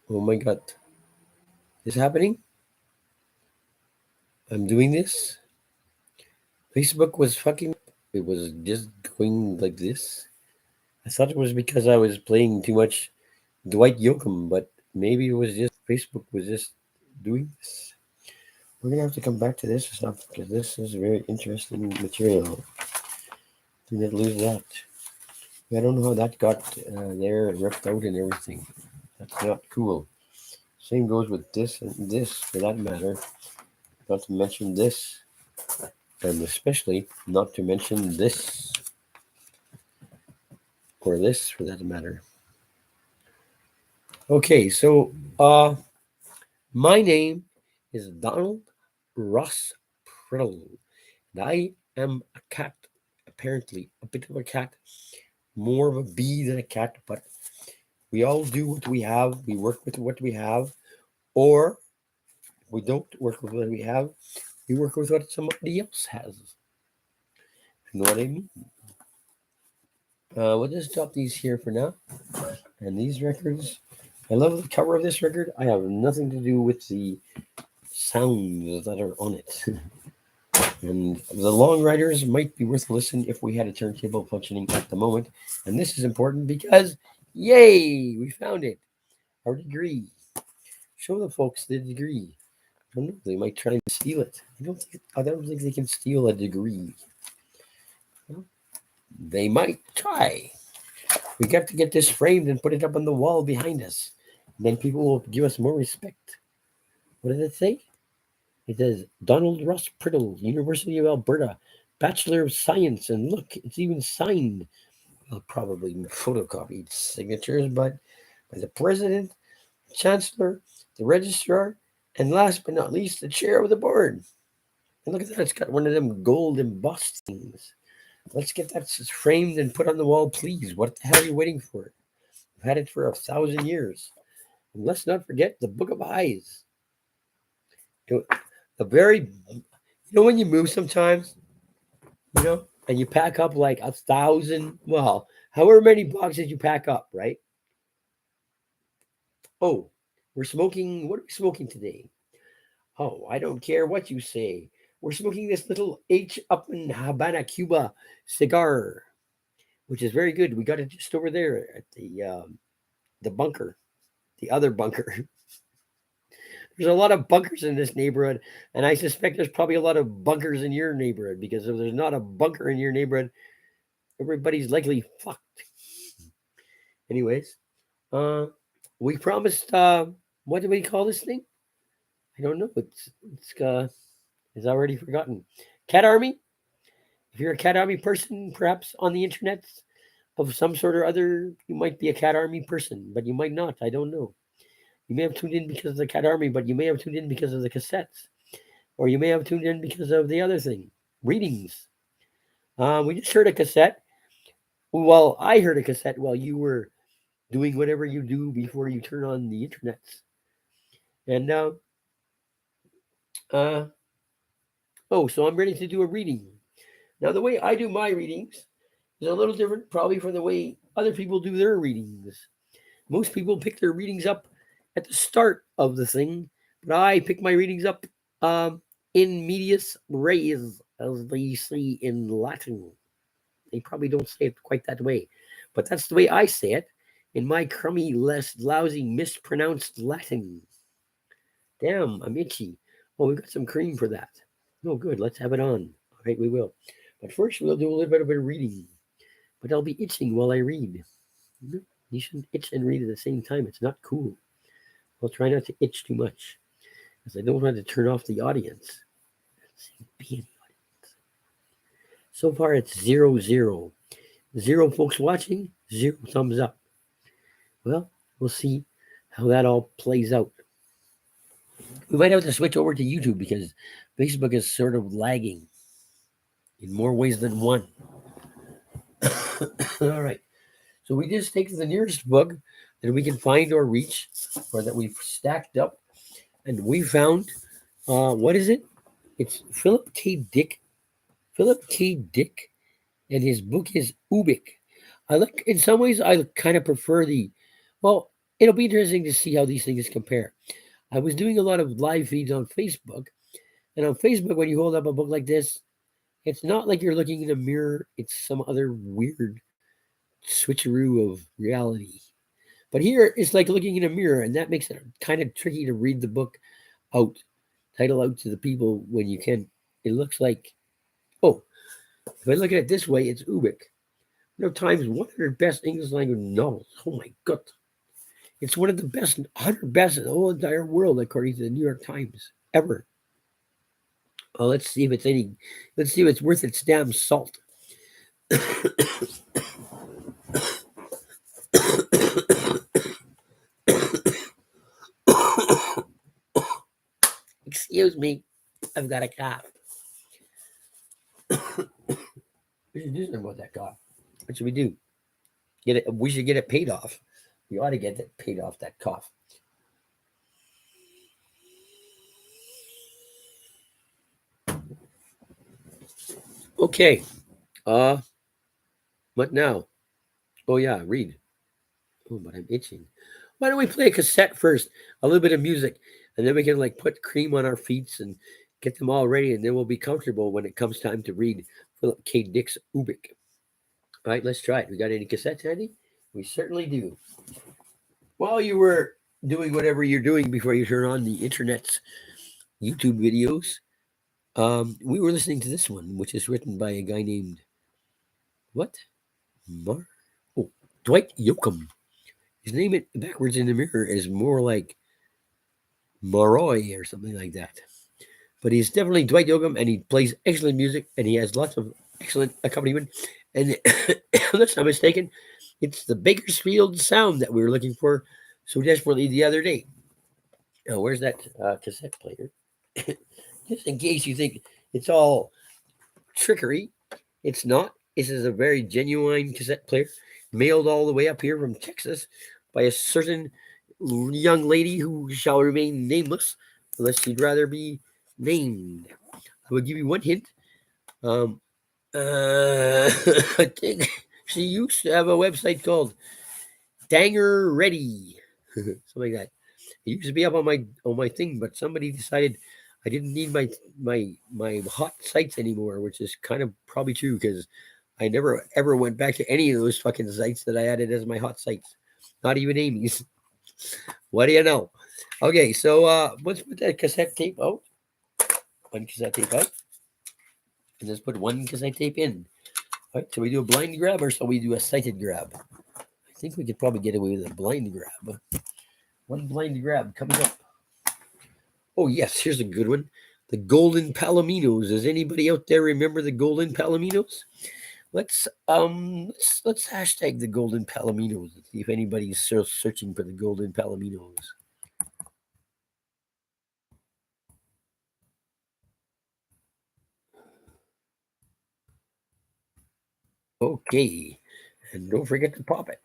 Oh my god. This happening? I'm doing this? Facebook was fucking up. It was just going like this. I thought it was because I was playing too much Dwight Yoakam, but maybe it was just Facebook was just doing this. We're gonna have to come back to this stuff because this is very interesting material. Do not lose that. I don't know how that got there and ripped out and everything. That's not cool. Same goes with this and this for that matter. Not to mention this, and especially not to mention this or this for that matter. Okay, so my name is Donald Ross Priddle, and I am a cat. Apparently, a bit of a cat, more of a bee than a cat, but we all do what we have. We work with what we have, or we don't work with what we have. We work with what somebody else has. You know what I mean? We'll just drop these here for now. And these records, I love the cover of this record. I have nothing to do with the sounds that are on it. And the long riders might be worth a listen if we had a turntable functioning at the moment. And this is important because, yay, we found it. Our degree. Show the folks the degree. I don't know. They might try and steal it. I don't think they can steal a degree. Well, they might try. We got to get this framed and put it up on the wall behind us. And then people will give us more respect. What did it say? It says Donald Ross Priddle, University of Alberta, Bachelor of Science. And look, it's even signed. Well, probably photocopied signatures, but by the president, chancellor, the registrar, and last but not least, the chair of the board. And look at that, it's got one of them gold embossed things. Let's get that framed and put on the wall, please. What the hell are you waiting for? We've had it for 1,000 years. And let's not forget the Book of Eyes. The very, when you move sometimes, and you pack up like 1,000, well, however many boxes you pack up, right? Oh, we're smoking. What are we smoking today? Oh, I don't care what you say. We're smoking this little H. Upman Habana Cuba cigar, which is very good. We got it just over there at the bunker, the other bunker. There's a lot of bunkers in this neighborhood, and I suspect there's probably a lot of bunkers in your neighborhood because if there's not a bunker in your neighborhood, everybody's likely fucked. Anyways, we promised. What do we call this thing? I don't know. It's already forgotten. Cat Army. If you're a Cat Army person, perhaps on the internet of some sort or other, you might be a Cat Army person, but you might not. I don't know. You may have tuned in because of the Cat Army, but you may have tuned in because of the cassettes, or you may have tuned in because of the other thing, readings. We just heard a cassette. Well, I heard a cassette while you were doing whatever you do before you turn on the internet. And uh, so I'm ready to do a reading. Now, the way I do my readings is a little different, probably from the way other people do their readings. Most people pick their readings up at the start of the thing, but I pick my readings up in medias res, as they say in Latin. They probably don't say it quite that way, but that's the way I say it in my crummy, less lousy, mispronounced Latin. Damn, I'm itchy. Oh, we've got some cream for that. Oh, good. Let's have it on. All right, we will. But first, we'll do a little bit of a reading. But I'll be itching while I read. You shouldn't itch and read at the same time. It's not cool. I'll try not to itch too much, because I don't want to turn off the audience. Be in the audience. So far, it's 0-0. 0 folks watching, 0 thumbs up. Well, we'll see how that all plays out. We might have to switch over to YouTube because Facebook is sort of lagging in more ways than one. All right. So we just take the nearest book that we can find or reach or that we've stacked up. And we found, what is it? It's Philip K. Dick. Philip K. Dick. And his book is Ubik, I like, in some ways, I kind of prefer the, well, it'll be interesting to see how these things compare. I was doing a lot of live feeds on Facebook, and on Facebook, when you hold up a book like this, it's not like you're looking in a mirror, it's some other weird switcheroo of reality. But here, it's like looking in a mirror, and that makes it kind of tricky to read the book out, title out to the people when you can. It looks like, oh, if I look at it this way, it's Ubik. New York Times 100 best English language novels. Oh my god. It's one of the best, 100 best in the whole entire world, according to the New York Times, ever. Well, let's see if it's any, let's see if it's worth its damn salt. Excuse me, I've got a cough. We should do something about that cough. What should we do? Get it? We should get it paid off. We ought to get that paid off, that cough. Okay. Uh, what now? Oh yeah, read. Oh, but I'm itching. Why don't we play a cassette first? A little bit of music, and then we can like put cream on our feet and get them all ready, and then we'll be comfortable when it comes time to read Philip K. Dick's Ubik. All right, let's try it. We got any cassettes handy? We certainly do. While you were doing whatever you're doing before you turn on the internet's YouTube videos, we were listening to this one, which is written by a guy named what? Mar? Oh, Dwight Yoakam. His name it backwards in the mirror is more like Maroy or something like that. But he's definitely Dwight Yoakam, and he plays excellent music, and he has lots of excellent accompaniment. And unless I'm mistaken, it's the Bakersfield sound that we were looking for so desperately the other day. Now, where's that cassette player? Just in case you think it's all trickery, it's not. This is a very genuine cassette player, mailed all the way up here from Texas by a certain young lady who shall remain nameless, unless she'd rather be named. I will give you one hint. Um, I think she used to have a website called Danger Ready, something like that. It used to be up on my thing, but somebody decided I didn't need my hot sites anymore, which is kind of probably true because I never ever went back to any of those fucking sites that I added as my hot sites. Not even Amy's. What do you know? Okay, so let's put that cassette tape out. One cassette tape out. And let's put one cassette tape in. All right, so we do a blind grab or so we do a sighted grab? I think we could probably get away with a blind grab. One blind grab coming up. Oh yes, here's a good one. The Golden Palominos. Does anybody out there remember the Golden Palominos? Let's hashtag the Golden Palominos and see if anybody's searching for the Golden Palominos. Okay, and don't forget to pop it.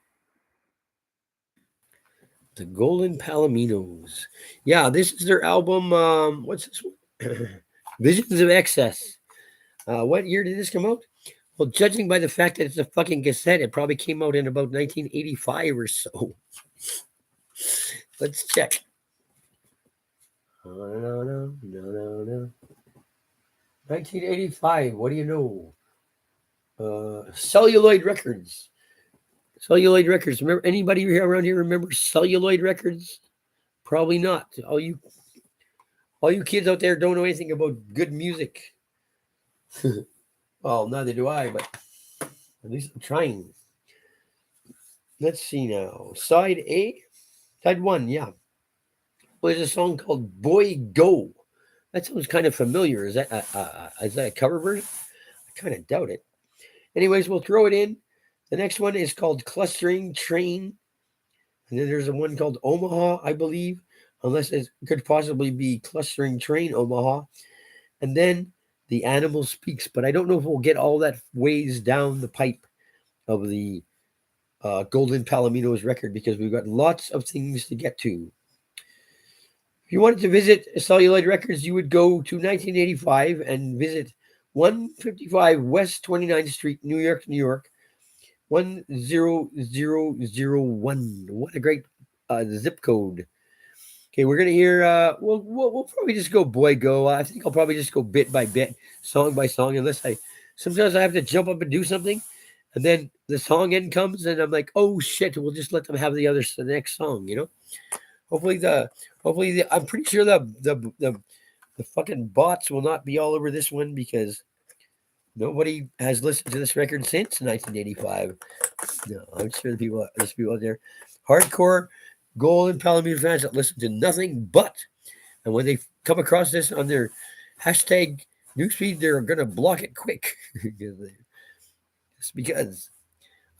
The Golden Palominos. Yeah, this is their album. What's this one? Visions of Excess. What year did this come out? Well, judging by the fact that it's a fucking cassette, it probably came out in about 1985 or so. Let's check. No. 1985. What do you know? Celluloid Records. Celluloid Records. Remember anybody around here remember Celluloid Records? Probably not. All you kids out there don't know anything about good music. Well, neither do I, but at least I'm trying. Let's see now. Side A, side one, yeah. Well, there's a song called "Boy Go." That sounds kind of familiar. Is that a cover version? I kind of doubt it. Anyways, we'll throw it in. The next one is called "Clustering Train," and then there's a one called "Omaha," I believe, unless it could possibly be "Clustering Train Omaha," and then "The Animal Speaks." But I don't know if we'll get all that ways down the pipe of the Golden Palominos record because we've got lots of things to get to. If you wanted to visit Celluloid Records, you would go to 1985 and visit 155 West 29th Street, New York, New York, 10001. What a great zip code. Okay, we're gonna hear. We'll probably just go boy go. I think I'll probably just go bit by bit, song by song, unless I sometimes I have to jump up and do something, and then the song end comes, and I'm like, oh shit, we'll just let them have the next song. Hopefully I'm pretty sure the fucking bots will not be all over this one because nobody has listened to this record since 1985. No, I'm sure there's people out there, hardcore Golden Palomino fans that listen to nothing but, and when they come across this on their hashtag newsfeed, they're gonna block it quick. Just because.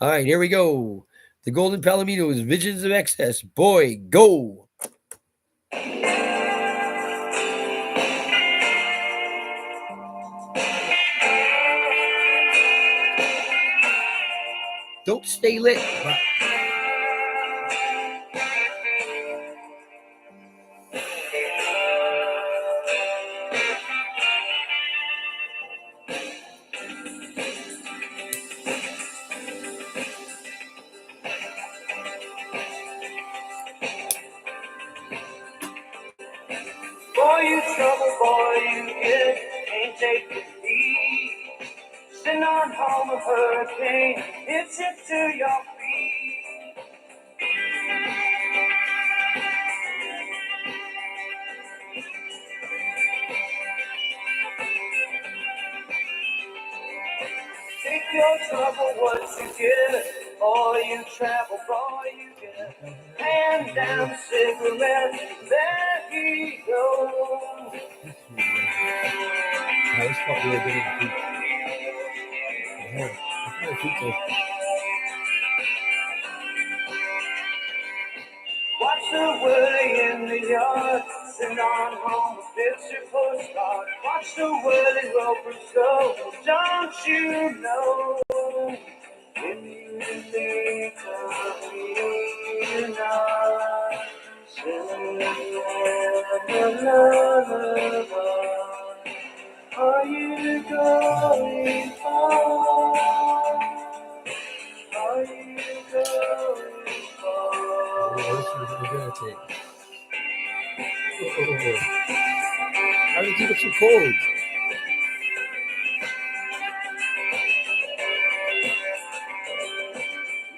All right, here we go. The Golden Palominos, Visions of Excess. Boy, go. Don't stay lit. Boy, you trouble, boy, you get, can't take the heat. Sitting on home, a hurricane hits you to your feet. Take your trouble, what you get. Boy, you travel, boy, you get. Hand down cigarettes, there he goes. I always thought we were getting feet. Watch the whirly in the yard, sitting on home with picture postcard. Watch the whirly ropers go, don't you know? If you think of me not, are you going far? Are you going far? How did you get so cold?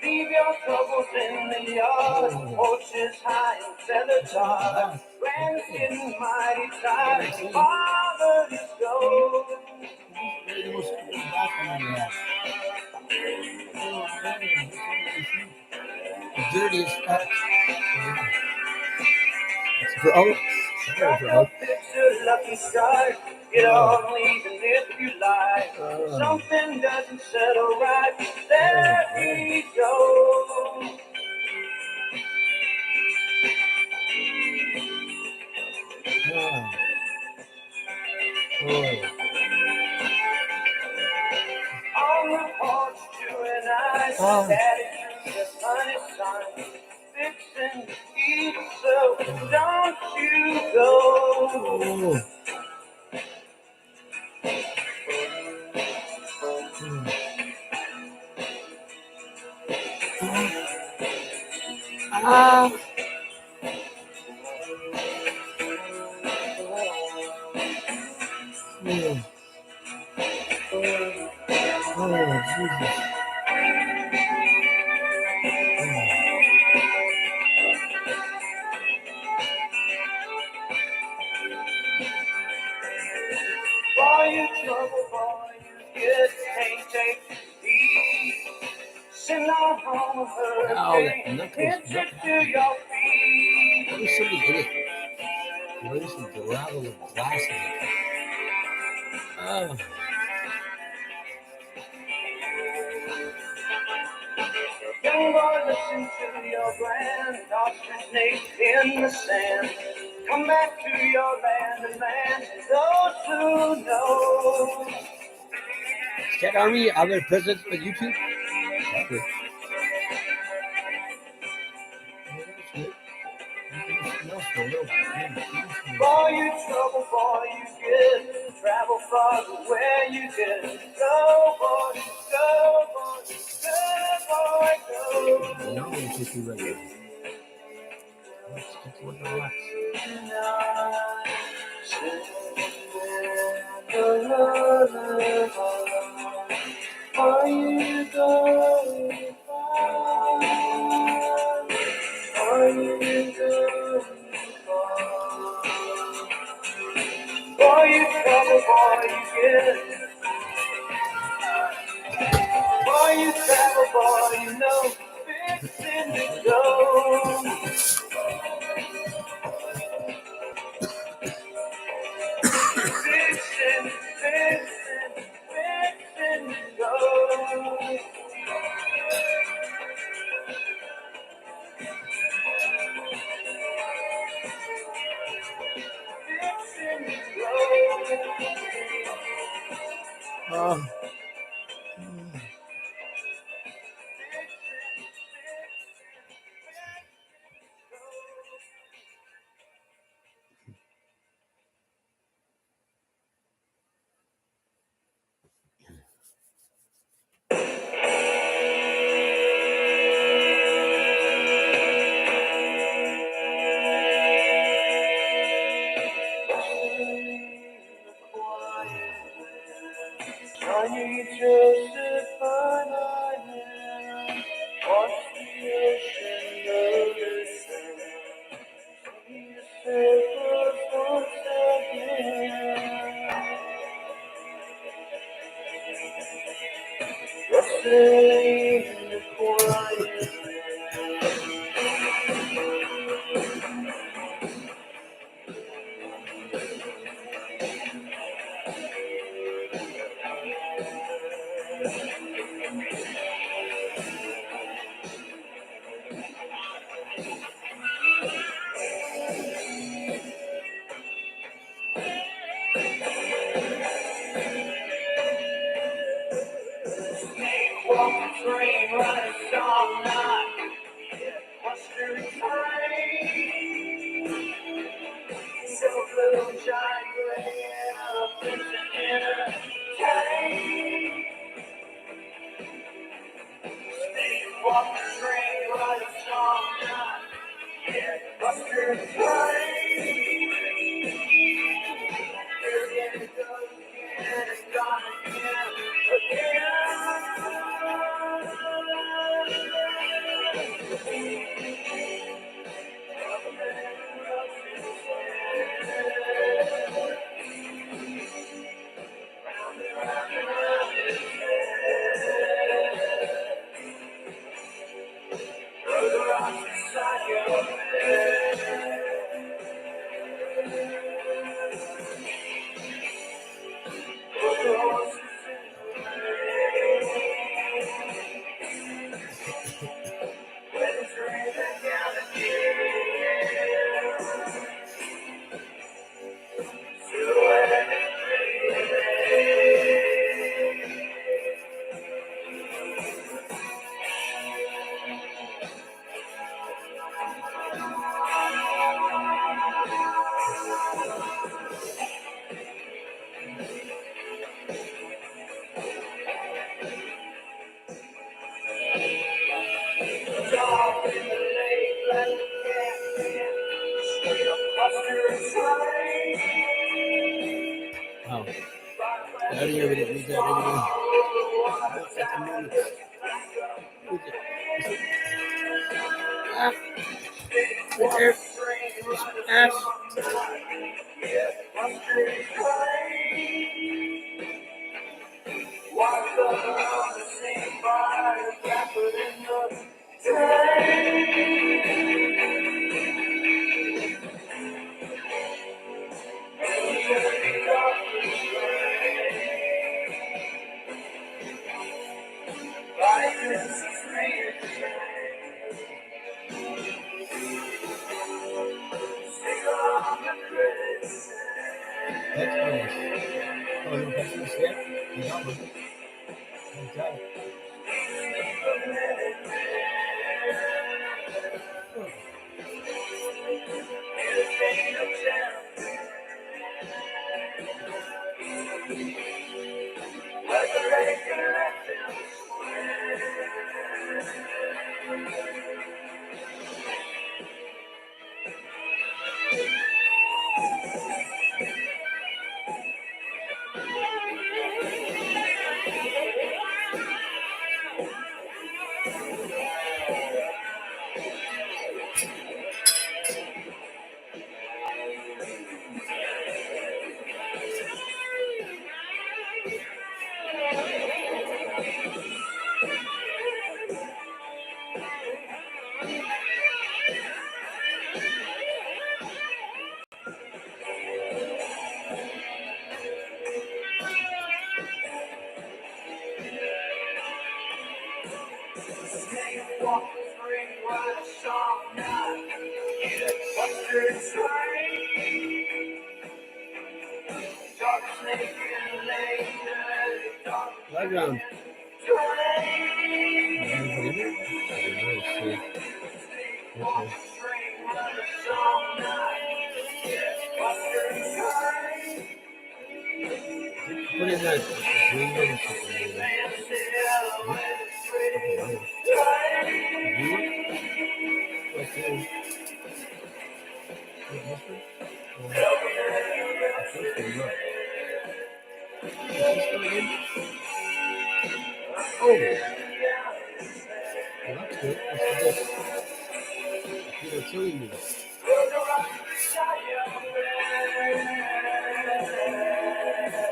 Leave your troubles in the yard, horses high and feather tarred. Rand's getting mighty tired, father is go. The dirtiest part. Bro. Strike up, it's a lucky start. Get on leaving if you like. Something doesn't settle right. There we go. On the porch, you and I, daddy drew the funny sign. Fixing to eat, so don't you go. Jesus. Boy, you trouble, boy, you get, can't take the heat. Sitting on home, hurricane, hits you to your feet. What is something in it? What is some gravel and glass in it? Oh. Young boy, listen to your grand, ostrich naked in the sand. Come back to your land and land, those who know. Cat Army, I'm a present on YouTube. Okay. Boy, you trouble, boy, you get. Travel far to where you get. Go, boy, go, boy, go, just be ready. Let's get to relax. Are you going far? Are you going far? Boy, you travel, boy, you get. Boy, you travel, boy, you know. Fixing to go. Fixing to go. Oh. I need justify my hand. Watch the ocean notice see the surface once again. Rustling in the quiet. Walk the train, ride a song night. Western train. So blue, giant gray, and a picture in a tank. Walk the train, ride a song night. Western train. Again, it goes again, it's gone again. Wow. Earlier we didn't need that anyway. Look at the moment. Look at ah, right there. Ass. That's nice. Oh, no, that's nice. Yeah, you got one. You got it. Snake walk free with a song night. What's your train? Dark snake in lane, dark Background. train. Everybody in there? Let's see. Okay. Train with a song night. What's your train? Put in that green little something in there. What's this? This one? I think they're not. Is this going in? Oh! Well, that's good. What's this? People are killing me.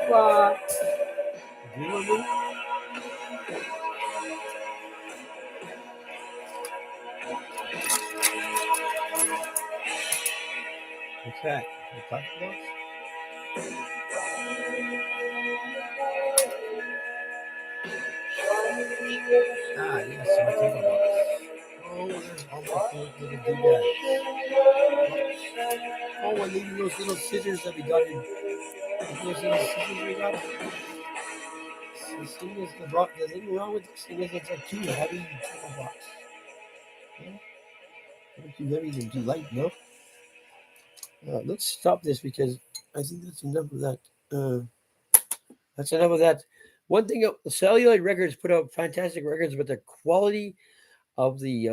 What? Do you want me? What's that? The top box? Ah, yes, my table box. Oh, there's all my favorite little doodads. Oh, and even those little scissors that we got in. Those little scissors we got. This thing is the thing wrong with this thing is it's a too heavy table box. Yeah? Not too heavy than too light, no? Let's stop this because I think that's enough of that. That's enough of that. One thing, Celluloid Records put out fantastic records, but the quality of the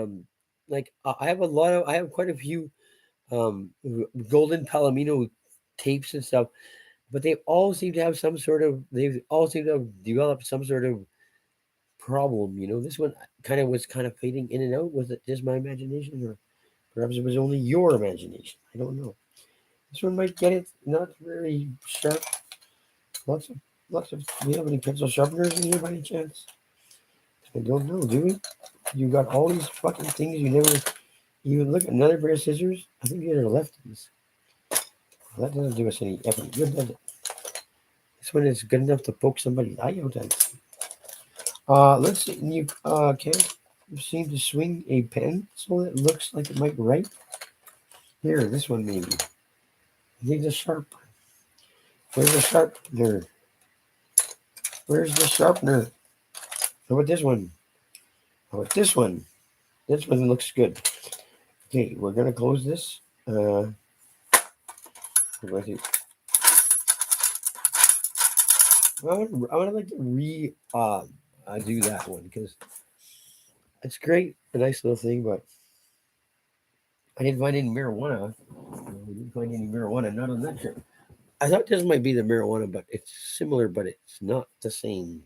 I have quite a few Golden Palomino tapes and stuff, but they all seem to have they all seem to have developed some sort of problem. This one was kind of fading in and out. Was it just my imagination, or perhaps it was only your imagination? I don't know. This one might get it not very sharp. Lots of lots of. Do we have any pencil sharpeners in here by any chance? I don't know. Do we? You got all these fucking things you never even look. Another pair of scissors. I think these are lefties. Well, that doesn't do us any effort good, does it? This one is good enough to poke somebody's eye out. Let's see. You seem to swing a pen so it looks like it might write. Here, this one maybe. I think it's sharp. Where's the sharpener? Where's the sharpener? How about this one? How about this one? This one looks good. Okay, we're gonna close this. We're going to. I would like to do that one because it's great, a nice little thing, but I didn't find any marijuana. We didn't find any marijuana, not on that trip. I thought this might be the marijuana, but it's similar, but it's not the same.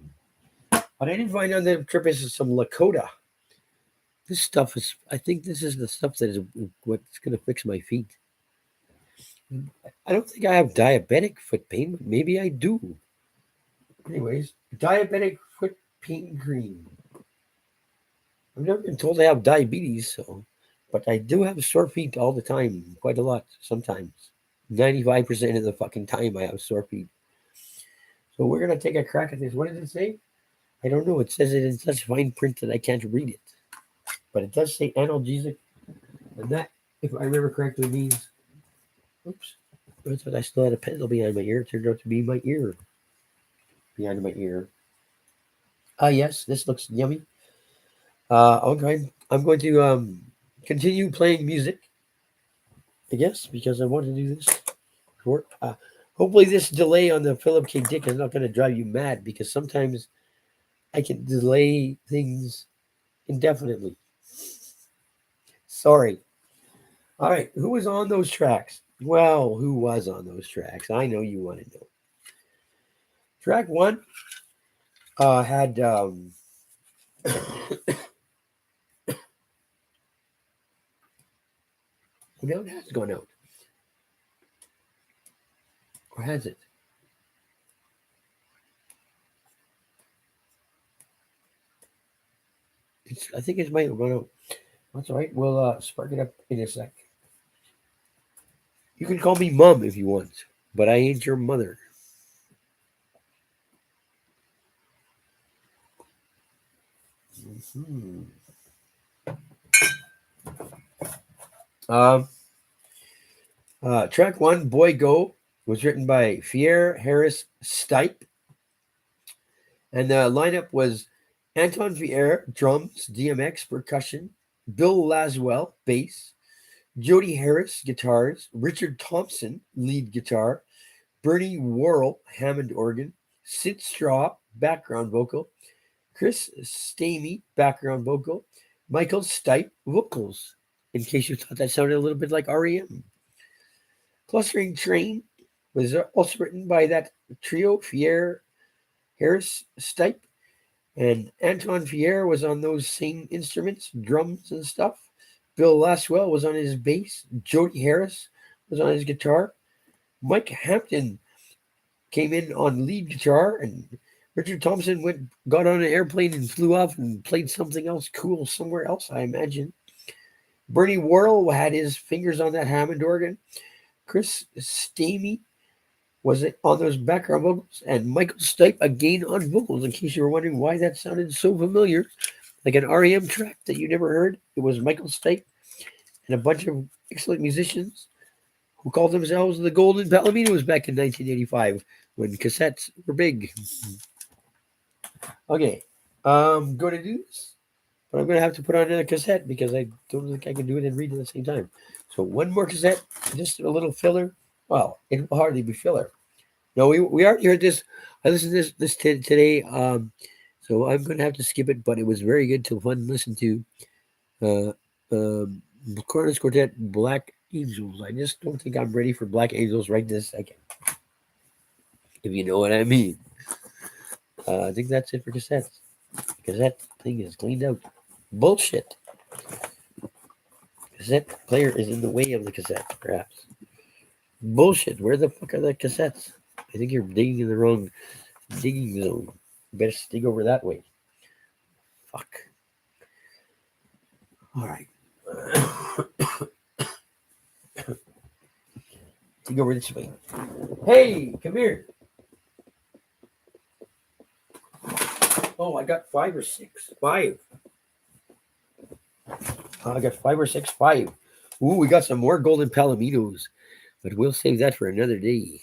What I didn't find on the trip is some Lakota. This stuff is, I think this is the stuff that is what's going to fix my feet. I don't think I have diabetic foot pain, but maybe I do. Anyways, diabetic foot pain cream. I've never been told I have diabetes, but I do have sore feet all the time, quite a lot, sometimes. 95% of the fucking time I have sore feet. So we're going to take a crack at this. What does it say? I don't know. It says it in such fine print that I can't read it. But it does say analgesic. And that, if I remember correctly, means... Oops. I thought I still had a pencil behind my ear. It turned out to be my ear. Behind my ear. Yes, this looks yummy. Okay. I'm going to continue playing music, I guess, because I want to do this. Hopefully this delay on the Philip K. Dick is not going to drive you mad, because sometimes I can delay things indefinitely. Sorry. All right. Who was on those tracks? Well, who was on those tracks? I know you want to know. Track one had... No, it has gone out. Or has it? I think it might have gone out. That's all right. We'll spark it up in a sec. You can call me Mom if you want, but I ain't your mother. Hmm. Um, Track one, Boy Go, was written by Fier Harris Stipe, and the lineup was Anton Fier, drums, DMX, percussion, Bill Laswell, bass, Jody Harris, guitars, Richard Thompson, lead guitar, Bernie Worrell, Hammond organ, Sid Straw, background vocal, Chris Stamey, background vocal, Michael Stipe, vocals. In case you thought that sounded a little bit like REM. Clustering Train was also written by that trio, Fier, Harris, Stipe, and Anton Fier was on those same instruments, drums and stuff. Bill Laswell was on his bass. Jody Harris was on his guitar. Mike Hampton came in on lead guitar, and Richard Thompson got on an airplane and flew off and played something else cool somewhere else, I imagine. Bernie Worrell had his fingers on that Hammond organ. Chris Stamey was on those background vocals, and Michael Stipe again on vocals. In case you were wondering why that sounded so familiar, like an REM track that you never heard, it was Michael Stipe and a bunch of excellent musicians who called themselves the Golden Palominos back in 1985 when cassettes were big. Okay, I'm going to do this, but I'm going to have to put on a cassette because I don't think I can do it and read at the same time. So one more cassette, just a little filler. Well, it will hardly be filler. No, we already heard this. I listened to this today, so I'm going to have to skip it, but it was very good to fun to listen to. Uh, Corners Quartet, Black Angels. I just don't think I'm ready for Black Angels right this second, if you know what I mean. I think that's it for cassettes. Cassette thing is cleaned out. Bullshit. Cassette player is in the way of the cassette, perhaps. Bullshit. Where the fuck are the cassettes? I think you're digging in the wrong digging zone. You better dig over that way. Fuck. All right. Dig over this way. Hey, come here. Oh, I got 5 or 6. 5. I got 5 or 6. 5. Ooh, we got some more golden palominos, but we'll save that for another day.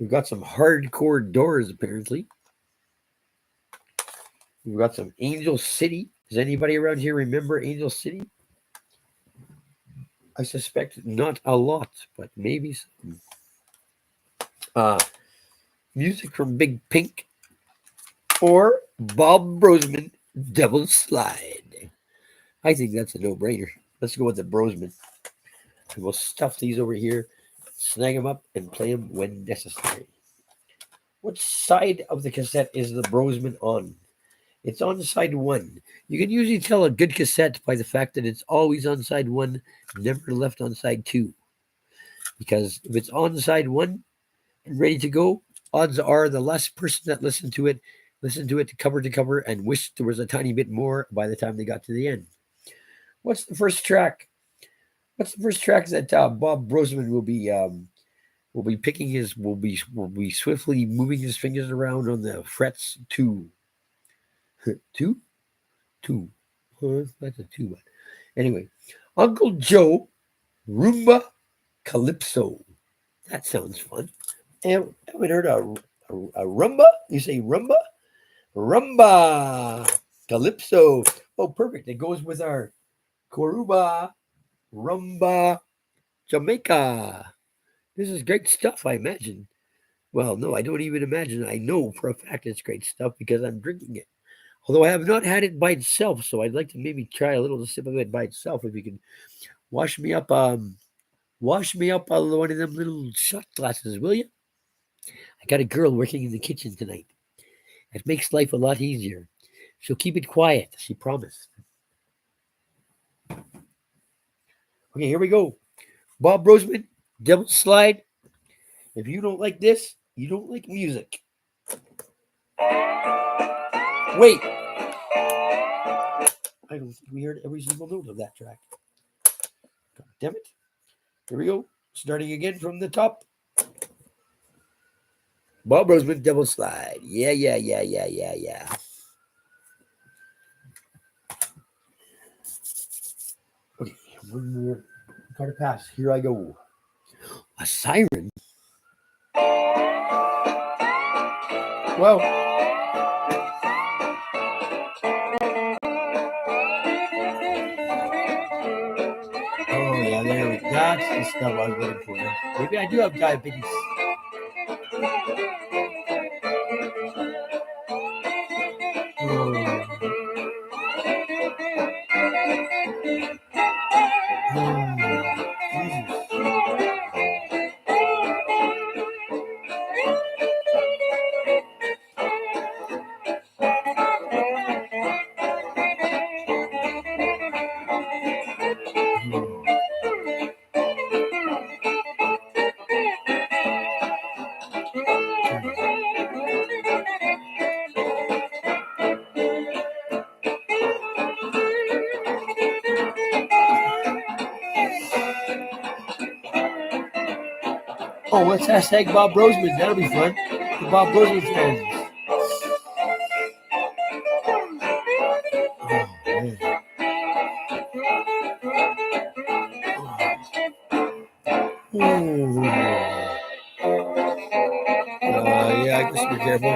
We've got some hardcore doors, apparently. We've got some Angel City. Does anybody around here remember Angel City? I suspect not a lot, but maybe some. Music from Big Pink or Bob Brosman, Devil's Slide. I think that's a no-brainer. Let's go with the Brosman. And we'll stuff these over here, snag them up, and play them when necessary. What side of the cassette is the Brosman on? It's on side 1. You can usually tell a good cassette by the fact that it's always on side 1, never left on side 2. Because if it's on side 1 and ready to go, odds are the last person that listened to it to cover and wished there was a tiny bit more by the time they got to the end. What's the first track? What's the first track that Bob Brosman will be picking will be swiftly moving his fingers around on the frets to? Two? That's a 2. But anyway, Uncle Joe, Rumba Calypso. That sounds fun. Haven't heard a rumba? You say rumba? Rumba Calypso. Oh, perfect. It goes with our Coruba Rumba Jamaica. This is great stuff, I imagine. Well, no, I don't even imagine. I know for a fact it's great stuff because I'm drinking it. Although I have not had it by itself, so I'd like to maybe try a little sip of it by itself. If you can wash me up one of them little shot glasses, will you? I got a girl working in the kitchen tonight. It makes life a lot easier. She'll keep it quiet, she promised. Okay, here we go. Bob Brosman, Devil's Slide. If you don't like this, you don't like music. Wait. I don't think we heard every single note of that track. God damn it. Here we go. Starting again from the top. Bob Brosman, Devil's Slide. Yeah. Car to pass. Here I go. A siren. Well, oh yeah, there we go. That's the stuff I was looking for. Maybe I do have diabetes. Oh, let's hashtag Bob Roseman. That'll be fun. The Bob Roseman fans. Yeah, I guess be careful.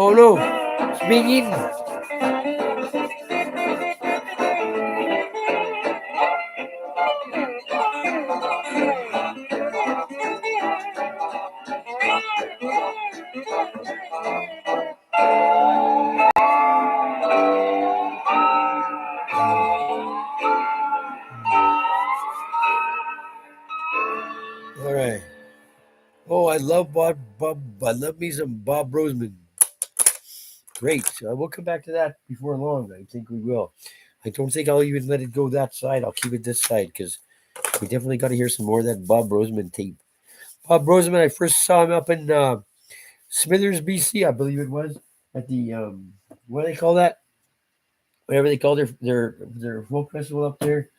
Oh no, it's being eaten. All right. Oh, I love Bob. I love me some Bob Roseman. Great. We'll come back to that before long. I think we will. I don't think I'll even let it go that side. I'll keep it this side because we definitely got to hear some more of that Bob Roseman tape. Bob Roseman, I first saw him up in Smithers, BC, I believe it was, at the what do they call that? Whatever they call their folk festival up there.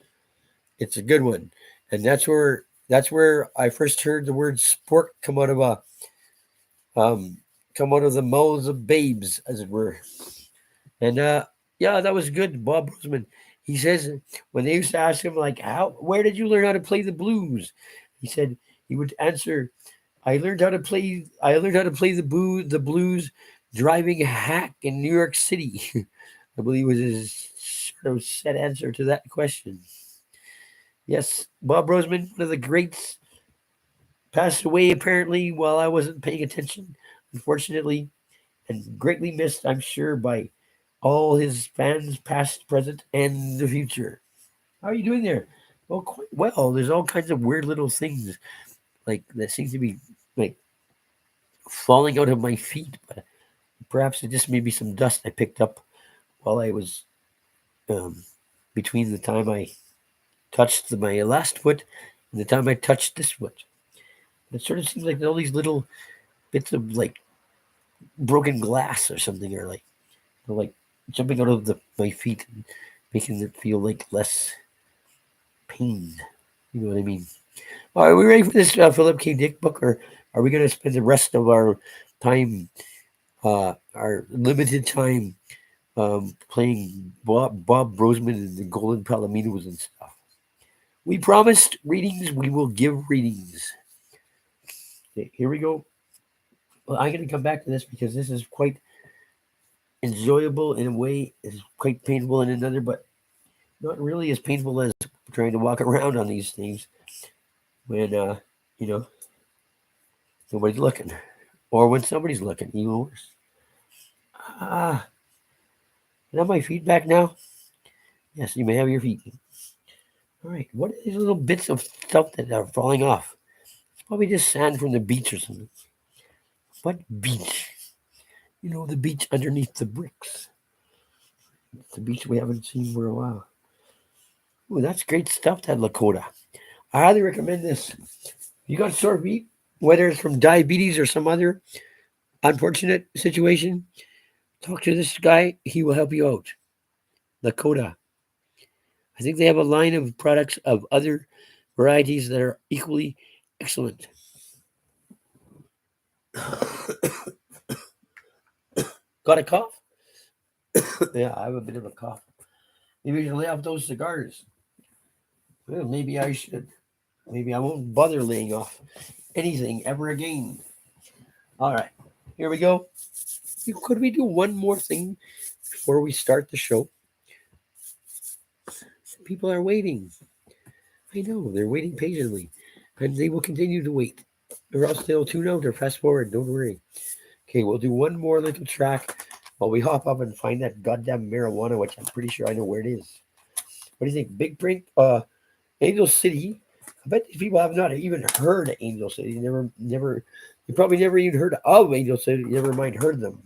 It's a good one, and that's where I first heard the word sport um come out of the mouths of babes, as it were. And yeah, that was good. Bob Roseman. He says when they used to ask him like, "How? Where did you learn how to play the blues?" He said he would answer, "I learned how to play. I learned how to play the blues driving a hack in New York City." I believe was his sort of set answer to that question. Yes, Bob Roseman, one of the greats, passed away apparently while I wasn't paying attention, unfortunately, and greatly missed, I'm sure, by all his fans, past, present, and the future. How are you doing there? Well, quite well. There's all kinds of weird little things like that seems to be like falling out of my feet, but perhaps it just may be some dust I picked up while I was um, between the time I touched my last foot and the time I touched this foot. It sort of seems like all these little bits of like broken glass or something are like jumping out of my feet and making it feel like less pain. You know what I mean? Are we ready for this Philip K. Dick book, or are we going to spend the rest of our time, our limited time, playing Bob Roseman and the Golden Palominos and stuff? We promised readings. We will give readings. Okay, here we go. Well, I'm going to come back to this because this is quite enjoyable in a way. It's quite painful in another, but not really as painful as trying to walk around on these things when you know nobody's looking, or when somebody's looking, even worse. Ah, and on my feedback now. Yes, you may have your feet. All right. What are these little bits of stuff that are falling off? It's probably just sand from the beach or something. What beach? You know, the beach underneath the bricks. It's the beach we haven't seen for a while. Ooh, that's great stuff, that Lakota. I highly recommend this. You got sore feet, whether it's from diabetes or some other unfortunate situation, talk to this guy. He will help you out. Lakota. I think they have a line of products of other varieties that are equally excellent. Got a cough? Yeah, I have a bit of a cough. Maybe I should lay off those cigars. Well, maybe I should. Maybe I won't bother laying off anything ever again. All right, here we go. Could we do one more thing before we start the show? People are waiting. I know, they're waiting patiently, and they will continue to wait. Or else they'll tune out or fast forward. Don't worry. Okay, we'll do one more little track while we hop up and find that goddamn marijuana, which I'm pretty sure I know where it is. What do you think? Big Print, Angel City. I bet these people have not even heard of Angel City. You probably never even heard of Angel City. Never mind heard of them.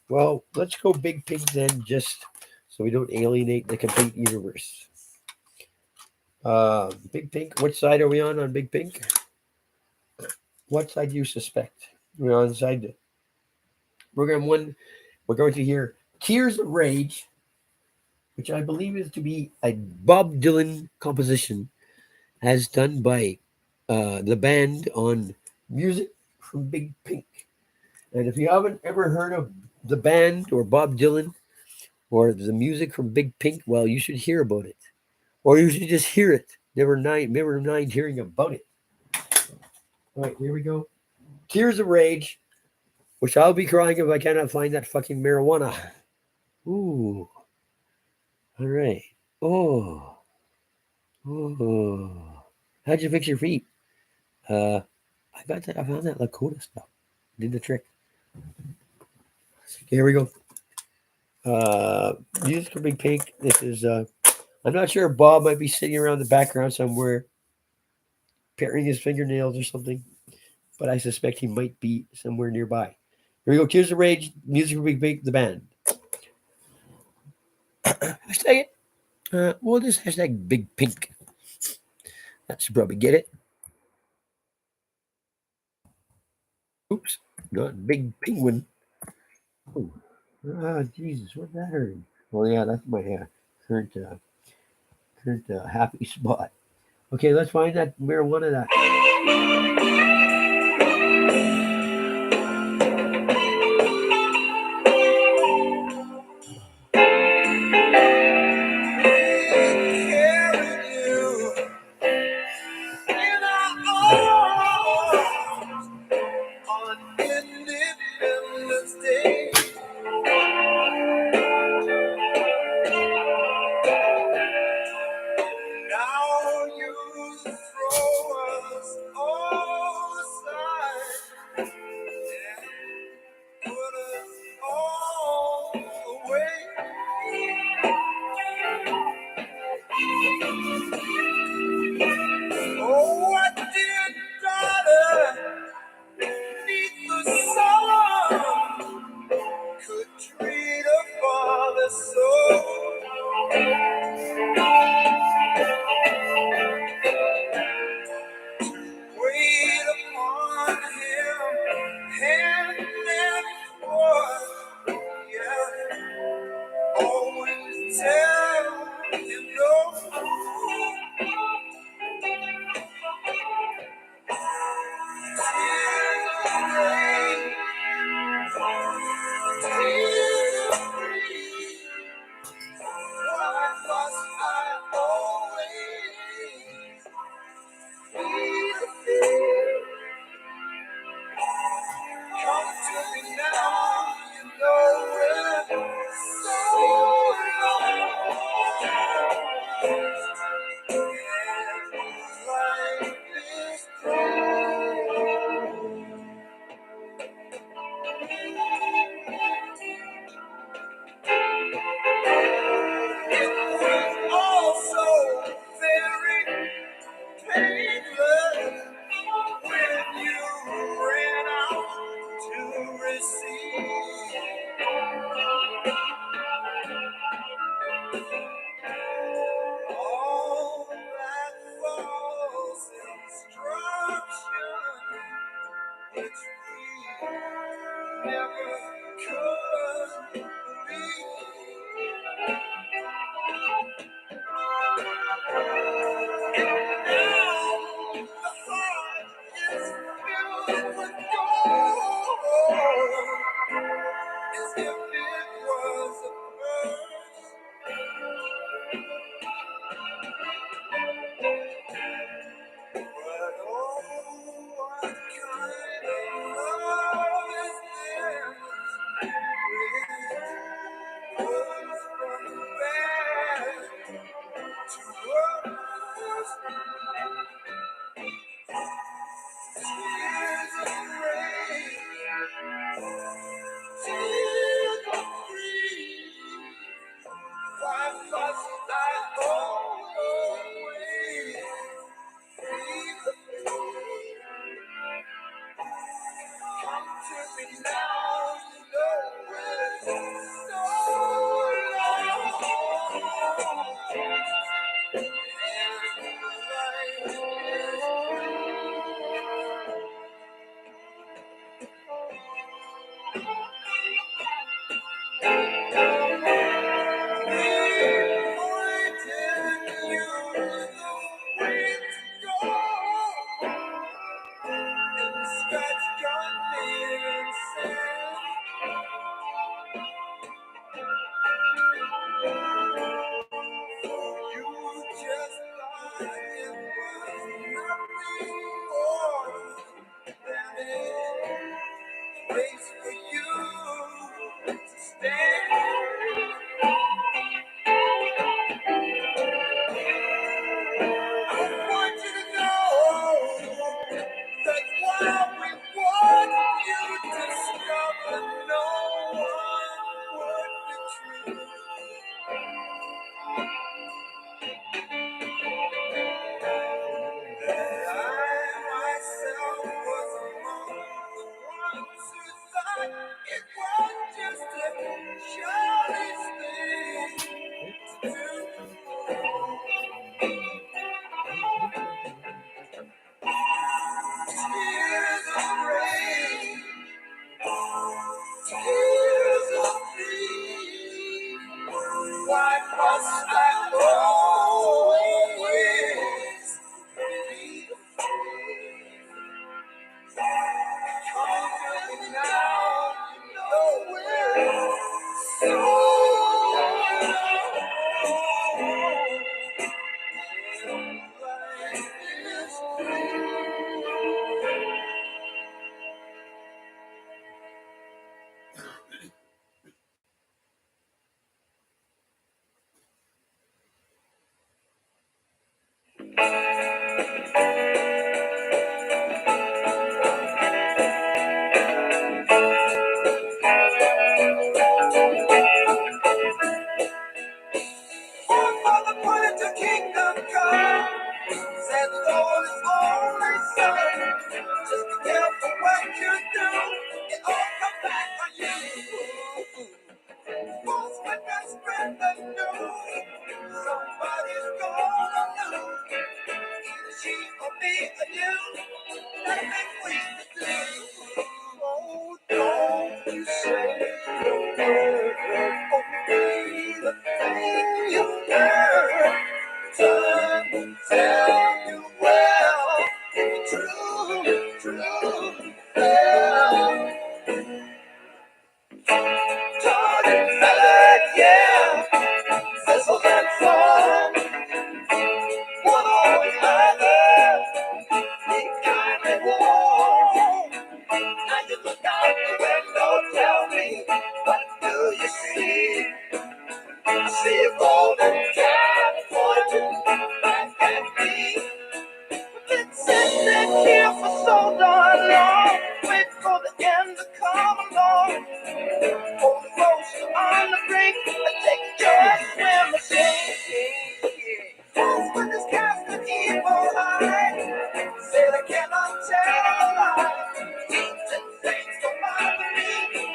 Well, let's go Big Pink then, just so we don't alienate the complete universe. Big Pink, what side are we on Big Pink? What side do you suspect? We're on side program one. We're going to hear Tears of Rage, which I believe is to be a Bob Dylan composition as done by the band on music from Big Pink. And if you haven't ever heard of the band or Bob Dylan or the music from Big Pink, well, you should hear about it. Or you should just hear it. Never mind hearing about it. All right, here we go. Tears of Rage, which I'll be crying if I cannot find that fucking marijuana. Ooh. All right. Oh. Oh. How'd you fix your feet? Uh, I got that. I found that Lakota stuff. Did the trick. Okay, here we go. Music for Big Pink. This is. I'm not sure. Bob might be sitting around the background somewhere, paring his fingernails or something. But I suspect he might be somewhere nearby. Here we go. Tears of Rage. Music for Big Pink. The band. Hashtag it. We'll just hashtag Big Pink. That should probably get it. Oops. Not Big Penguin. Oh, Jesus. What that hurt? Well, yeah, that's my current, happy spot. Okay, let's find that marijuana. That.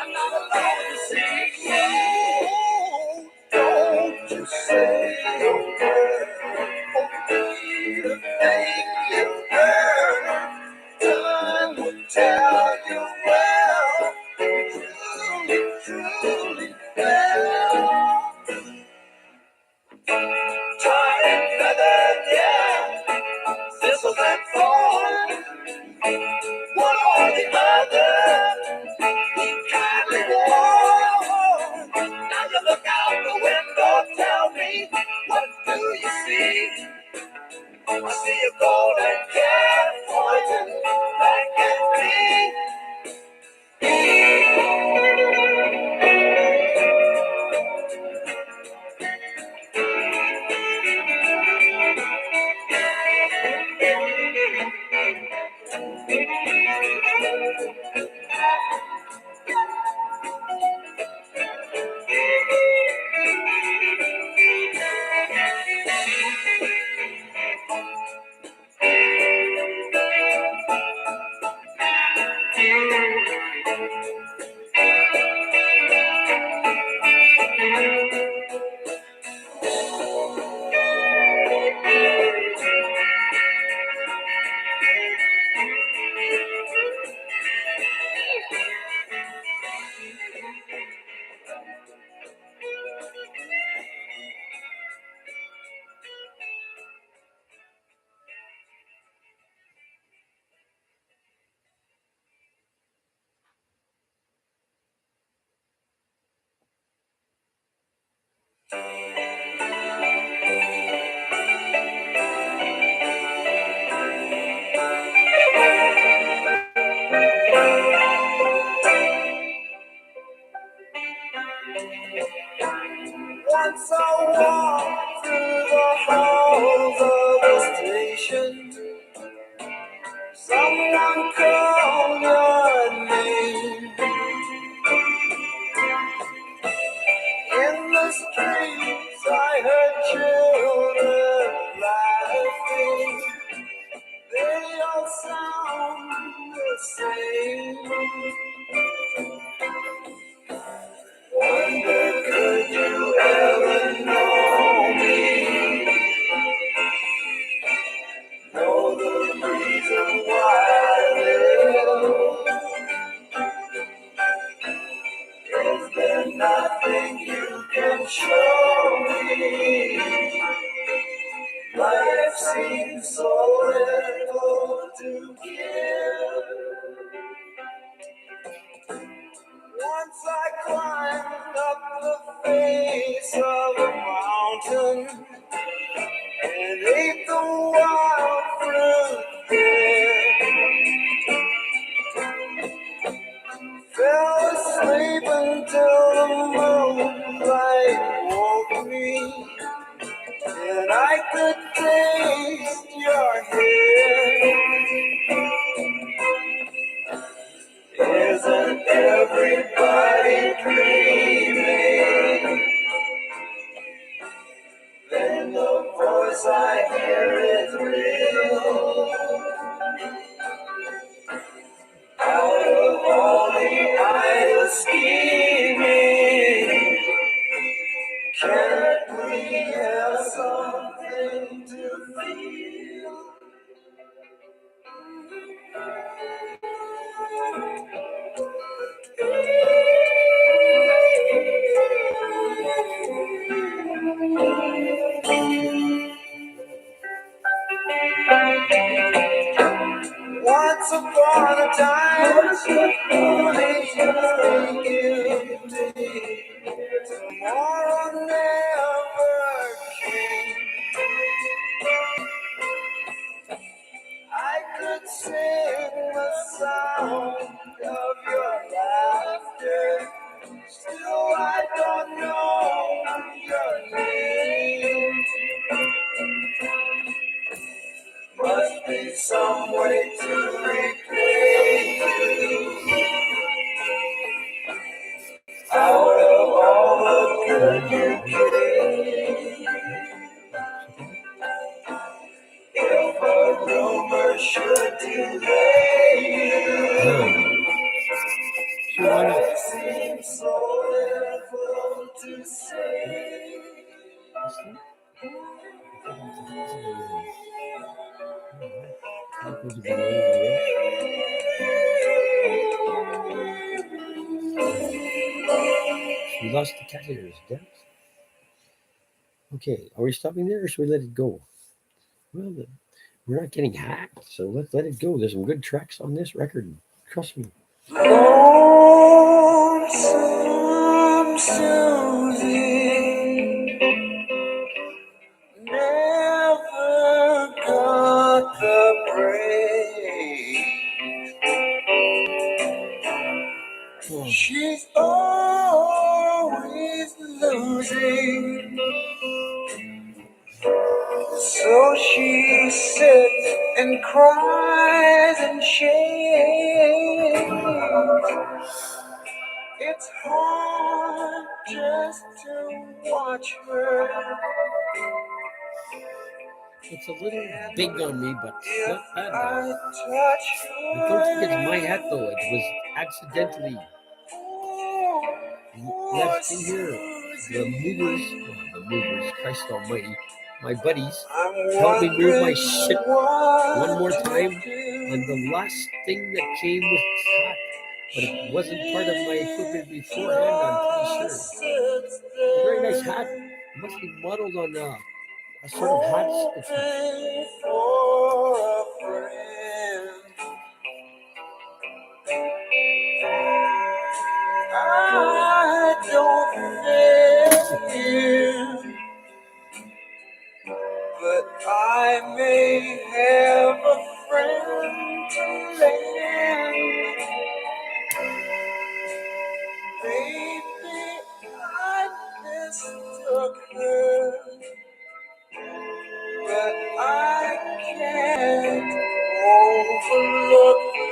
I'm not alone, you see. truly felt. Tarred and feathered, yeah, thistles and thorns, one or the other, kindly warm. Now you look out the window, tell me, what do you see? I see a golden cat pointing back at me. Once I walked through the halls of a station, someone called your name. In the streets I heard children laughing. They all sound the same. Wonder, could you ever know me? Know the reason why I live? Is there nothing you can show me? Life seems so little to give. Once I climbed up the face of a mountain and ate the wild fruit there. Fell asleep until the moonlight woke me, and I could taste your hair. Isn't everybody dreaming? Then the voice I hear is real. Out of all the idle scheming, can't we have something to feel? Once upon a time, please give me. Tomorrow never came. I could sing the sound of your laughter. Still, I don't know your name. Must be some way to repay you. Out of all the good you gave. If a rumor should delay you, life seems so little to say. We lost the CACTR. Damn it. Okay, are we stopping there or should we let it go? Well, we're not getting hacked, so let's let it go. There's some good tracks on this record. Trust me. Lonesome Susie never got the break. She's always losing, so she sits and cries and shakes. It's hard just to watch her. It's a little big on me, but If not bad I though. touch I don't think it's my hat though. It was accidentally left in here. The movers, Christ Almighty, my buddies, helped me move my shit one more time. And the last thing that came was this hat, but it wasn't part of my equipment beforehand. I'm pretty sure. It's a very nice hat. It must be modeled on a sort of hats. for a friend. I don't miss you, but I may have a friend to lend. Maybe I mistook her, but I can't overlook her.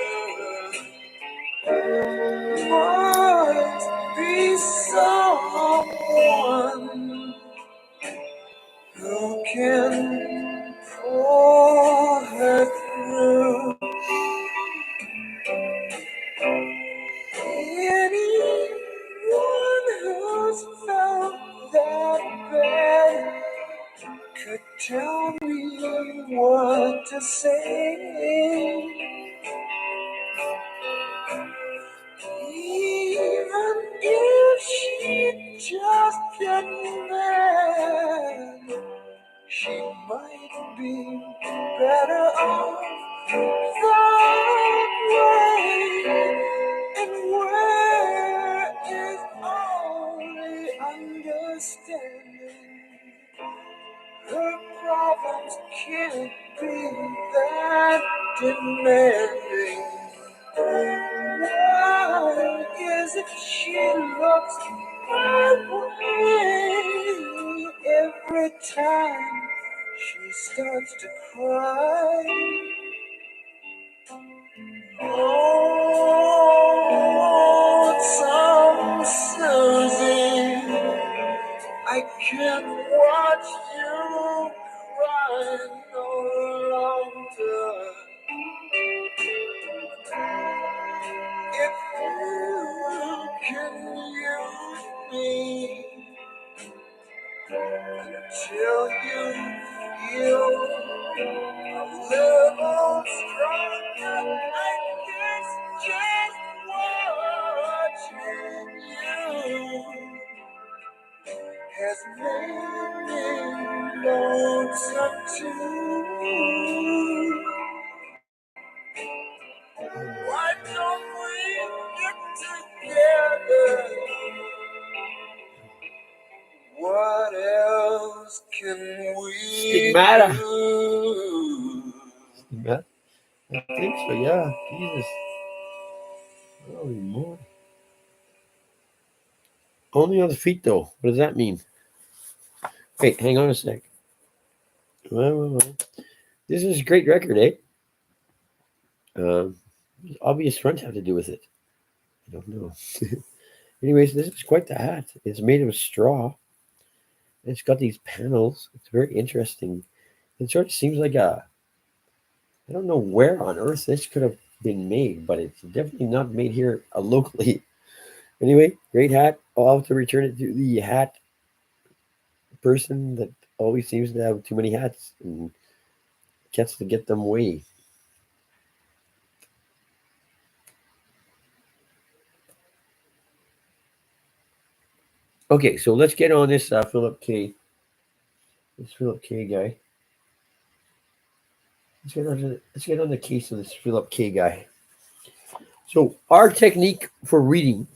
Must be someone who can pull her through. Anyone who's felt that bad could tell me what to say. Even if she just getting mad, she might be better off that way. And where is only understanding? Her problems can't be that demanding. Why is it she looks my way every time she starts to cry? Oh, some Susie, I can't watch you cry no longer. If you can use me until you feel a little stronger, I guess just watching you has made me lonesome too. Why don't we get together? What else can we Stigmata. do? Yeah, I think so. Yeah, Jesus. Holy moly. Only on the feet though. What does that mean? Wait, hang on a sec. Well. This is a great record, eh? Um, obvious front have to do with it. I don't know. Anyways, this is quite the hat. It's made of straw. It's got these panels. It's very interesting. It sort of seems like I don't know where on earth this could have been made, but it's definitely not made here locally. Anyway, great hat. I'll have to return it to the hat person that always seems to have too many hats and gets to get them away. Okay, so let's get on this Philip K. This Philip K guy. Let's get on the case of this Philip K guy. So our technique for reading.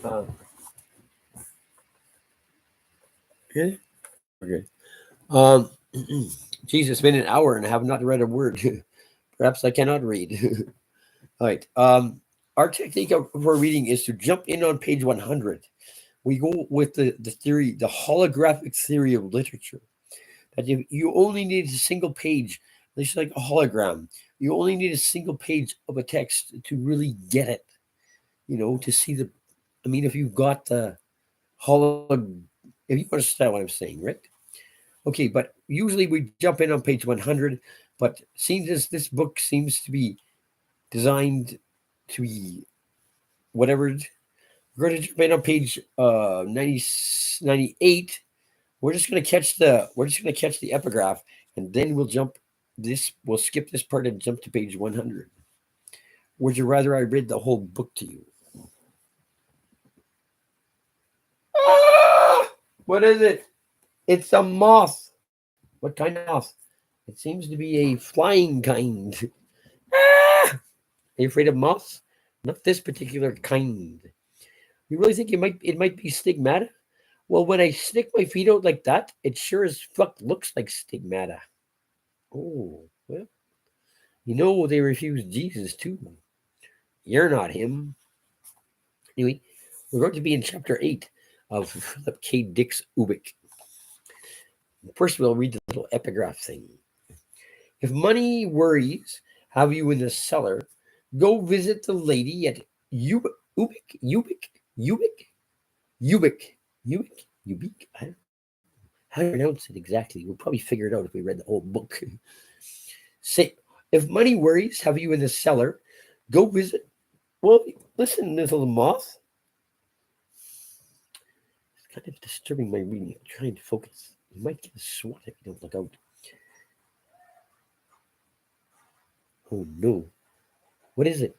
Uh, okay. Okay. Um, geez, it's been an hour and I have not read a word. Perhaps I cannot read. All right. Our technique for reading is to jump in on page 100. We go with the theory, the holographic theory of literature. That you only need a single page, it's like a hologram. You only need a single page of a text to really get it. To see the. I mean, if you've got the if you understand what I'm saying, right? Okay, but usually we jump in on page 100. But seems as this book seems to be designed to be whatever. We're going to jump in on page 98. We're just going to catch the epigraph, and then we'll jump this. We'll skip this part and jump to page 100. Would you rather I read the whole book to you? Ah! What is it? It's a moth. What kind of moth? It seems to be a flying kind. Ah! Are you afraid of moths? Not this particular kind. You really think it might be stigmata? Well, when I stick my feet out like that, it sure as fuck looks like stigmata. Oh, well, they refused Jesus too. You're not him. Anyway, we're going to be in chapter 8 of Philip K. Dick's Ubik. First, we'll read the little epigraph thing. If money worries have you in the cellar, go visit the lady at Ubik. How to pronounce it exactly? We'll probably figure it out if we read the whole book. Say, if money worries have you in the cellar, go visit. Well, listen, little moth. It's kind of disturbing my reading. I'm trying to focus. You might get a swat if you don't look out. Oh no. What is it?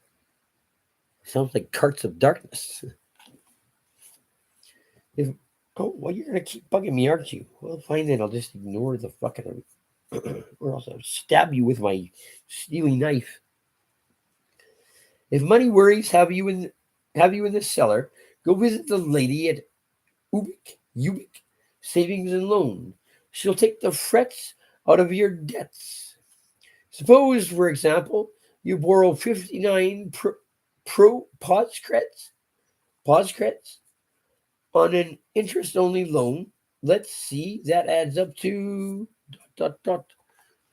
Sounds like carts of darkness. If well, you're gonna keep bugging me, aren't you? Well, fine then. I'll just ignore the fucking, or else I'll stab you with my steely knife. If money worries have you in the cellar, go visit the lady at Ubik Savings and Loan. She'll take the frets out of your debts. Suppose, for example, you borrow 59 pro pause on an interest-only loan. Let's see, that adds up to dot dot dot.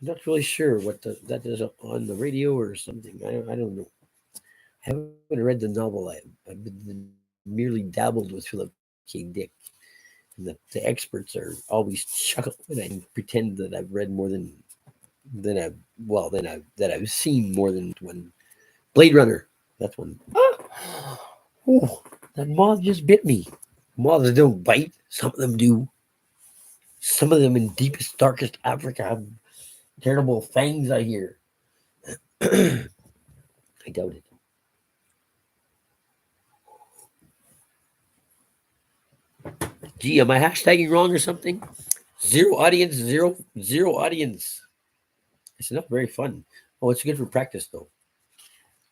I'm not really sure what that is on the radio or something. I don't know. I haven't read the novel. I've merely dabbled with Philip K. Dick. And the experts are always chuckle when I pretend that I've read more than I've seen more than one Blade Runner. That's one. Ah! Oh, that moth just bit me. Moths don't bite. Some of them do. Some of them in deepest, darkest Africa have terrible fangs, I hear. I doubt it. Gee, am I hashtagging wrong or something? Zero audience, zero audience. It's not very fun. Oh, it's good for practice though.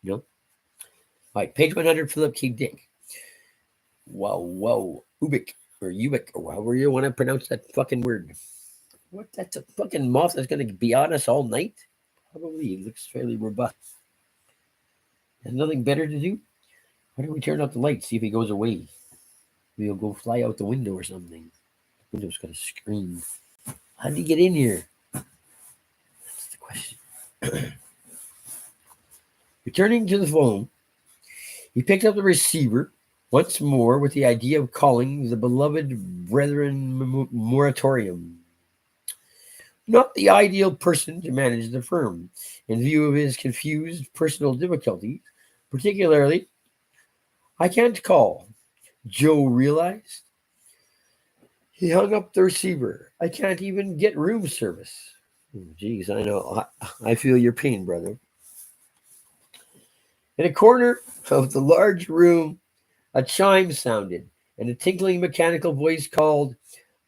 You know? All right, page 100, Philip K. Dick. Wow, Ubik, or however you want to pronounce that fucking word. What? That's a fucking moth that's going to be on us all night? Probably. It looks fairly robust. Has nothing better to do? Why don't we turn out the lights, see if he goes away? Maybe he'll go fly out the window or something. The window's going to scream. How did he get in here? That's the question. Returning to the phone, he picked up the receiver once more with the idea of calling the beloved Brethren Moratorium. Not the ideal person to manage the firm, in view of his confused personal difficulties, particularly. I can't call, Joe realized. He hung up the receiver. I can't even get room service. Geez, I know. I feel your pain, brother. In a corner of the large room, a chime sounded, and a tinkling mechanical voice called,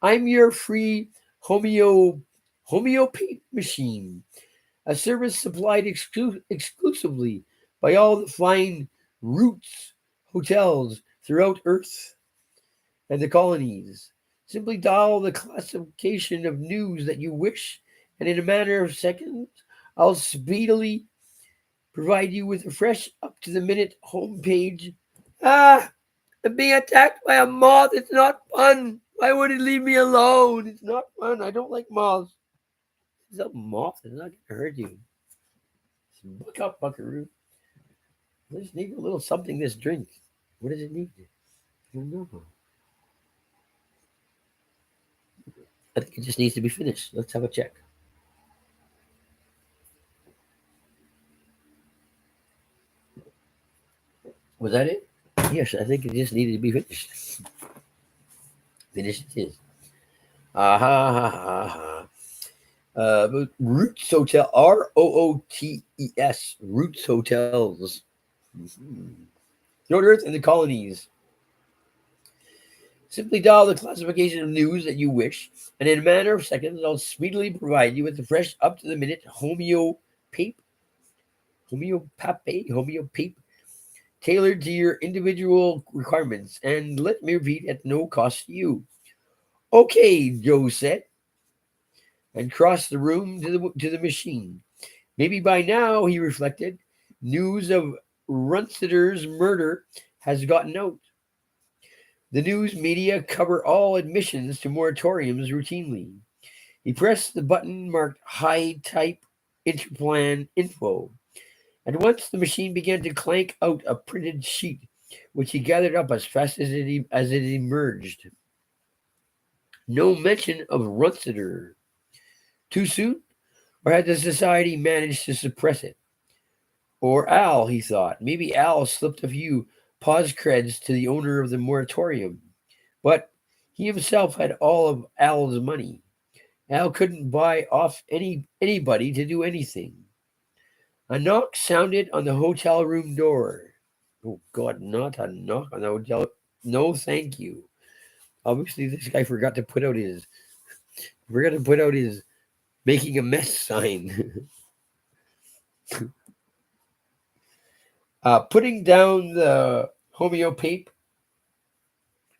"I'm your free homeopathy machine, a service supplied exclusively by all the flying roots hotels throughout Earth and the colonies. Simply dial the classification of news that you wish, and in a matter of seconds, I'll speedily provide you with a fresh, up to the minute homepage." Ah, I'm being attacked by a moth. It's not fun. Why would it leave me alone? It's not fun. I don't like moths. It's a moth. It's not going to hurt you. Buck up, buckaroo. I just need a little something, this drink. What does it need? I don't know. I think it just needs to be finished. Let's have a check. Was that it? Yes, I think it just needed to be finished. Finished it is. Ah ha ha ha ha. But Roots Hotel, Rootes, Roots Hotels. Mhm. Throughout Earth and the colonies. Simply dial the classification of news that you wish, and in a matter of seconds, I'll speedily provide you with a fresh, up to the minute homeopathy tailored to your individual requirements, and let me repeat, at no cost to you. Okay, Joe said, and crossed the room to the machine. Maybe by now, he reflected, news of Runsitter's murder has gotten out. The news media cover all admissions to moratoriums routinely. He pressed the button marked High Type Interplan Info. At once the machine began to clank out a printed sheet, which he gathered up as fast as it emerged. No mention of Runsiter. Too soon? Or had the society managed to suppress it? Or Al, he thought. Maybe Al slipped a few pause creds to the owner of the moratorium. But he himself had all of Al's money. Al couldn't buy off anybody to do anything. A knock sounded on the hotel room door. Oh God, not a knock on the hotel. No, thank you. Obviously, this guy forgot to put out his making a mess sign. Putting down the homeopape,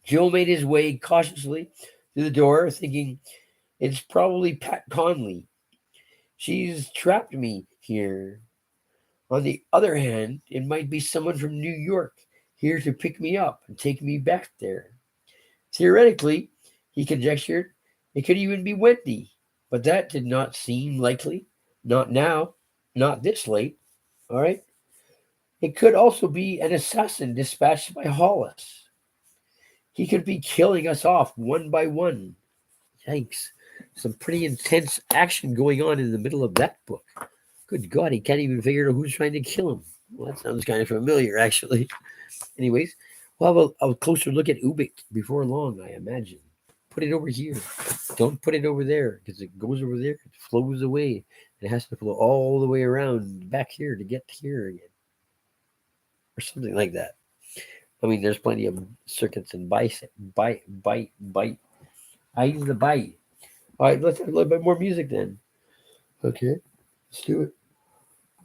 Joe made his way cautiously to the door, thinking it's probably Pat Conley. She's trapped me here. On the other hand, it might be someone from New York here to pick me up and take me back there. Theoretically, he conjectured, it could even be Wendy, but that did not seem likely. Not now, not this late. All right. It could also be an assassin dispatched by Hollis. He could be killing us off one by one. Yikes. Some pretty intense action going on in the middle of that book. Good God, he can't even figure out who's trying to kill him. Well, that sounds kind of familiar, actually. Anyways, we'll have a closer look at Ubik before long, I imagine. Put it over here. Don't put it over there, because it goes over there, it flows away. It has to flow all the way around back here to get here again, or something like that. I mean, there's plenty of circuits and bite. I use the bite. All right, let's have a little bit more music then. Okay, let's do it.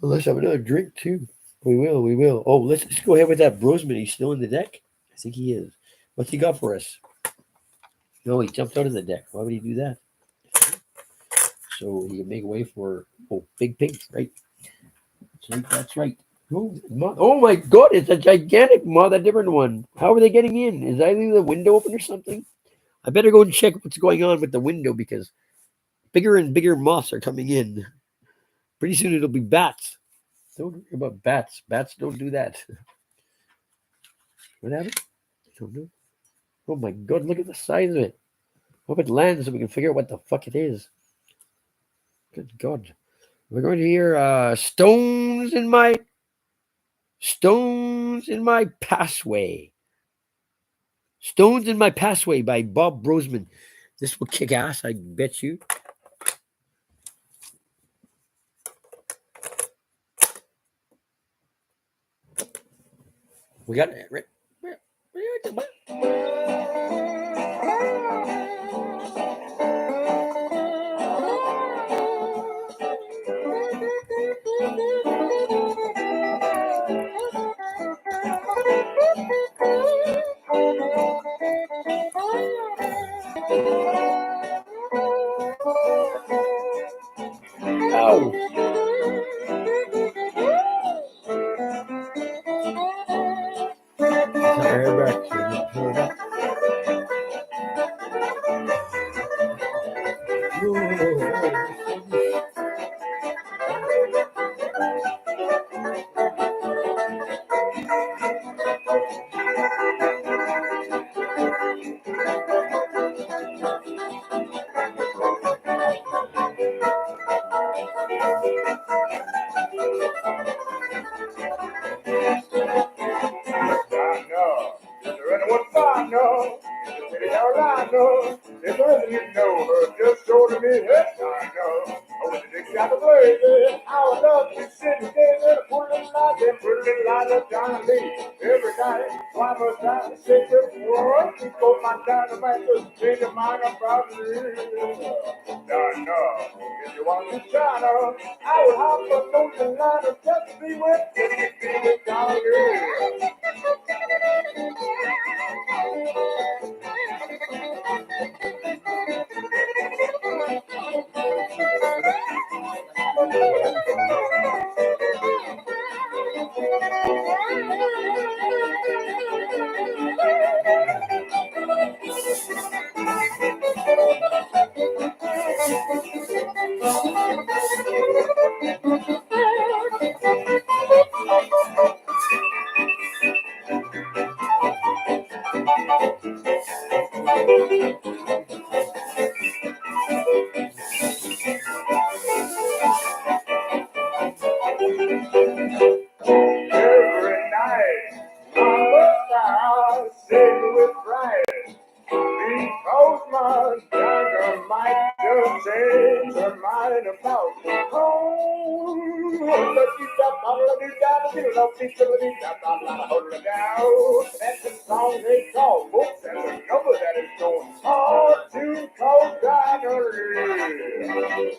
Well, let's have another drink too. We will. Oh, let's just go ahead with that Brosman. He's still in the deck? I think he is. What's he got for us? No, he jumped out of the deck. Why would he do that? So he can make way for big pigs, right? That's right. Oh my God, it's a gigantic moth, a different one. How are they getting in? Is either the window open or something? I better go and check what's going on with the window because bigger and bigger moths are coming in. Pretty soon it'll be bats. Don't worry about bats. Bats don't do that. What happened? I don't know. Oh my God, look at the size of it. Hope it lands so we can figure out what the fuck it is. Good God. We're going to hear Stones in My Passway. Stones in My Passway by Bob Brosman. This will kick ass, I bet you. We got it. Just go to me, hey, I know. Oh, they got the way, I would love to sit there, put it like that, put it like a Johnny. Every night, why must I sit there for because my dynamite was changing my problem. No, if you want to China, I would hop a note and line of just be with Johnny. Every night, I sing with pride. Because my dynamite just changed her mind about home. That's the song they call books and the number that is going hard to call dynamite.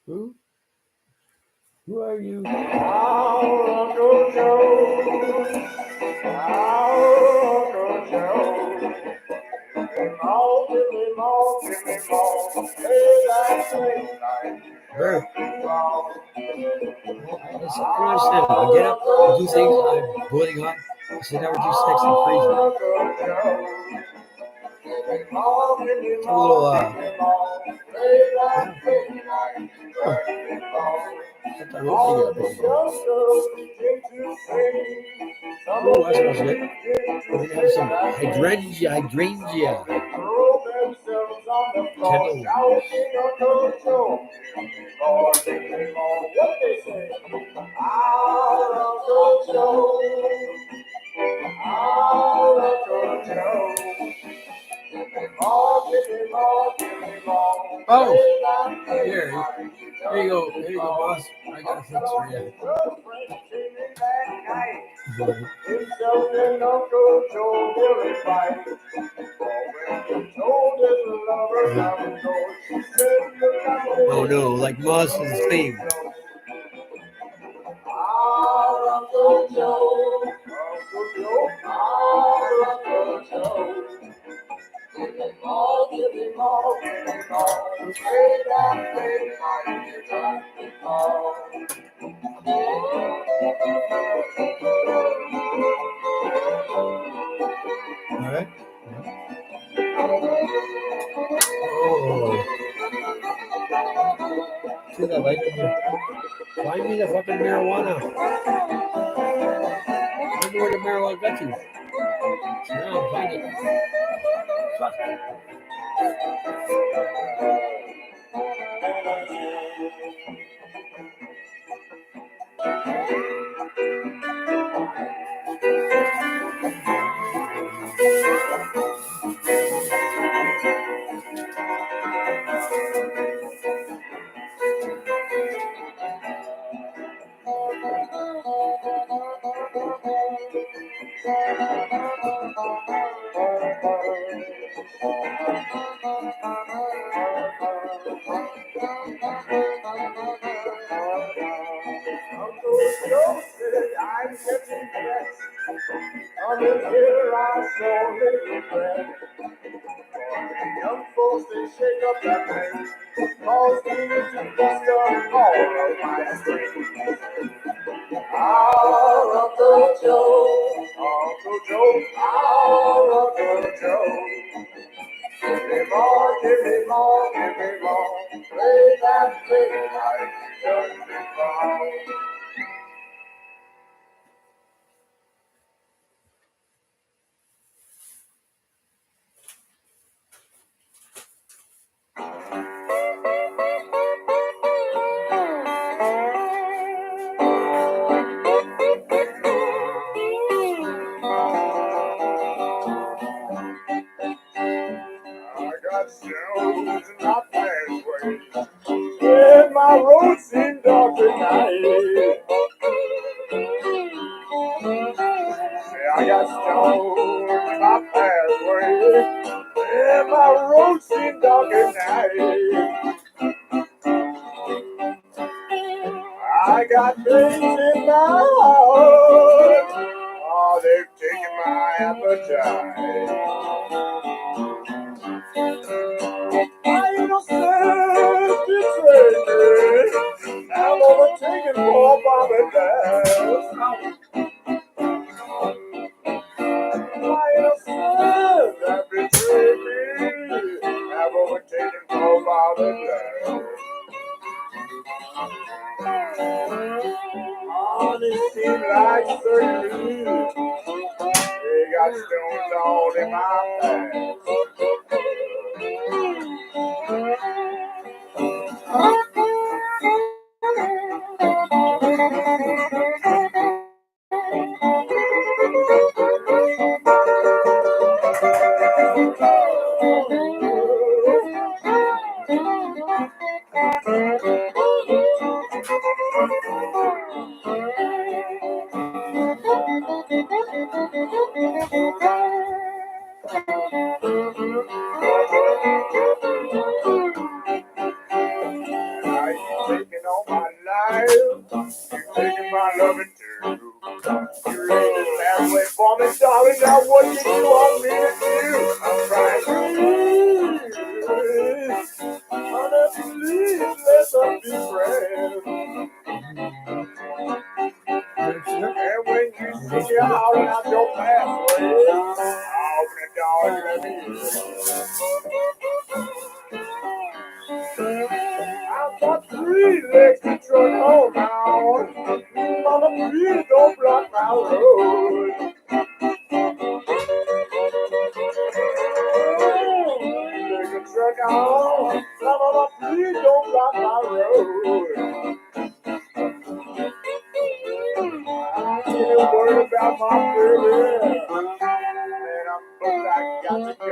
Who? Who are you? Our Uncle Joe. Our Uncle Joe. Oh, give me more, give me more. Hey, that sweet life. Bert. I don't understand it. I get up, I do things, I'm boiling hot. I sit down with you sexy crazy. It's a little, what the hell you got going on? Oh, that smells good. We're gonna have some hydrangea. Kettle. Oh, here you go. Here you go, boss. I got a fix for you. Oh no, like Moss is fame. Uncle Joe, Uncle Joe. Give me more, give me more, give me more. Say that thing, you got me more. All right. Oh. See that light in here? Find me the fucking marijuana. Find me where the marijuana got you. No, find it. Fuck. I'm getting dressed. On the hill I saw little bread. Young folks, they shake up that place. Cause we need to dust up all of my strings. Our Uncle Joe, Uncle Joe, our Uncle Joe. Give me more, give me more, give me more. Play that thing like you done before. Stones in my pathway, and my road seemed dark at night. Say I got stones in my pathway, and my road seemed dark at night. I got things in my heart, oh, they've taken my appetite. I innocent betrayed me. I'm overtaken for paradise. My innocent that betrayed me. I'm overtaken for paradise. Honesty like surgery. They got stones all in my past. life. You're taking my loving too. You laid this last way for me, darling. Now what do you want me to do? I'm trying to please. Honey, please let us be friends. And when you see me howling out your pathway, open the door and let me in. I've got 3 legs to trot home now. Mama, please don't block my road. Legs to trot home. Mama, please don't block my road. I'm getting worried about my baby. And I'm both I got to go.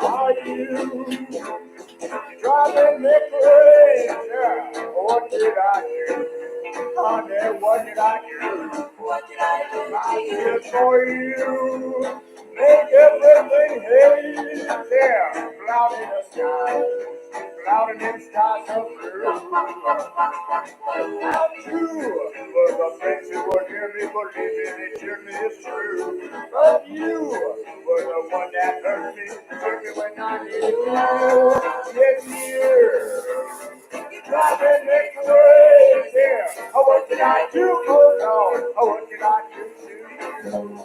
Are you driving me crazy? What did I do? Honey, what did I do? What did I do? I did for you. Make everything hazy. Cloud in the sky. Cloud in the sky so blue. How true was the things you were hear me believing it to me is true. But you were the one that hurt me when I needed you. Yes, you driving me crazy. Oh, what did I do? Oh, no. Oh, what did I do to you?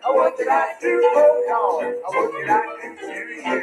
What did I do? Oh, no. What did I do to you?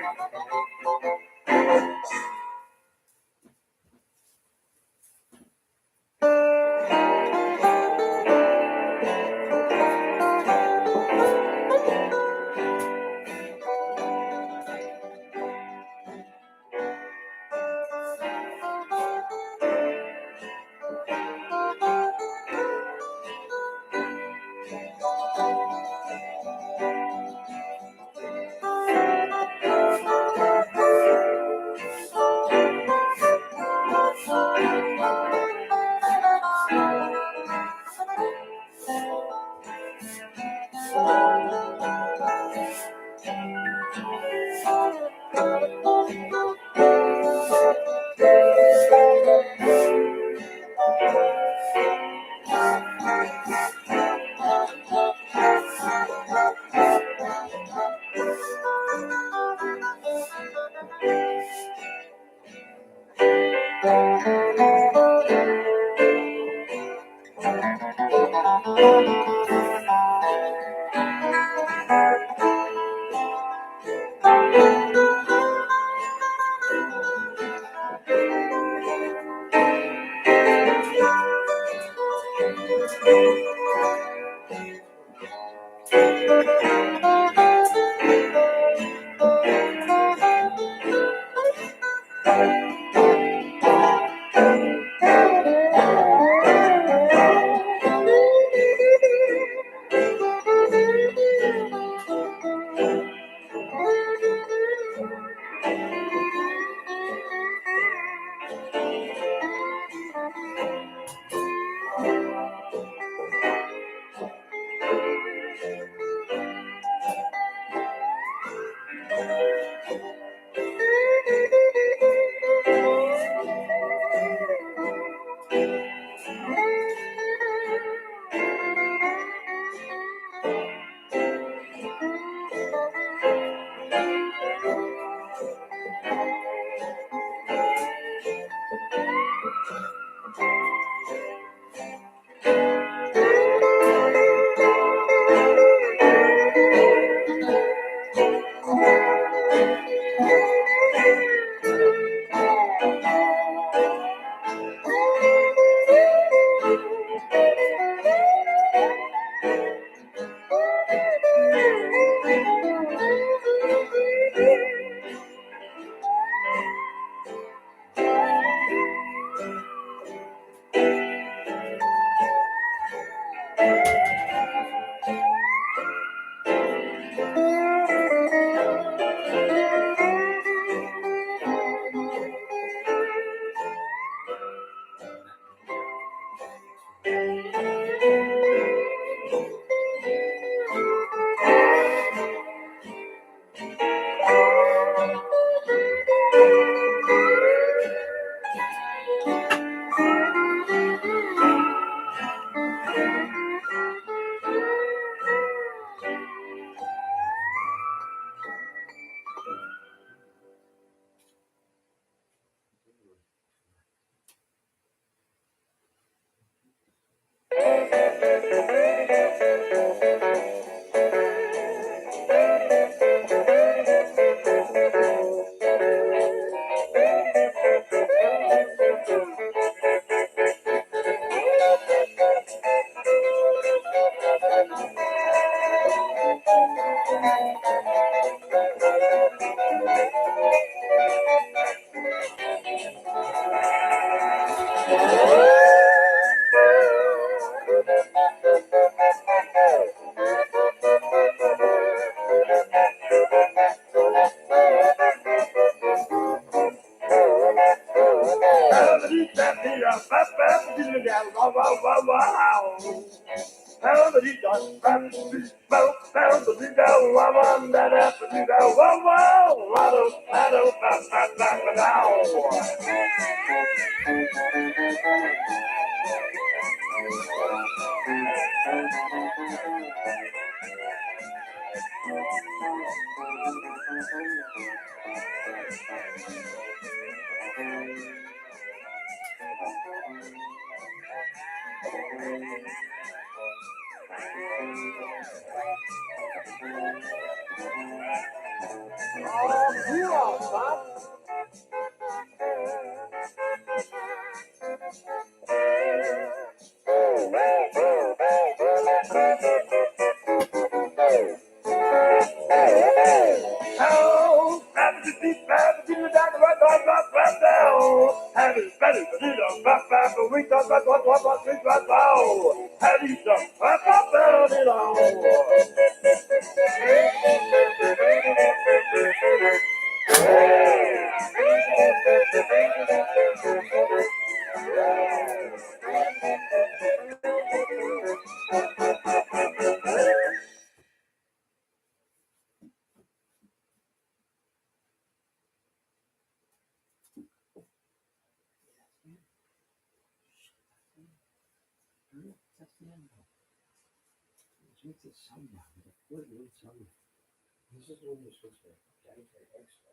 This is one you're supposed to dietary extra.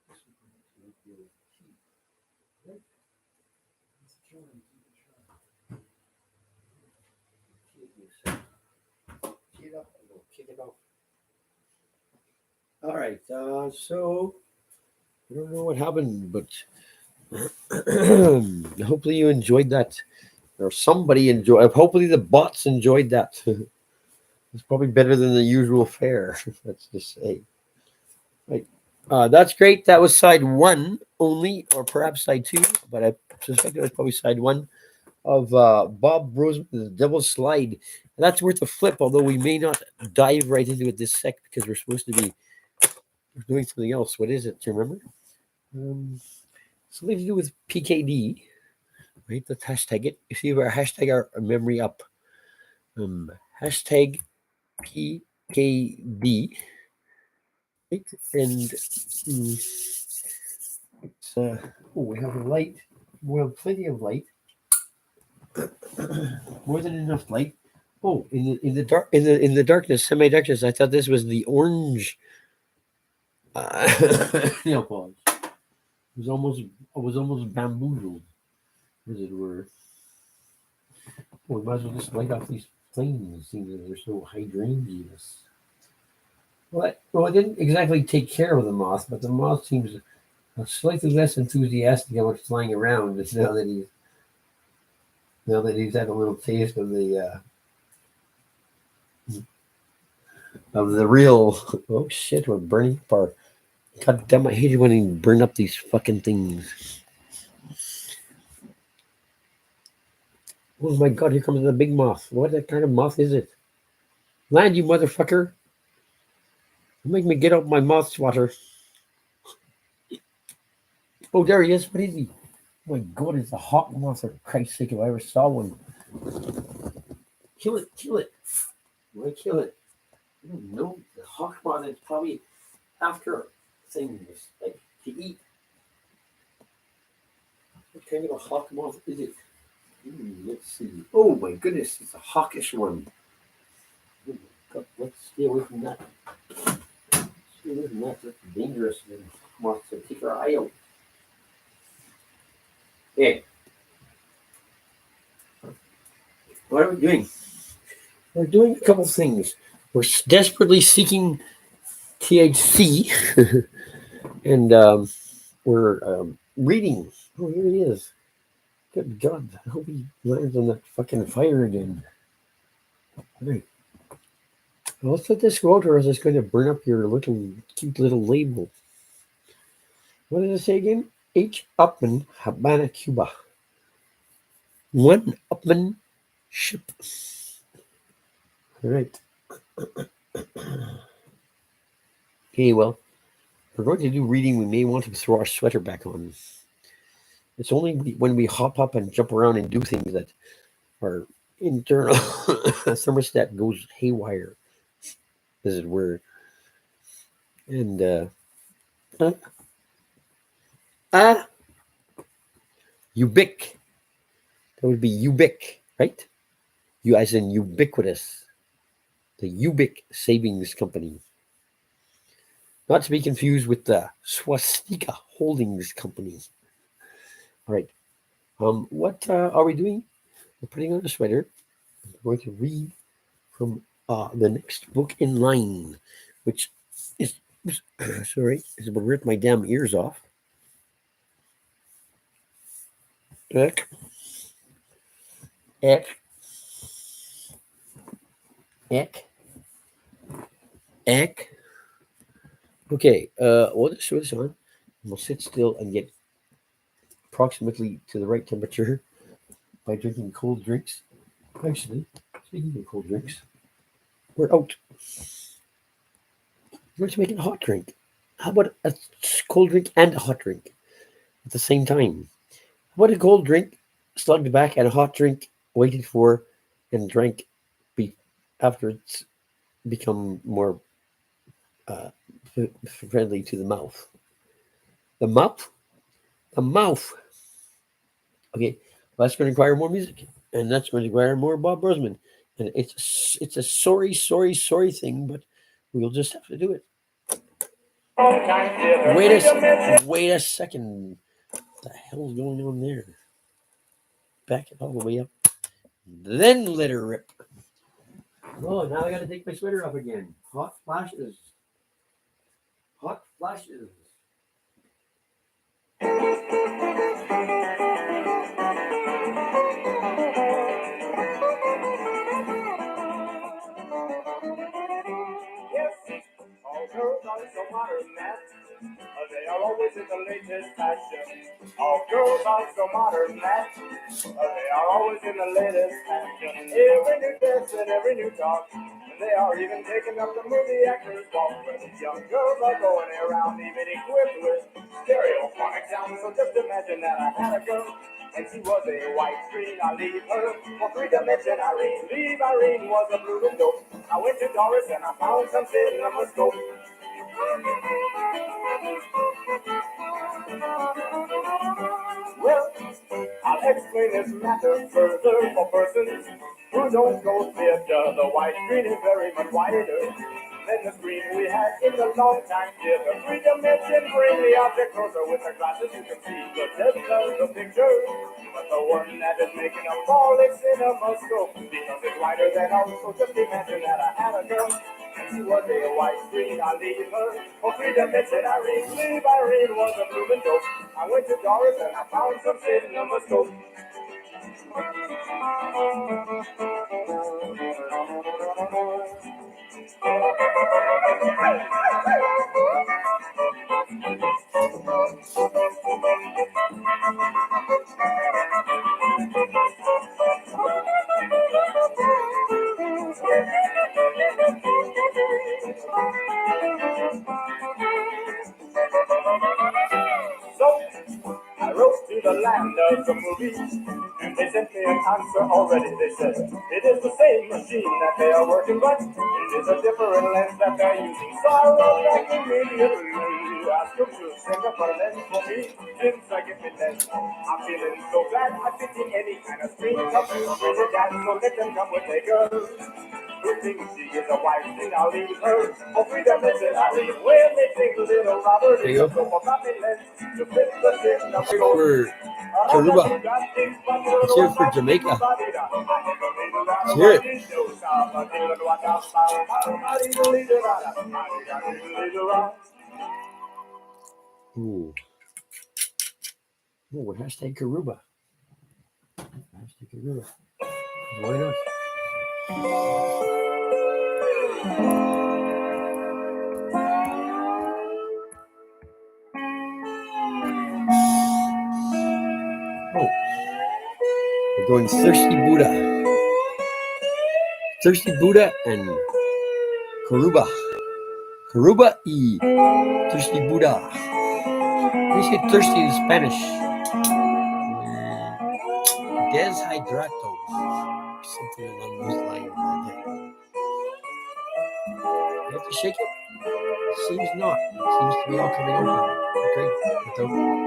This is going to make your teeth. Right? Let's try. Kick it up and we'll kick it off. All right. So I don't know what happened, but hopefully you enjoyed that, or somebody enjoyed. Hopefully the bots enjoyed that. It's probably better than the usual fare. Let's just say. Right. That's great. That was side one only, or perhaps side two, but I suspect it was probably side one of Bob Roseman's Devil's Slide. And that's worth a flip, although we may not dive right into it this sec because we're supposed to be doing something else. What is it? Do you remember? Something to do with PKD, right? Let's hashtag it. You see, our hashtag our memory up. Hashtag PKD. Right? And we have a light. We have plenty of light. More than enough light. Oh, in the dark, in the darkness, semi-darkness. I thought this was the orange nail polish. I was almost bamboozled, as it were. Well, we might as well just light off these flames, seeing that they're so hydrangeous. Well, I didn't exactly take care of the moth, but the moth seems slightly less enthusiastic about flying around now that he's had a little taste of the real. Oh shit, we're burning up our. God damn, I hate it when you burn up these fucking things. Oh my god, here comes the big moth. What kind of moth is it? Land, you motherfucker. Make me get out my moth swatter. Oh, there he is. What is he? Oh my god, it's a hawk moth, for Christ's sake, if I ever saw one. Kill it, kill it. Why kill it? I don't know. The hawk moth is probably after things like to eat. What kind of a hawk moth is it? Let's see. Oh my goodness, it's a hawkish one. Oh my God, let's stay away from that. Stay away from that. That's dangerous. And moths to take our eye out. Okay. What are we doing? We're doing a couple things. We're desperately seeking THC, and we're reading. Oh, here he is. Good God, I hope he lands on that fucking fire again. Right. Well, let's let this go out, or else it's going to burn up your little cute little label. What did it say again? H. Upman, Havana, Cuba. 1 Upman ship. All right. Okay, well, if we're going to do reading, we may want to throw our sweater back on. It's only when we hop up and jump around and do things that our internal thermostat goes haywire, as it were. And uh, ah, ubic. That would be ubic, right? You as in ubiquitous. The Ubic Savings Company. Not to be confused with the Swastika Holdings Company. All right. What are we doing? We're putting on a sweater. We're going to read from the next book in line, which is sorry, is about to rip my damn ears off. Eck, eck, eck, eck. Okay, we'll just throw this on. We'll sit still and get approximately to the right temperature by drinking cold drinks. Actually, speaking of cold drinks, we're out. We're going to make a hot drink. How about a cold drink and a hot drink at the same time? How about a cold drink slugged back and a hot drink waited for and drank after it's become more uh, friendly to the mouth? The mouth? The mouth. Okay, well, that's going to require more music, and that's going to require more Bob Brosman. And it's a sorry thing, but we'll just have to do it. Wait a second. What the hell's going on there? Back it all the way up. Then let her rip. Oh, now I got to take my sweater off again. Hot flashes. Hot flashes. Yes, all girls are so modern now. They are always in the latest fashion. All girls are so modern now. They are always in the latest fashion. Every new dress and every new talk. And they are even taking up the movie actors' walk. When these young girls are going around even equipped with stereophonic sound. So just imagine that I had a girl. And she was a white screen, I leave her for three-dimension Irene. Leave Irene was a blue window. I went to Doris and I found some cinemascope. Well, I'll explain this matter further for persons who don't go theater. The white screen is very much wider than the screen we had in the long time theater. Three dimension bring the object closer. With the glasses you can see the depth of the picture. But the one that is making a fall is cinemascope because it's wider than us. So just imagine that I had a girl. And she was a white screen, I leave her for three dimension Irene. Leave Irene was a blooming dope. I went to Doris and I found some cinemascope. So I wrote to the land of the movies, and they sent me an answer already. They said it is the same machine that they are working, but it is a different lens that they're using. So I wrote back immediately, ask them to send up a lens for me, since I get the lens. I'm feeling so glad I fit in any kind of screen. Come to the dance, so let them come with their girls. Who thinks she is a wife thing, I'll leave her. For freedom, listen, I'll leave. When they think little Robert is a soap of nothing less to fit the sin of the For Karuba. Let's hear it for Jamaica. Let's hear it. Ooh. Oh, hashtag Karuba. Hashtag Karuba. Why not? Oh, we're going Thirsty Buddha. Thirsty Buddha and Karuba. Karuba y Thirsty Buddha. We say thirsty in Spanish. Deshydrato. Something along those lines. You have to shake it? Seems not. It seems to be all coming open. Okay. Without.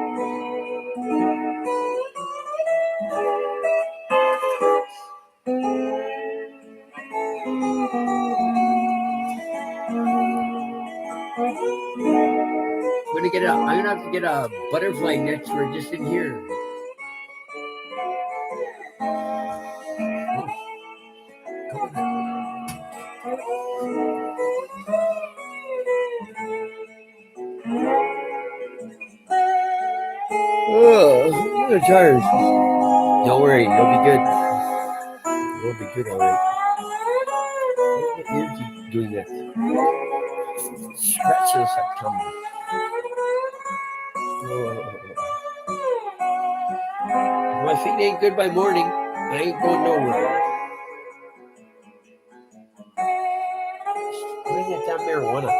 I'm gonna have to get a butterfly net for just in here. Oh, I'm tired. Don't worry, you'll be good. You'll be good, all right. You keep doing that. Scratches have come. If my feet ain't good by morning, I ain't going nowhere. Bring that damn marijuana.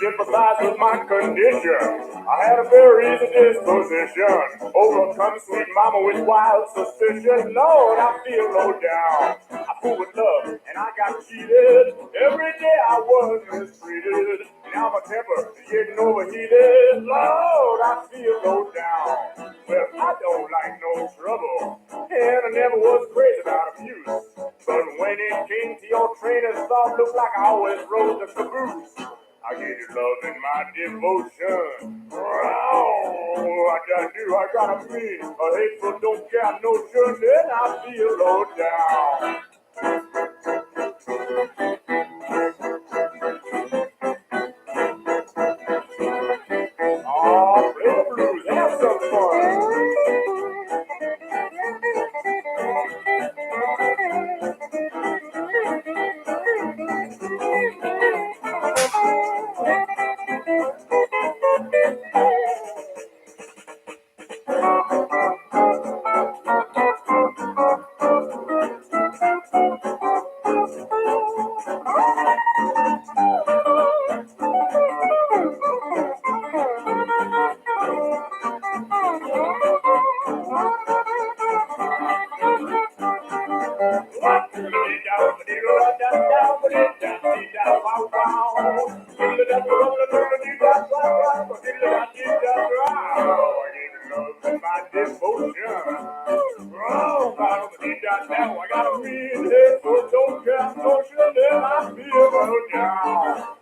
Sympathize with my condition. I had a very easy disposition. Overcome sweet mama with wild suspicion. Lord, I feel low down. I fool with love and I got cheated. Every day I was mistreated. Now my temper is getting overheated. Lord, I feel low down. Well, I don't like no trouble. And I never was crazy about abuse. But when it came to your trainer's thought, looked like I always rode the caboose. I gave you love and my devotion. Oh, I gotta do, I gotta be a hateful, don't care notion. Then I feel low down. Oh, play the blues, have some fun. I got a mean head, so don't care, notion, then I feel low down.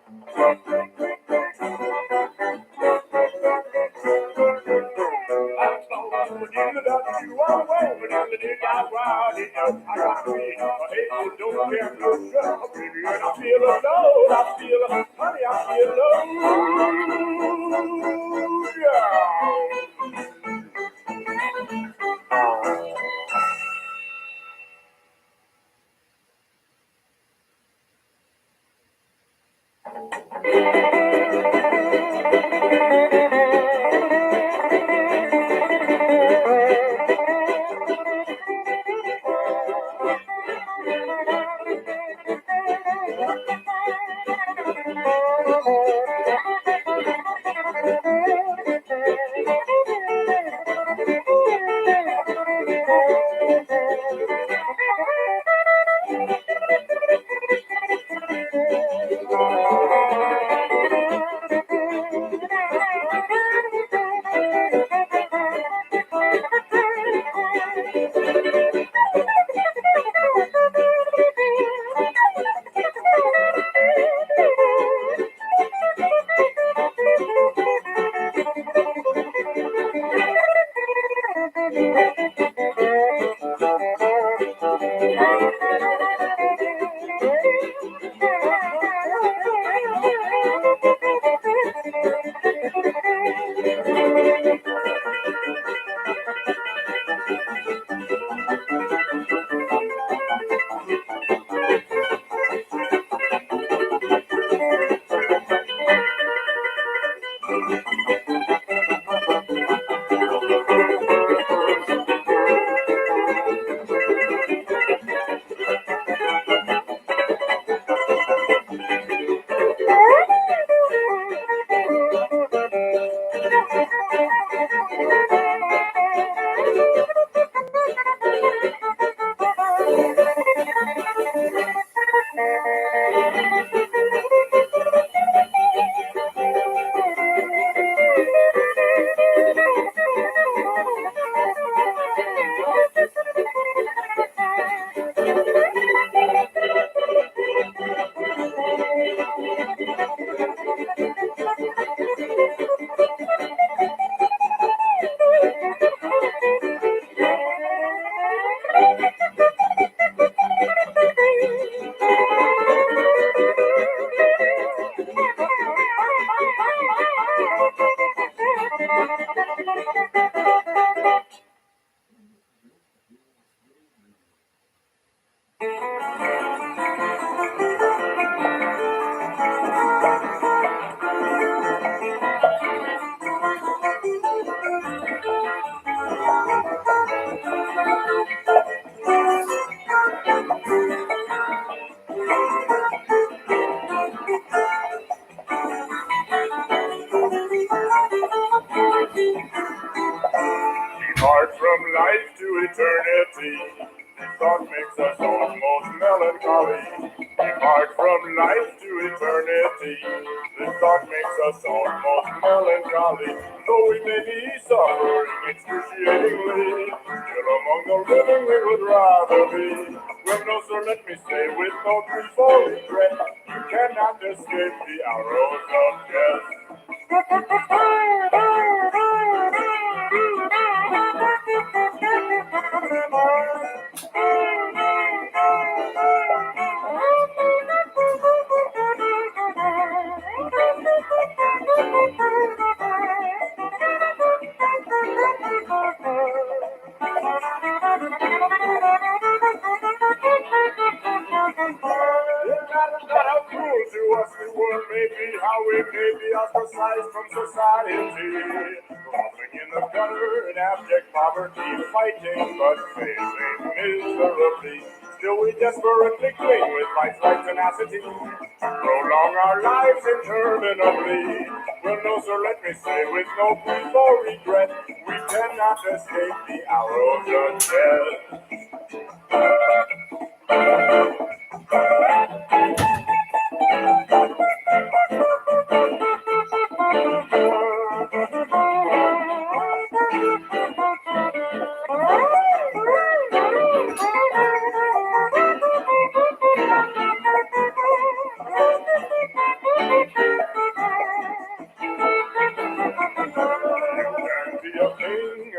Apart from life to eternity, this thought makes us almost melancholy. Apart from life to eternity, this thought makes us almost melancholy. Though we may be suffering excruciatingly, still among the living we would rather be. Well, no, sir, let me say with no grief or regret, you cannot escape the arrows of death. How cruel to us the world may be, how we may be ostracized from society. Crawling in the gutter in abject poverty, fighting but failing miserably. Still we desperately cling with fights like tenacity, prolong our lives interminably. Well, no, sir, let me say with no grief or regret, we cannot escape the arrows of death.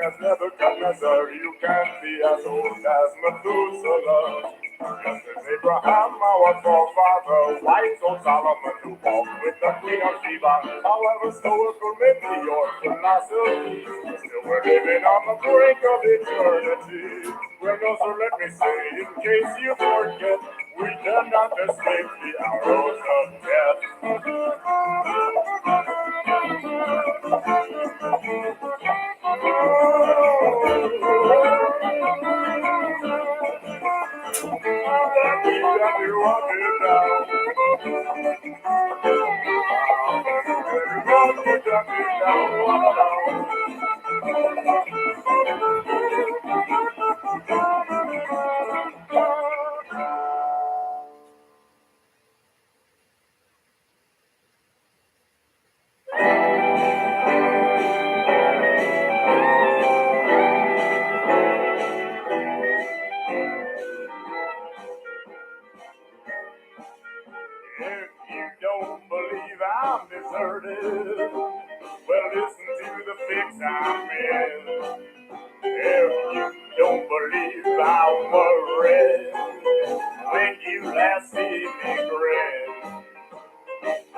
Has never Nebuchadnezzar, you can be as old as Methuselah. Just as Abraham, our forefather, wise old Solomon, who walked with the king of Sheba. However stoical may be your philosophy, still we're living on the brink of eternity. Well, no, so let me say, in case you forget, we done not escape the arrows of death. If you don't believe I'm deserted, well, listen to the fix I'm in. If you don't believe I'm worried, when you last see me grin,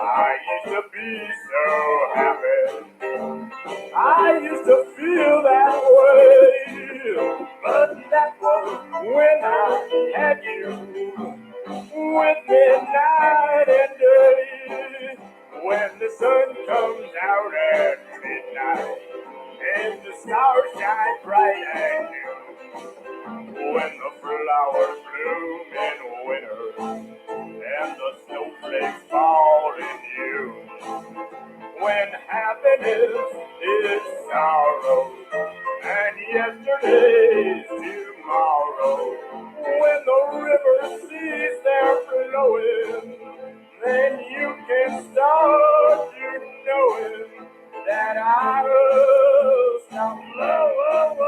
I used to be so happy. I used to feel that way, but that was when I had you with me night and day. When the sun comes out at midnight and the stars shine bright at you, when the flowers bloom in winter and the snowflakes fall in June, when happiness is sorrow and yesterday's tomorrow, when the river sees they're flowing, then you can start to knowing that I will stop loving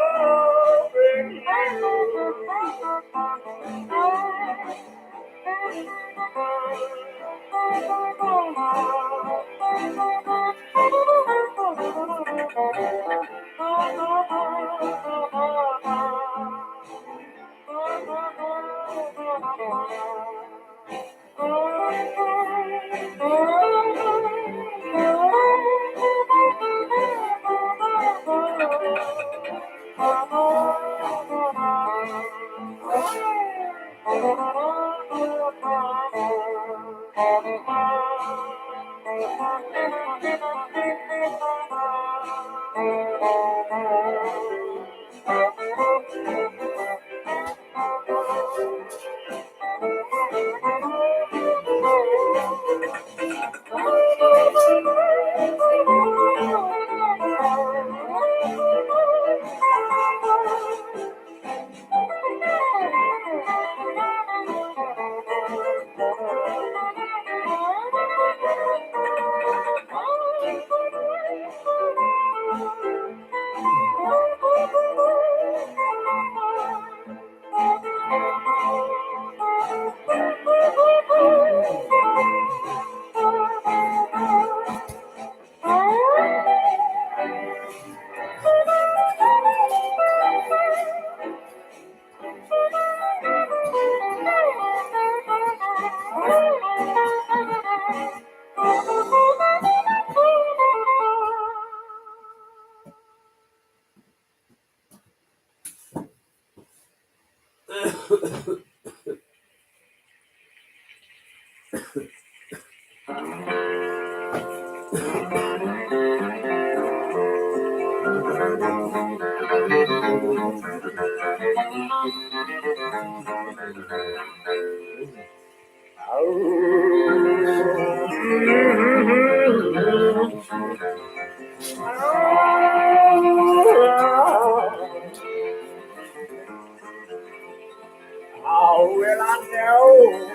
How will I know?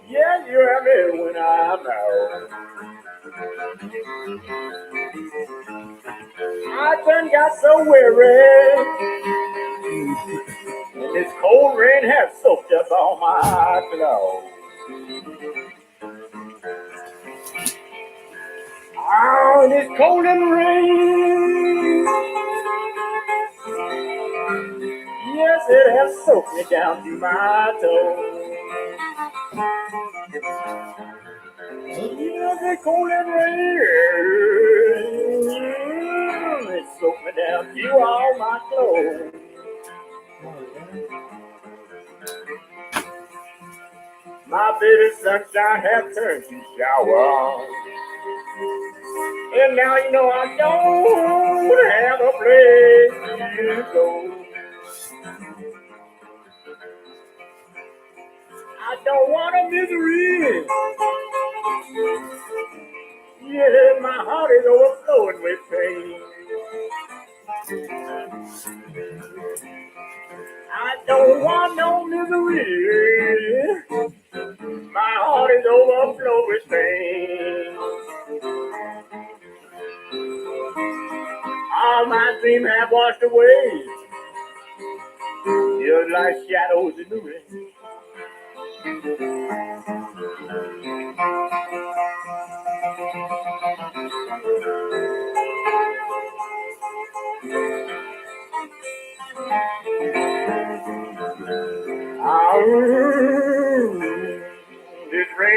Yeah, you have me when I'm out. I done got so weary, and this cold rain has soaked up all my clothes. Oh, this cold and rain soaked me down to my toes. Yeah, they cold and rain. It soaked me down to all my clothes. My baby sunshine has turned to shower. And now you know I don't have a place to go. I don't want a misery. Yeah, my heart is overflowing with pain. I don't want no misery. My heart is overflowing with pain. All my dreams have washed away, just like shadows in the rain.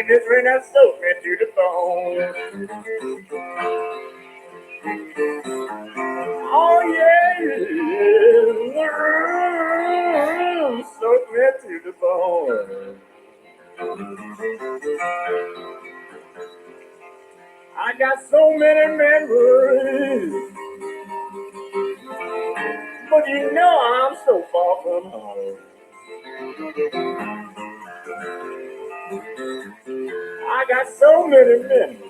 This rain has soaked me to the bone. Oh yeah, soaked me to the bone. I got so many memories, but you know I'm so far from home. I got so many memories,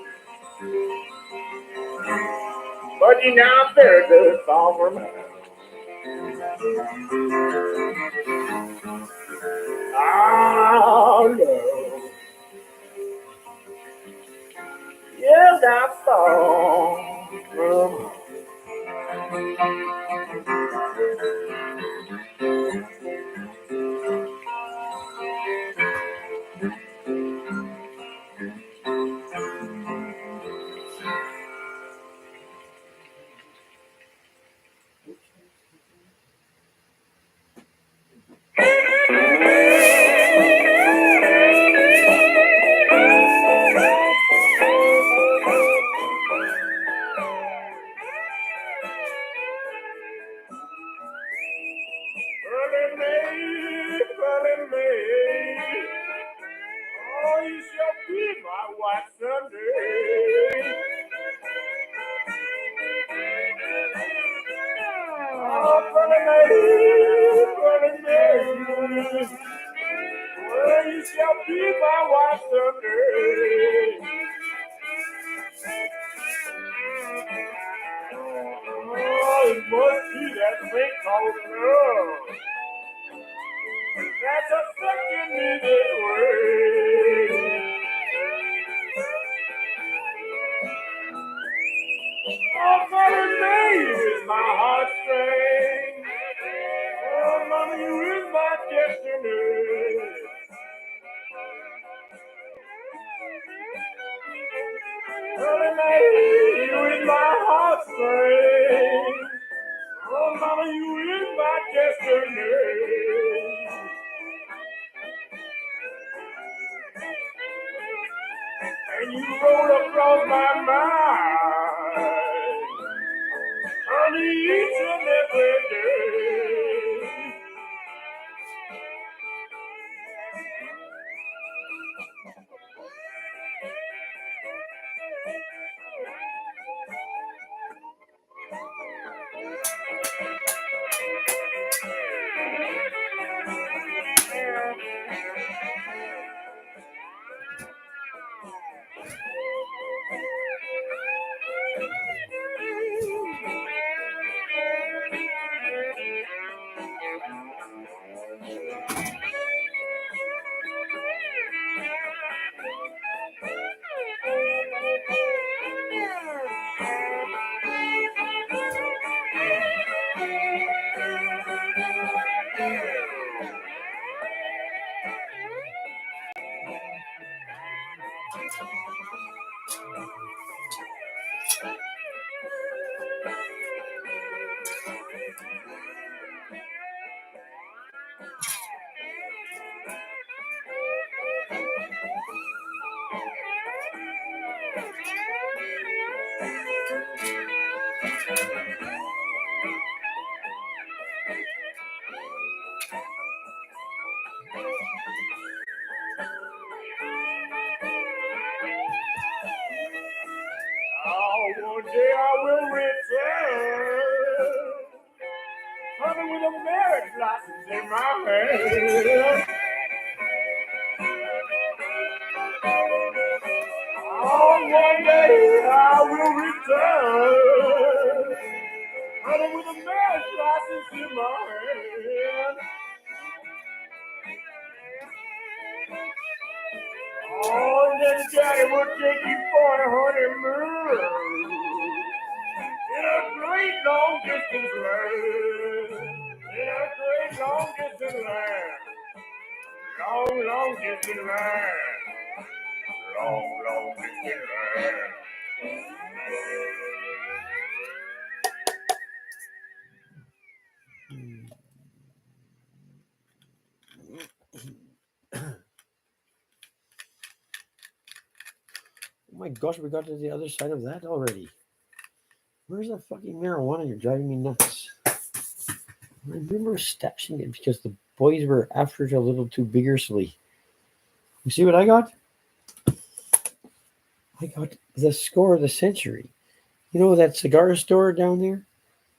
but you know I'm very good far from home. Oh no, yes I'm far from home. Early May, oh, you shall be my wife someday. Oh, early May, well, you shall be my wife someday. Oh, it must be that thing called love that's affecting me this way. Oh, Father, name is my heartstring. Oh, Mama, you is my destiny. Father, name you is my heartstring. Oh, Mama, you is my destiny. And you roll across my mind, honey, each and every day. Honey with a marriage license in my hand. Oh, one day I will return. Honey with a marriage license in my hand. Oh, and then Daddy will take you for a honeymoon. In a great long distance land. In a great long distance land. Long, long distance land. Long, long distance land. Oh my gosh, we got to the other side of that already. Where's that fucking marijuana? You're driving me nuts. I remember stashing it because the boys were after it a little too vigorously. You see what I got? I got the score of the century. You know that cigar store down there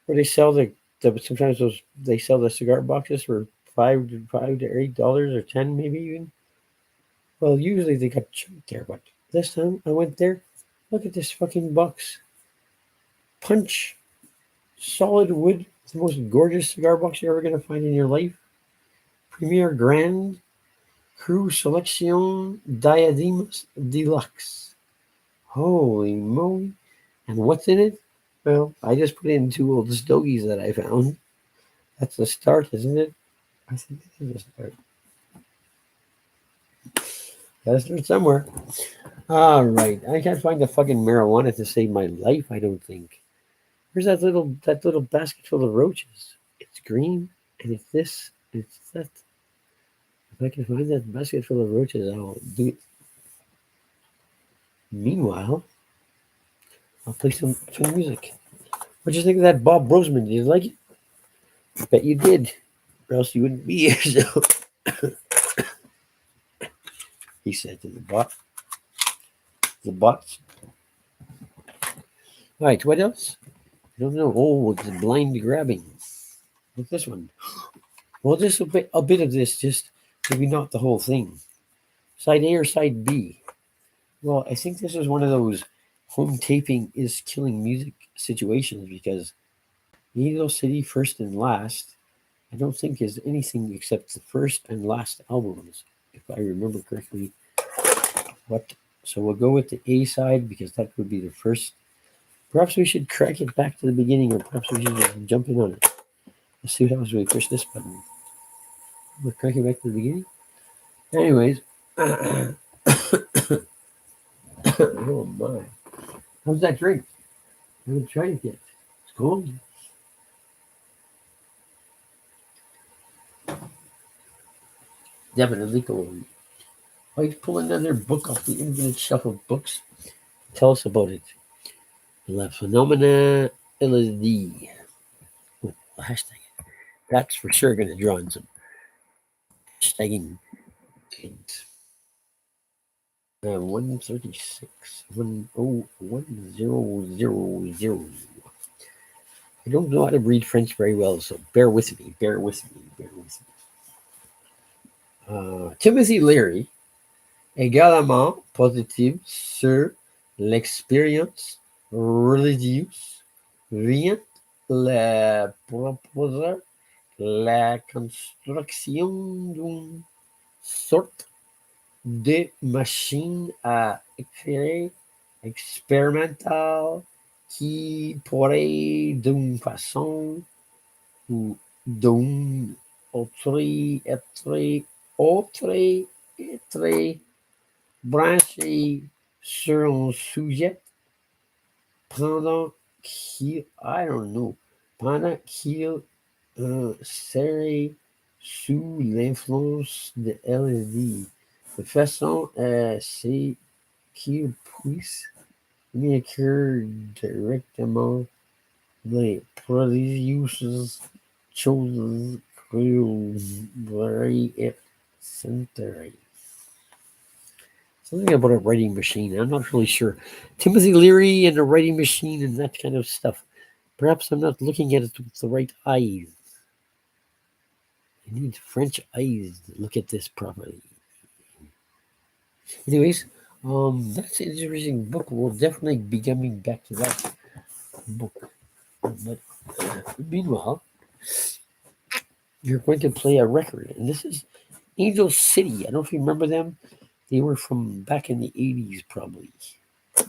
where they sell the sometimes they sell the cigar boxes for five to $8 or 10 maybe even. Well, usually they got junk there, but this time I went there. Look at this fucking box. Punch, solid wood. It's the most gorgeous cigar box you're ever gonna find in your life. Premier Grand Cru Selection Diademas Deluxe. Holy moly! And what's in it? Well, I just put in two old stogies that I found. That's a start, isn't it? I think it is a start. Gotta start somewhere. All right, I can't find the fucking marijuana to save my life. I don't think. Where's that little basket full of roaches? It's green, and it's this, and it's that. If I can find that basket full of roaches, I'll do it. Meanwhile, I'll play some music. What'd you think of that Bob Brosman? Did you like it? I bet you did, or else you wouldn't be here. So he said to the bot. The bots. All right, what else? I don't know. Oh, it's blind grabbing. What's this one? Well, just a bit of this, just maybe not the whole thing. Side A or side B? Well, I think this is one of those home taping is killing music situations because Needle City First and Last, I don't think is anything except the first and last albums, if I remember correctly. So we'll go with the A side because that would be the first. Perhaps we should crack it back to the beginning, or perhaps we should just jump in on it. Let's see what happens when we push this button. We'll crack it back to the beginning. Anyways. Oh my. How's that drink? I haven't tried it yet. It's cold. Definitely cold. Let's pull another book off the infinite shelf of books. Tell us about it. La Phenomena LSD. Oh, hashtag it. That's for sure going to draw in some hashtagging. 136. 101000. I don't know how to read French very well, so bear with me. Timothy Leary, également positive sur l'expérience religieuse, vient le proposer la construction d'une sorte de machine à éclairer expérimentale qui pourrait d'une façon ou d'une autre être branché sur un sujet pendant qu'il, I don't know, pendant qu'il serait sous l'influence de LSD, de façon à ce qu'il puisse écrire directement les prodigieuses choses qu'il pourrait être centré. Something about a writing machine. I'm not really sure. Timothy Leary and a writing machine and that kind of stuff. Perhaps I'm not looking at it with the right eyes. I need French eyes to look at this properly. Anyways, that's an interesting book. We'll definitely be coming back to that book. But meanwhile, you're going to play a record, and this is Angel City. I don't know if you remember them. They were from back in the 80s, probably. Here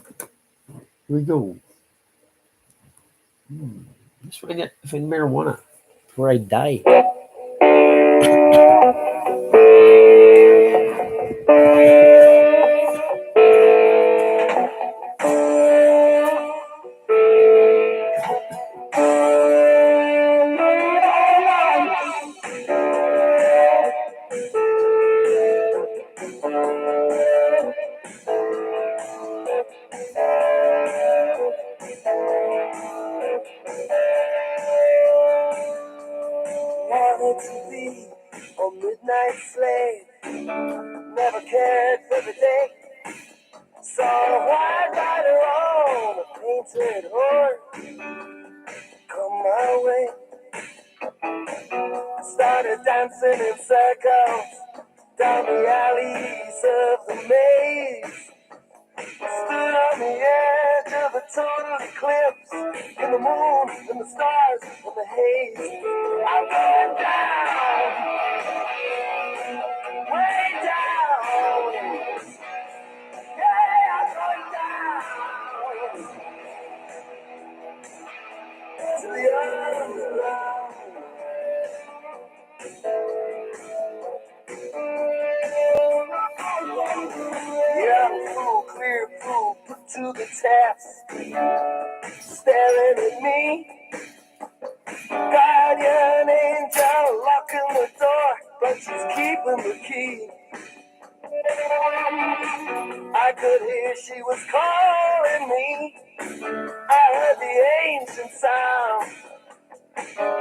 we go. Let's find out if I marijuana before I die. Wanted to be a midnight slave, never cared for the day. Saw a white rider on a painted horse come my way. Started dancing in circles down the alleys of the maze. Stood on the edge of a total eclipse in the moon, in the stars, in the haze. I'm going down, way down. Yeah, I'm going down to the underground. Yeah, full, clear proof put to the test. Staring at me, guardian angel locking the door, but she's keeping the key. I could hear she was calling me. I heard the ancient sound,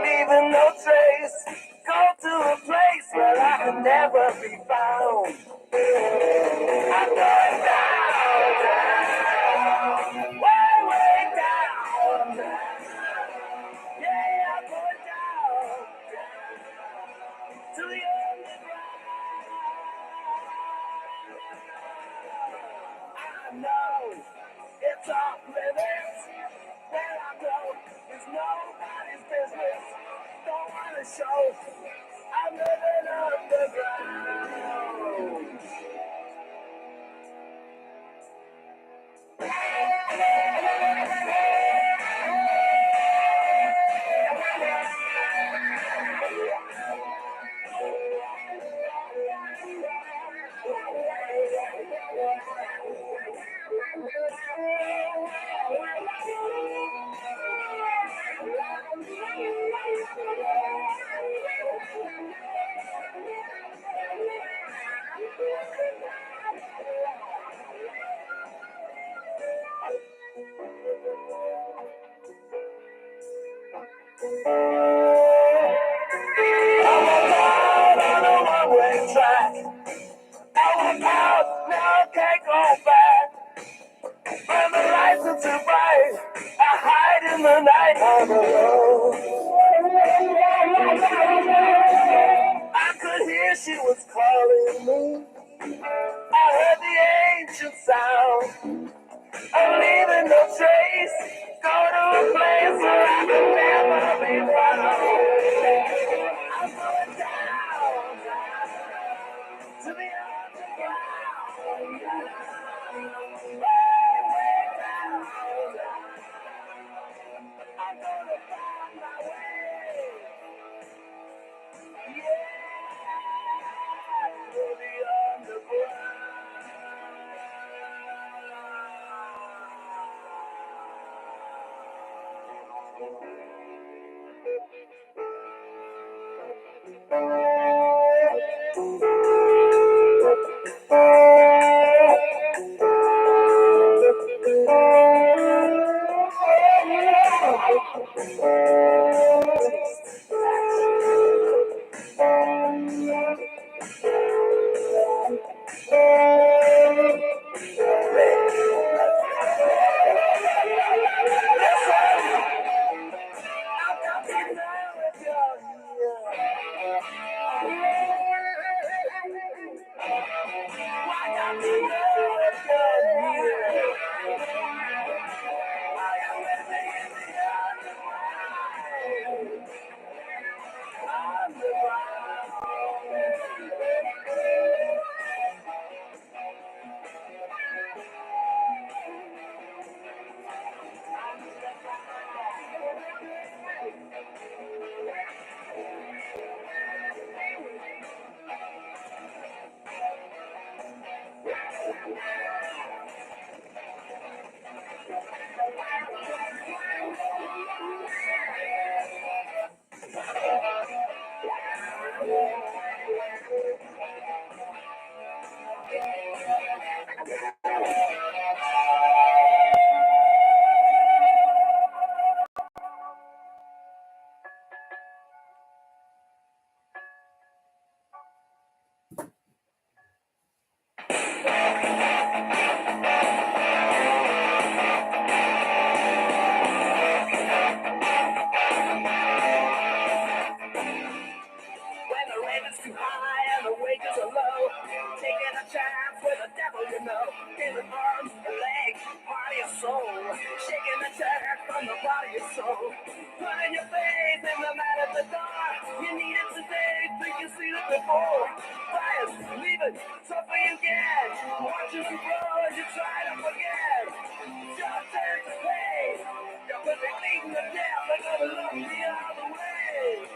leaving no trace. Go to a place where I can never be found. I'm going down, down, way, way down. Yeah, I'm going down, to the underground. I know it's off limits. Where I go is nobody's business. Don't wanna show I'm living underground. Out on a one-way track. I went out, now I can't go back. When the lights are too bright, I hide in the night on the road. I could hear she was calling me. I heard the ancient sound. I'm leaving no trace. Go to a place where I can never be found. I'm going down, to the underground. Way, way down. I'm gonna find my way. Yeah, to the underground. too high and the wages are low. Taking a chance with the devil, you know. Giving arms and legs, body and soul. Shaking the terror from the body and soul. Putting your faith in the man at the door. You need it today, think you seen it before. Bias, leave it, something you get. Watching them grow as you try to forget. Your turn to pay. You're bleeding to death, but never look the other way.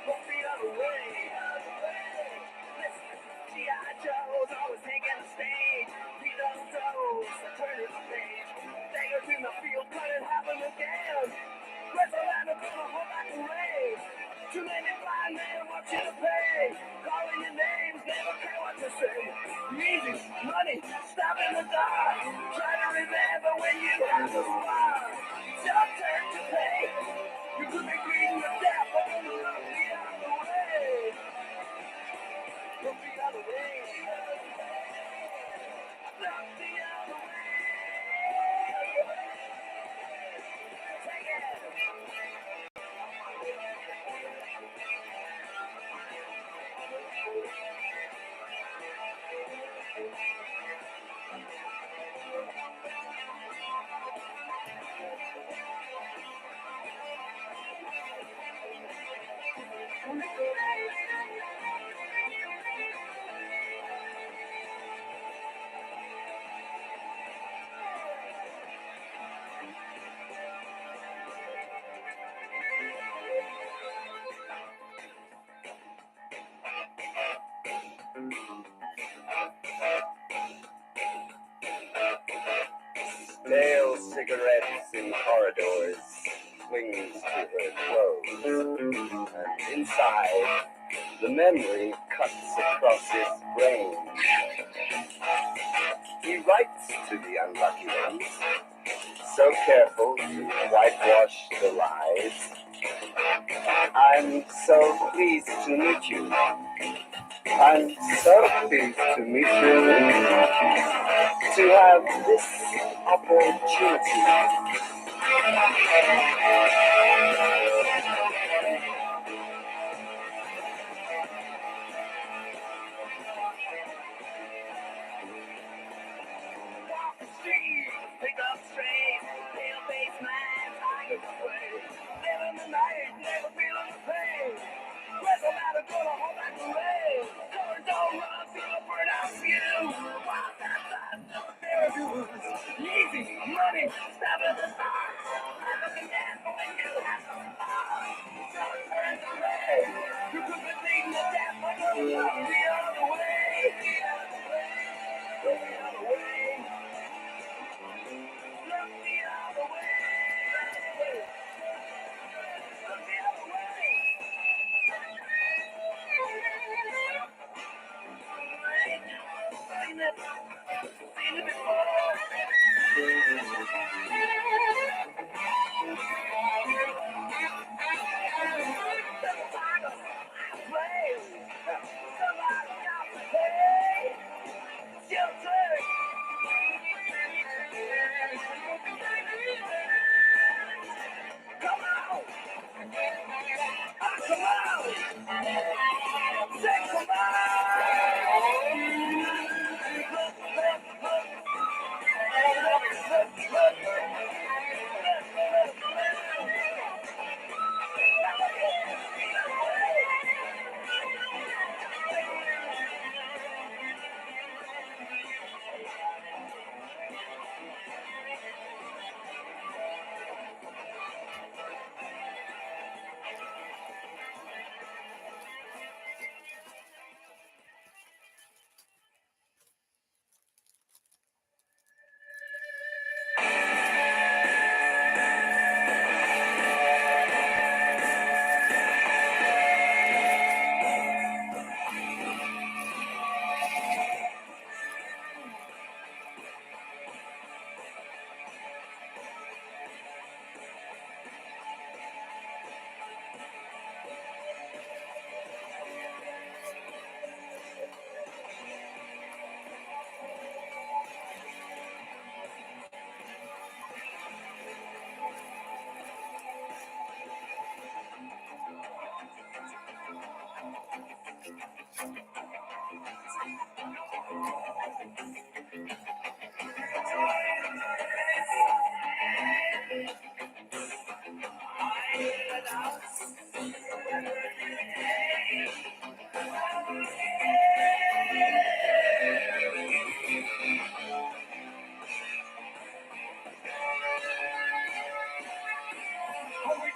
Look the other way. Listen, G.I. Joe's always taking the stage. Beat up toes, turning the page. Daggers in the field, cut it happen again. Where's the land of gonna hold back the rain? Too many blind men want you to pay. Calling your names, never care what you say. Easy, money, stop in the dark. Try to remember when you have the spark. It's your turn to pay. You could be bleeding to death, but you look the other way. Look the other way. Look the other way. Take it. Stale cigarettes in corridors clings to her clothes, and inside, the memory cuts across his brain. He writes to the unlucky ones, so careful to whitewash the lies. I'm so pleased to meet you. I'm so pleased to meet you. To have this opportunity. Pick up strays, pale-faced man, tiger's away. Living the night, never feeling the pain. Where's the matter gonna hold back the rain? Doors don't run through the burnt out view. Wild outside, never fair views. Easy, money, stop at the start. I'm looking at when you have to start. Don't turn the way. You could be beaten to death, but you'll look the other way. The other way. The other way. Look the other way. Look the other way. Seen it before. Somebody got to pay. It's your turn. Come on. Come on. Say come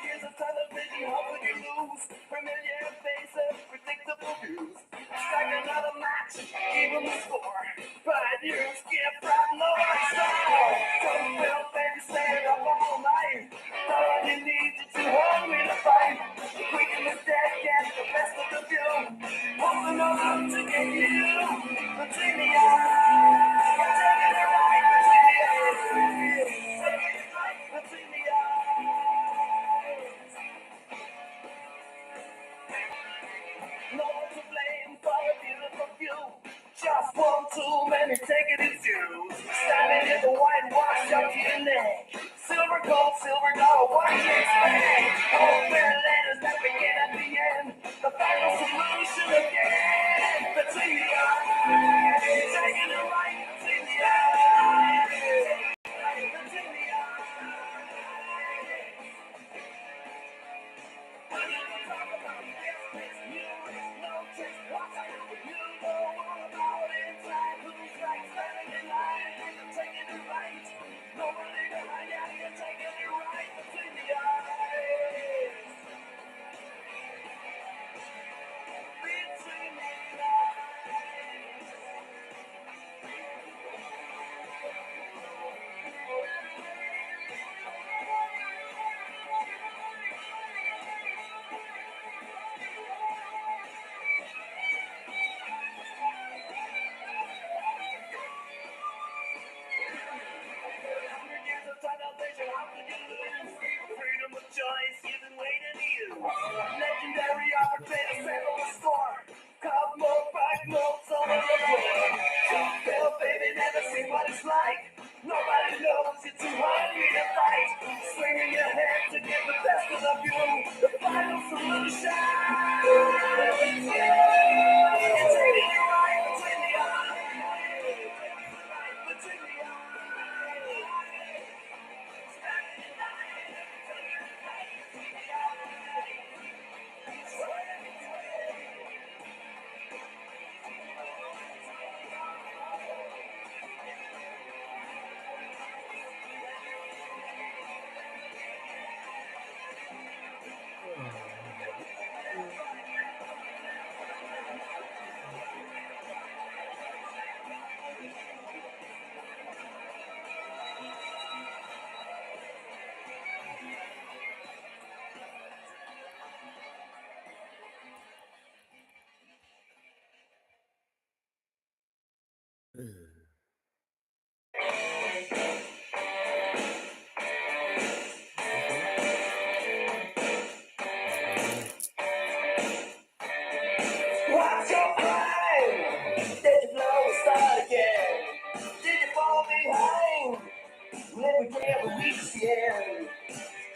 Years of television, how could you lose? Familiar faces, predictable views. Strike another match, even the score. Pioneers get from the right side. Don't feel baby, staying up all night. All you need is too hungry to fight. Quick in the deck, get the best of the view. Holding on to get you. Between the eyes, taking it right between the eyes. Taking it right between the eyes. No one to blame for a beautiful view. Just one too many taking its dues. Standing in the whitewash up to your neck. Silver gold, what do you expect? Open letters that begin at the end. The final solution again. Between the eyes. Taking it right between the eyes. Between the eyes. Freedom of choice given way to you. Legendary opportunity to settle the score. Cosmo back notes on the floor. Tell baby, never seen what it's like. Nobody knows you're too hungry to fight. Swinging your head to get the best of the view. The final solution. You're taking it right between the eyes. Right between the eyes. What's your crime? Did you blow and start again? Did you fall behind? Never ever reach the end.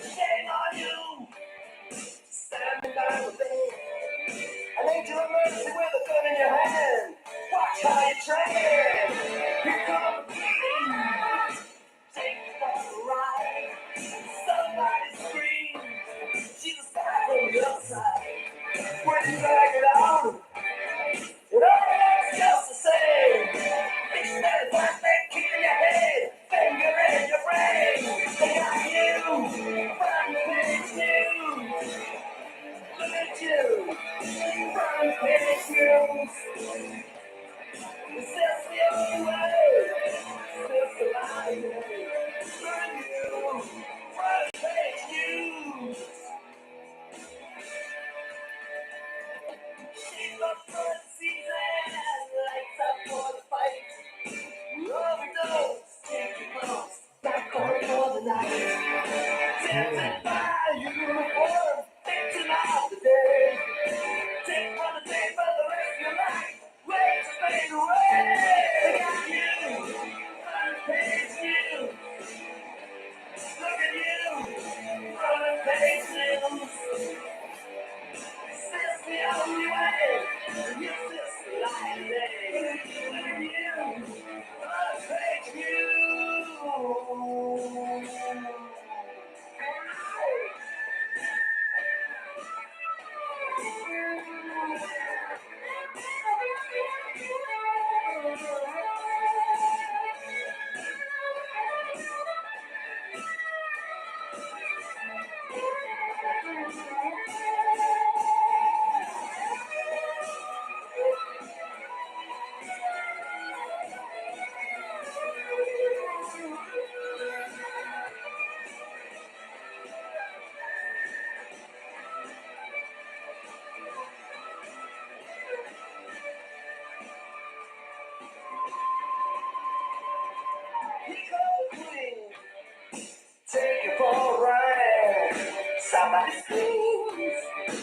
Shame on you, standing by the bed. An angel of mercy with a gun in your hand. Watch how you train. Here come the king. Take the ride. Somebody screams. She's a side from the other side. When you drag it on, it all looks just the same. It's that one thing keeping your head, finger in your brain. They got you, front page news. Look at you, front page news. It's just the only way. It's just the right way. Look at you, front page news. She looks for the season, lights up for the fight. Overdose, take your clothes, back on for the night. Tempted by uniform, victim of the day. Take for the day for the rest of your life. Wait to fade away. They got you, front page news. Look at you, front page news. It's the only way. You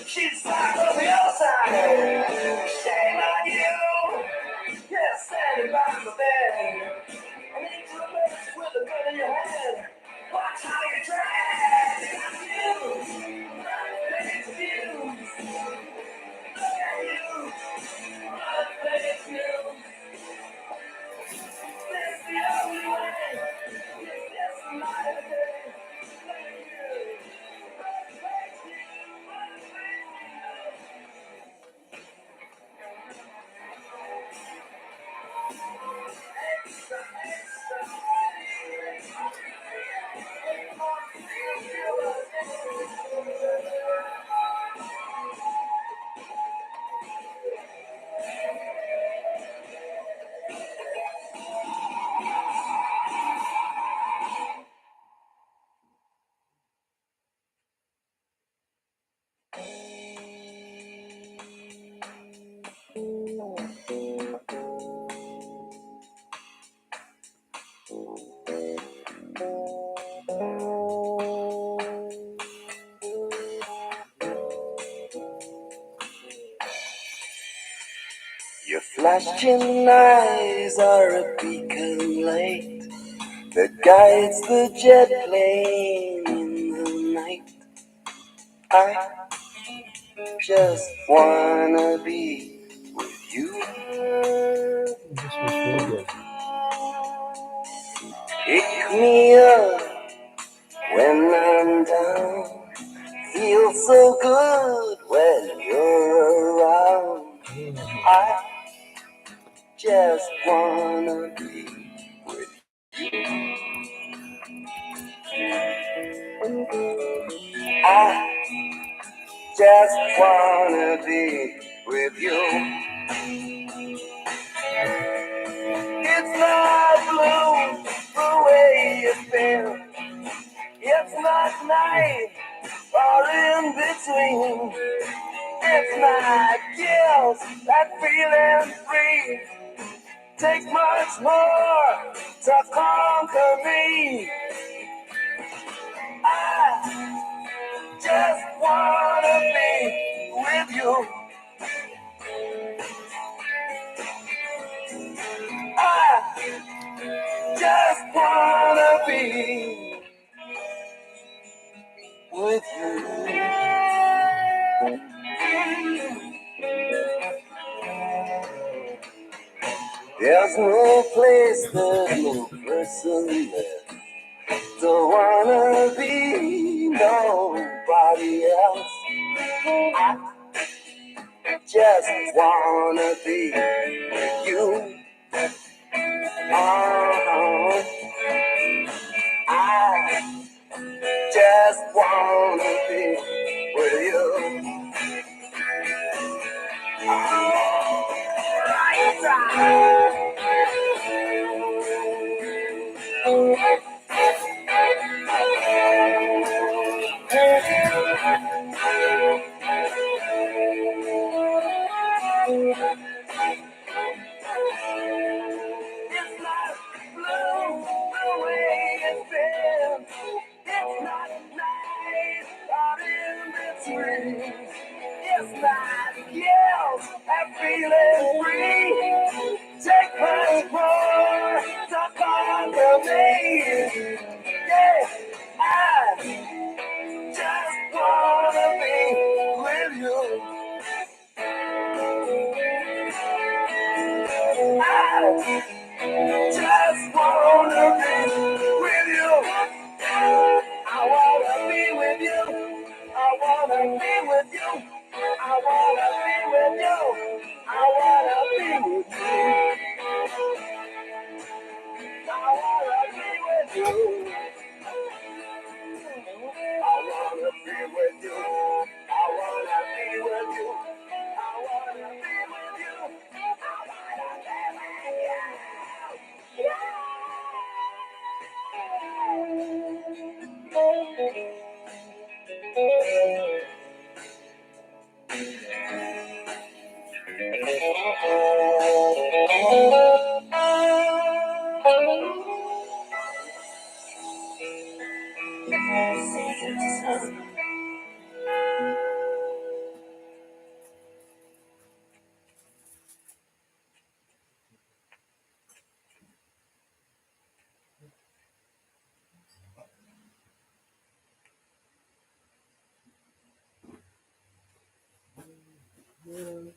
She's stuck on the other side. Shame on you. Yeah, standing by my bed. I need to replace with a gun in your hand. Watch how you drag. It's you. It's you. Look at you. It's you. This is the only way. It's the light of day. Look at you. It's you. Your flashing eyes are a beacon light that guides the jet plane in the night. I just wanna be with you. This was real good. Pick me up when I'm down. Feels so good when you're around. I just wanna be with you. I just wanna be with you. It's not blue the way you've been. It's not night or in between. It's not guilt that feeling free. Takes much more to conquer me. I just wanna be with you. I just wanna be with you. There's no place, there's no person there. Don't wanna be nobody else. I just wanna be with you. Oh, I just wanna be with you. It's not blue the way it's been. It's not nice out in between. It's not guilt and feeling free. Take much more to conquer me. Yeah, I just wanna be with you. I just wanna be with you. I wanna be with you. I wanna be with you. I wanna be with you. I wanna be with you. I wanna be with you. I wanna be with you. I wanna be with you. I wanna be with you. I wanna be with you. Father,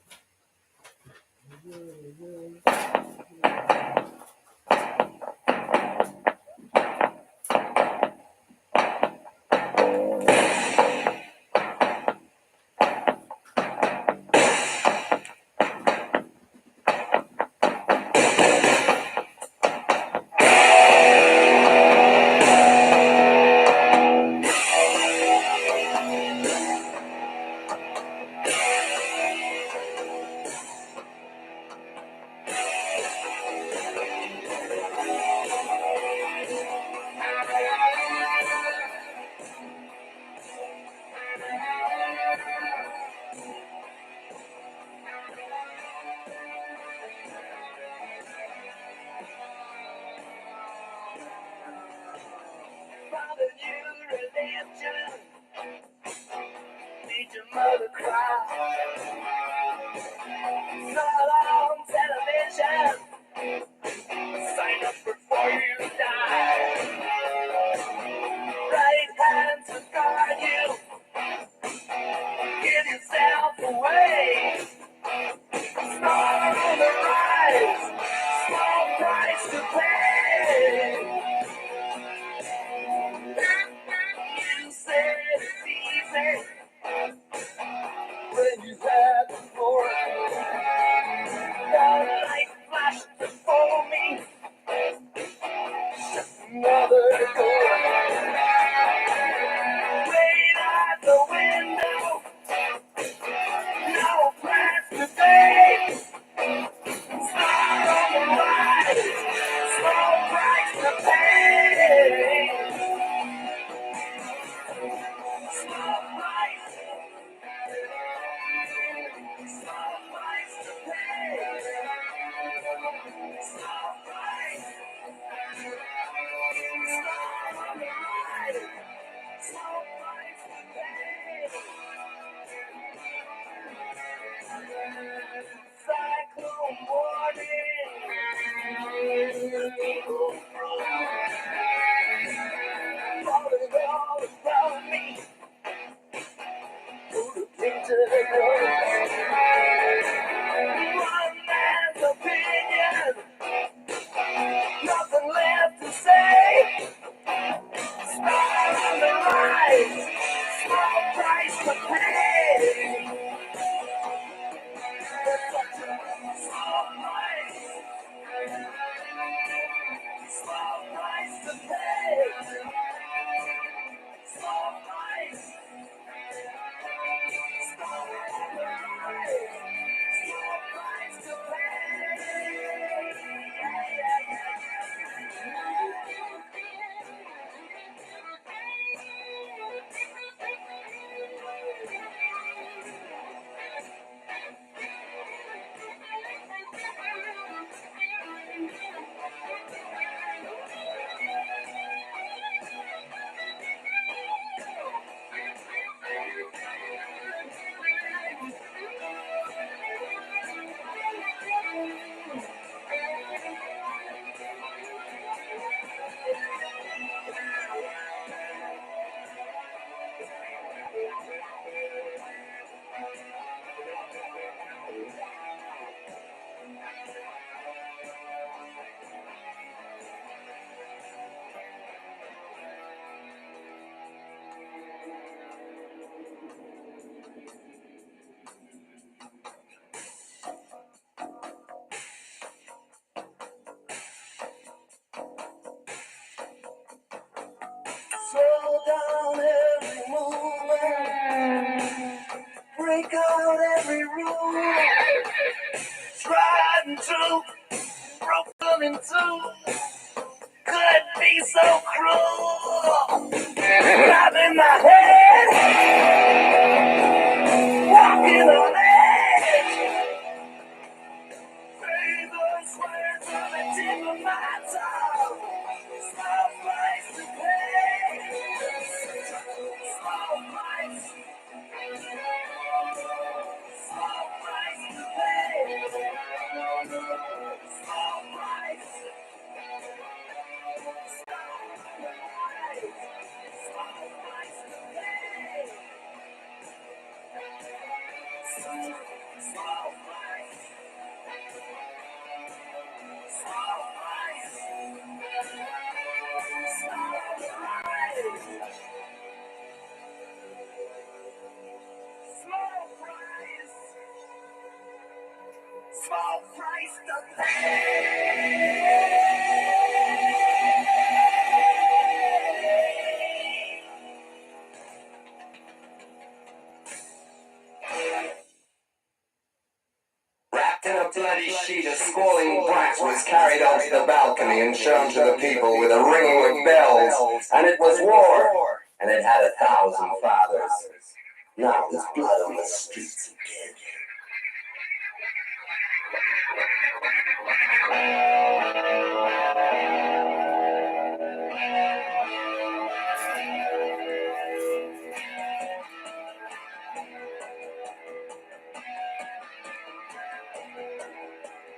your religion, did your mother cry? Not on television, sign up before you die. Right hand to guard you, give yourself away. Star on the rise, small price to pay. You said it's easy when you had before. The light flashed before me, another door. Wait at the window, no plans to pay. Star on the rise, small price to pay. Small price, small price to pay. Small price, star on the rise, small price to pay. Cyclone warning, falling all around me. Into the road. One man's opinion, nothing left to say. Star on the rise, small price to pay. Small price, small price to pay. Small price, star on the rise, small price to pay. Slow down every movement, break out every rule. Tried and true, broken in two, could be so cruel. Grabbing my head, walking on edge. Famous words on the tip of my tongue. Small price to pay. Small price. Small price to pay. Small price. Small price to pay. Small price. Small price. Small price. Small price. Small price to pay. Wrapped in a bloody sheet, a squalling brat was carried onto the balcony and shown to the people with a ringing of bells. And it was war, and it had 1,000 fathers. Now there's blood on the streets again.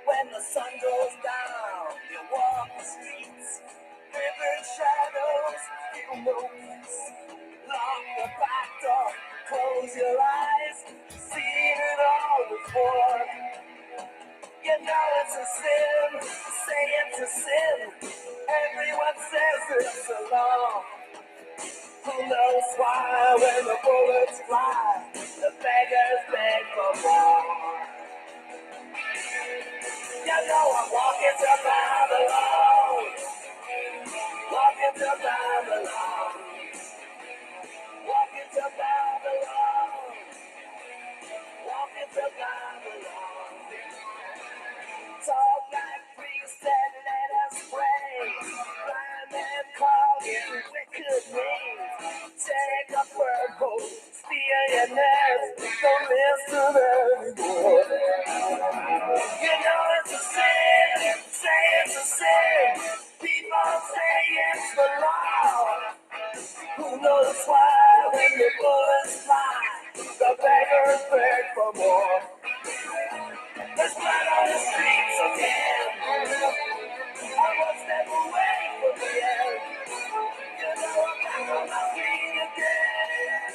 When the sun goes down, you walk the streets, vivid shadows, feel no peace. Lock the back door, close your eyes, seen it all before. You know it's a sin, say it's a sin. Everyone says it's a law. Who knows why when the bullets fly, the beggars beg for more. You know I'm walking to Babylon, walking to Babylon, walking to Babylon, walking to Babylon. Tall black priests said let us pray, blind men calling wicked names. Take a purple, steal your nest, don't listen anymore. You know it's a sin, say it's a sin. People say it's the law. Who knows why when the bullets fly, the beggars beg for more. There's blood on the streets again. I won't step away from the end. You know I'm back on my feet again.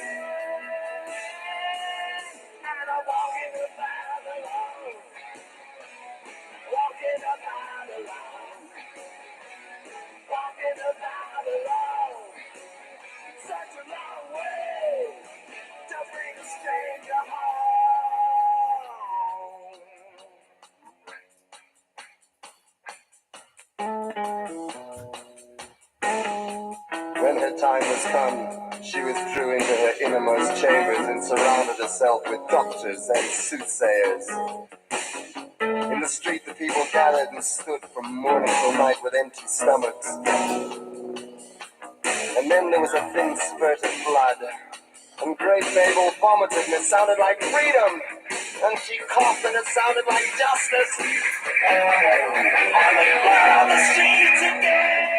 And I'm walking to Babylon. Walking to Babylon. Walking to Babylon. Such a long way to bring a stranger home. When her time was come, she withdrew into her innermost chambers and surrounded herself with doctors and soothsayers. In the street, the people gathered and stood from morning till night with empty stomachs. And then there was a thin spurt of blood, and great Mabel vomited, and it sounded like freedom. And she coughed, and it sounded like justice. And the blood on the streets again.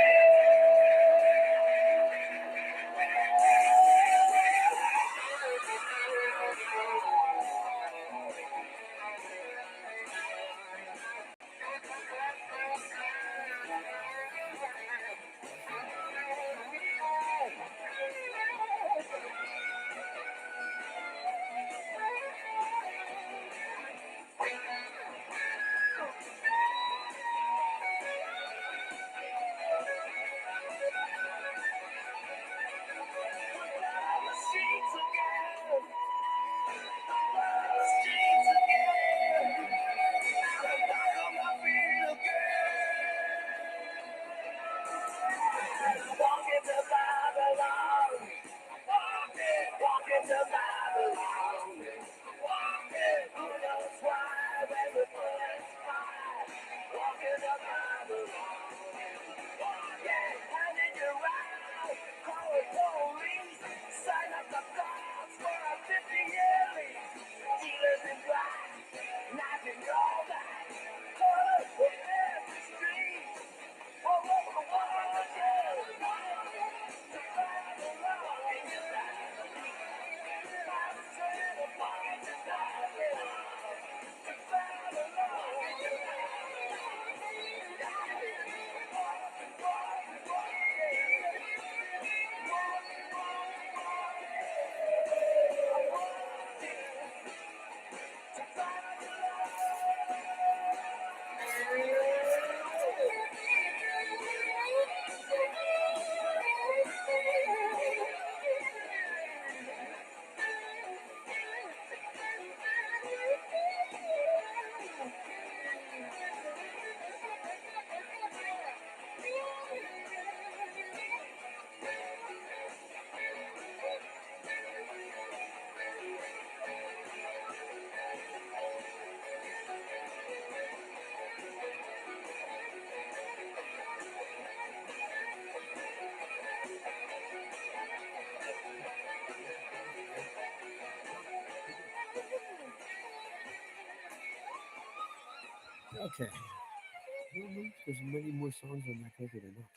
Okay. I don't know if there's many more songs on that record or not.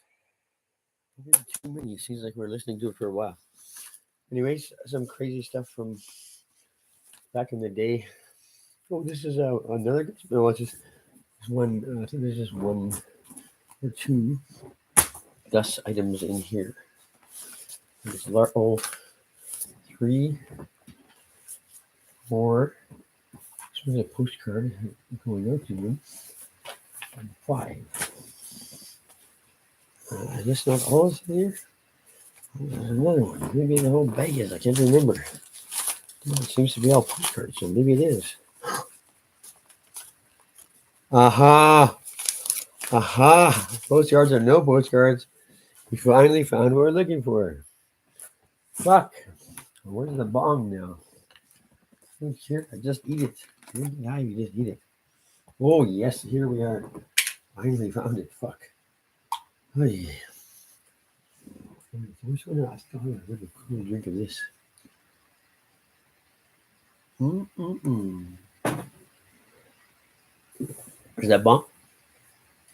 Maybe too many. It seems like we're listening to it for a while. Anyways, some crazy stuff from back in the day. Oh, this is another. No, it's just one. I think there's just one or two dust items in here. There's oh, three, four. This was a postcard going out to them. And five. I guess not all is here. Oh, there's another one. Maybe the whole bag is. I can't remember. It seems to be all postcards, so maybe it is. Aha! Aha! Postcards or no postcards. We finally found what we're looking for. Fuck! Where's the bong now? Oh, here, I just eat it. Yeah, you just eat it. Oh, yes, here we are. Finally found it. Fuck. Hey. Which one? I still have a really cool drink of this. Mm-mm-mm. Is that bong?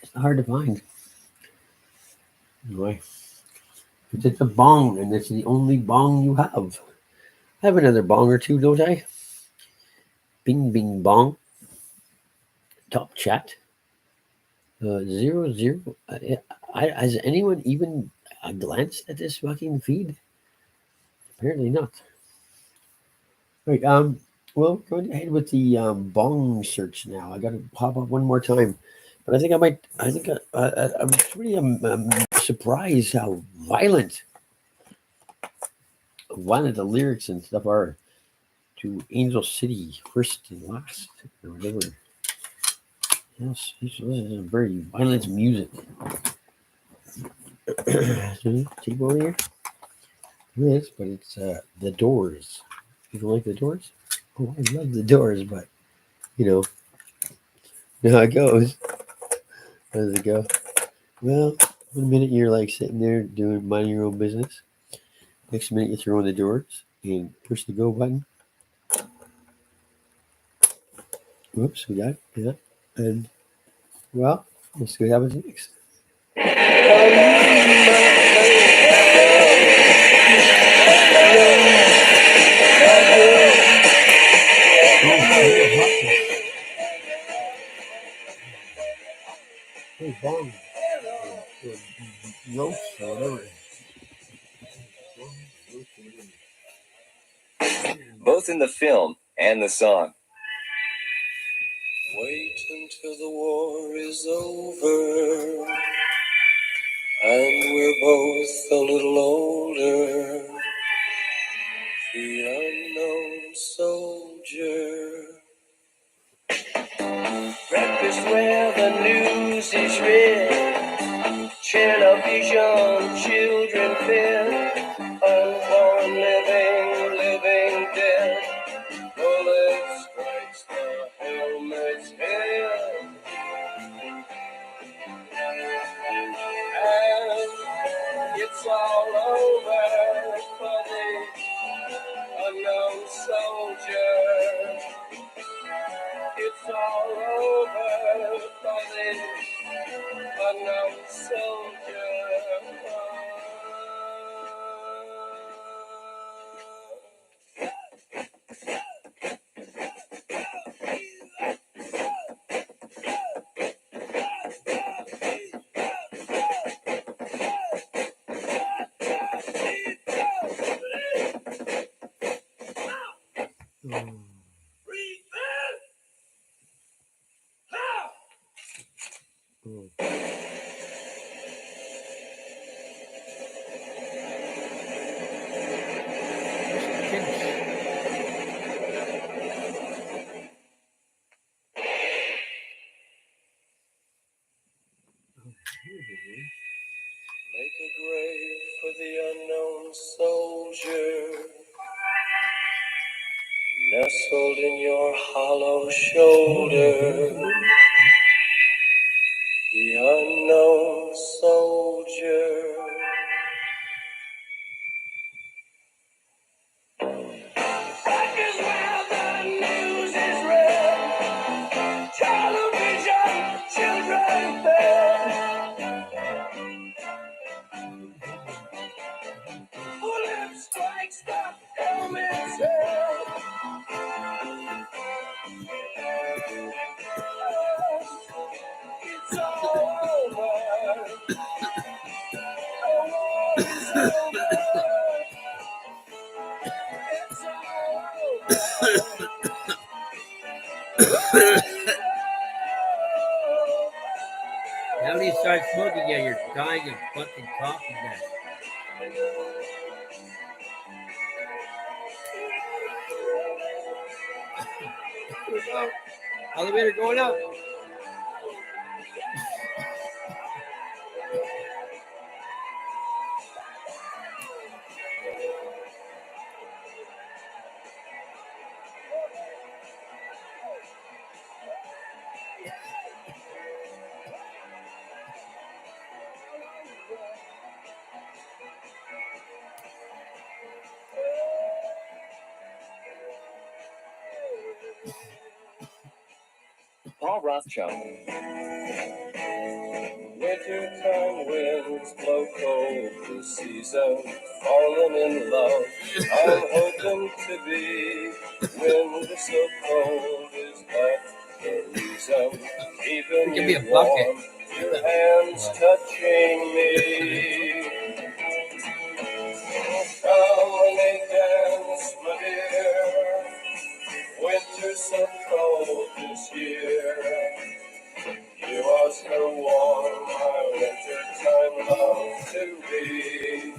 It's hard to find. Anyway, it's a bong, and it's the only bong you have. I have another bong or two, don't I? Bing, bing, bong. Top chat. 00. Has anyone even glanced at this fucking feed? Apparently not. Right. Well, going ahead with the bong search now. I got to pop up one more time, but I think I might. I think I'm pretty surprised how violent the lyrics and stuff are to Angel City first and last or whatever. Yes, this is very violent music. Tape over here. Yes, but it's the Doors. You don't like the Doors? Oh, I love the Doors, but you know how it goes. How does it go? Well, one minute you're like sitting there doing minding your own business. Next minute you throw in the Doors and push the go button. Whoops, we got it. Yeah, and well, let's see what happens next. Hey, bong. Notes or whatever. Both in the film and the song. Wait until the war is over and we're both a little older. The unknown soldier. Breakfast where the news is read. Television, children fed. Unborn living dead. Bullet strikes the helmet's head. And it's all over for the unknown soldier. It's all over for the unknown soldier. Make a grave for the unknown soldier, nestled in your hollow shoulder. The unknown soldier. Back is where the news is read. Television, start smoking, yeah, you're dying of fucking cough from that. Here we go. Elevator going up. Paul Rothschild. Wintertime winds blow cold this season, falling in love. I'm hoping to be. Wind is so cold, is that the reason? Keeping Give me you a bucket. warm, your hands touching me. Come when they dance, my dear. Winter's so cold this year. You are so warm, my wintertime love to be.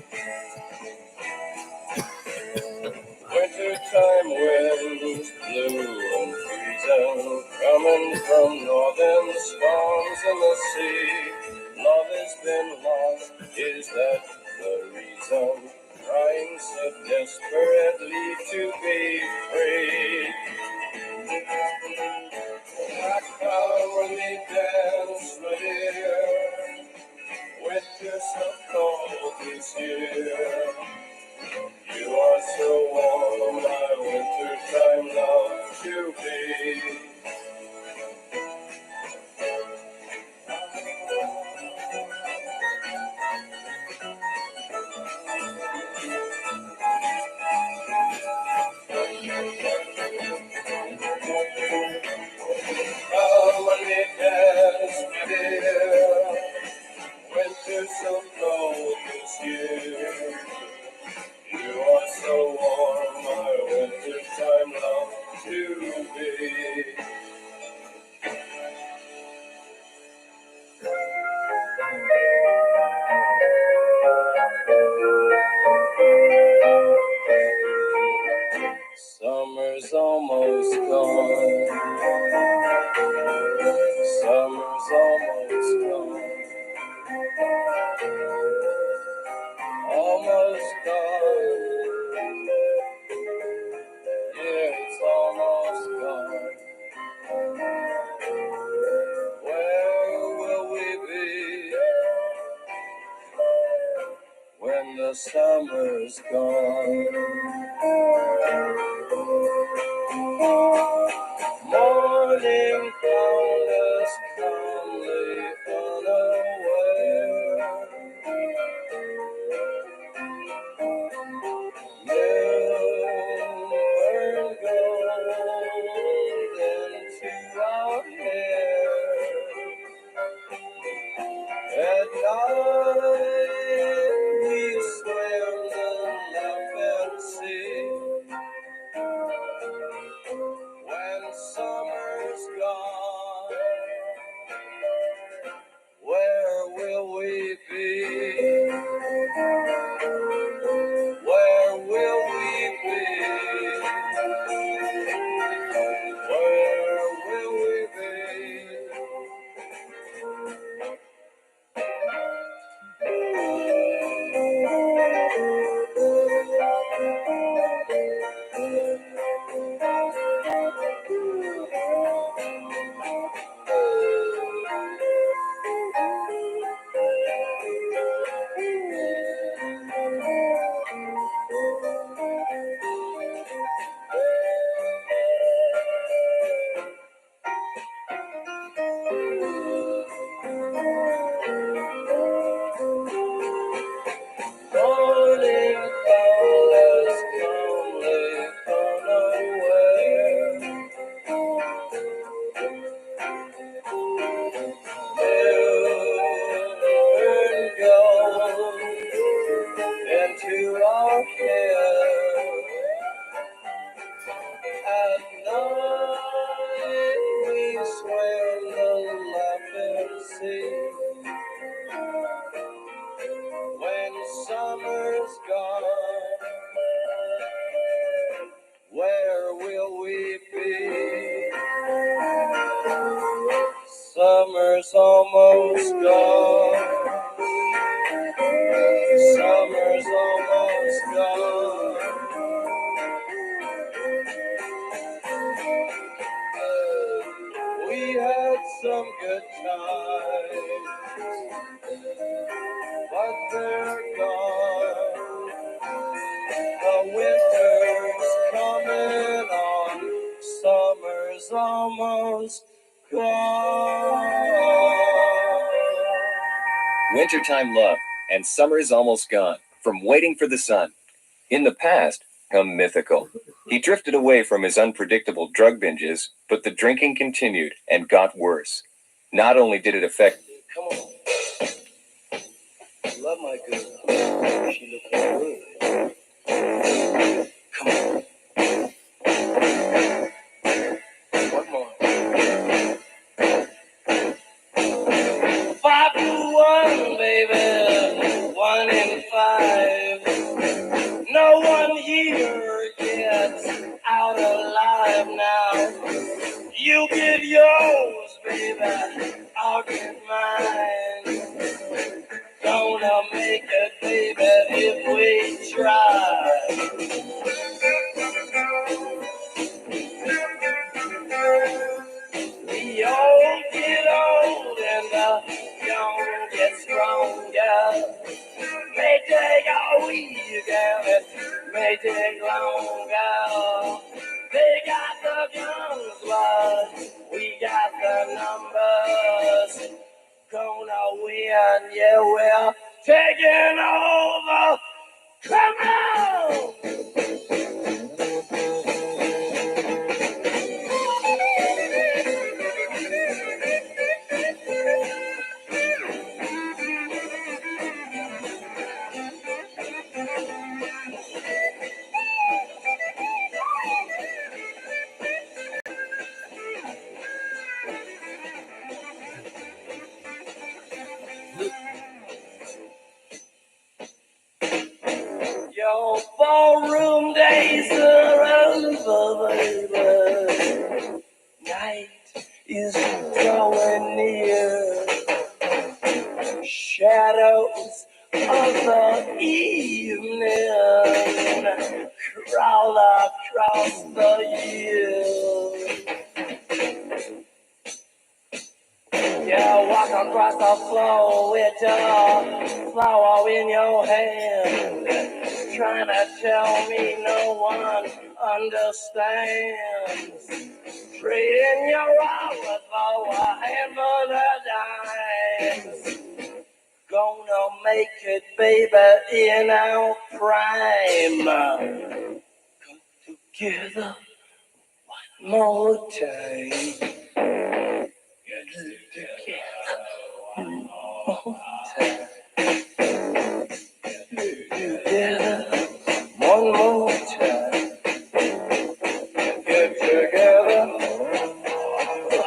Wintertime winds blue and freezing, coming from northern storms in the sea. Love has been lost, is that the reason? Trying so desperately to be free. Come when we dance, my dear. Winter's so cold this year. You are so warm, my wintertime love to be. Come when we dance, my dear. Winter's so cold this year. You are so warm, my wintertime love to be. Summer's almost gone. Summer's almost gone. Almost gone. Yeah, it's almost gone. Where will we be when the summer's gone? Morning found us calmly unaware. Moon burned gold into our hair. At night we swam and laughed and sea. When summer's gone, where will we be? Where will we be? Where will we be? Summer's almost gone. Summer's almost gone. We had some good times, but they're gone. The winter's coming on. Summer's almost gone. Wintertime love and summer is almost gone. From Waiting for the Sun. In the past, a mythical. He drifted away from his unpredictable drug binges, but the drinking continued and got worse. Not only did it affect... Come on. Love my girl. She looks good. Come on. One more. 5 to 1, baby. 1 in 5. No one here gets out alive now. You get yours, baby. I'll get mine. Gonna make it, baby, if we try. The old get old and the young get stronger. May take a week and it may take longer. They got the guns, but we got the numbers. Gonna win, yeah, we're taking over. Come on! Your ballroom days are over, baby. Night is drawing near. Shadows of the evening crawl across the years. Yeah, walk across the floor with a flower in your hand, trying to tell me no one understands. Trading your hours for a handful of dimes. Gonna make it, baby, in our prime. Come together one more time. Get together one more time. Together one more time. Get together. Get together one more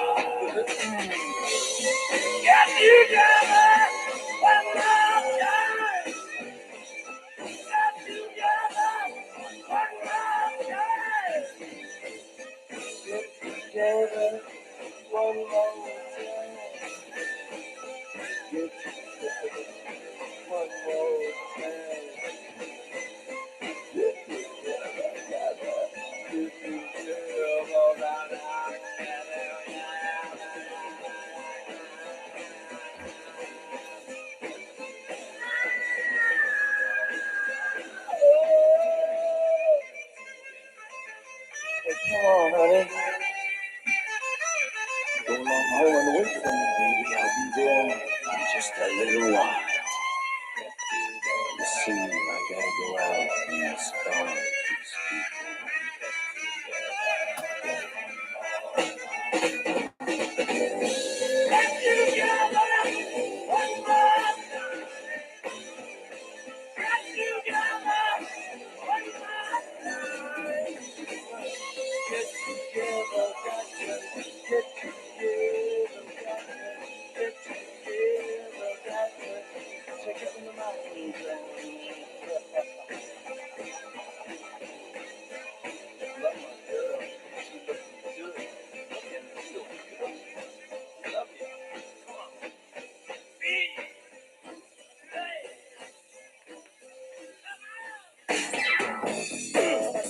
time. Get together one more time. Get together one more time. Get together one more time. Get Come on, honey. Go along home and wait for me, baby. I'll be there in just a little while. You see, I gotta go out and start these Get together one more time. Get together one more time. Get together, gotcha. Get together, gotcha. Get together, gotcha. Take it from the mountains.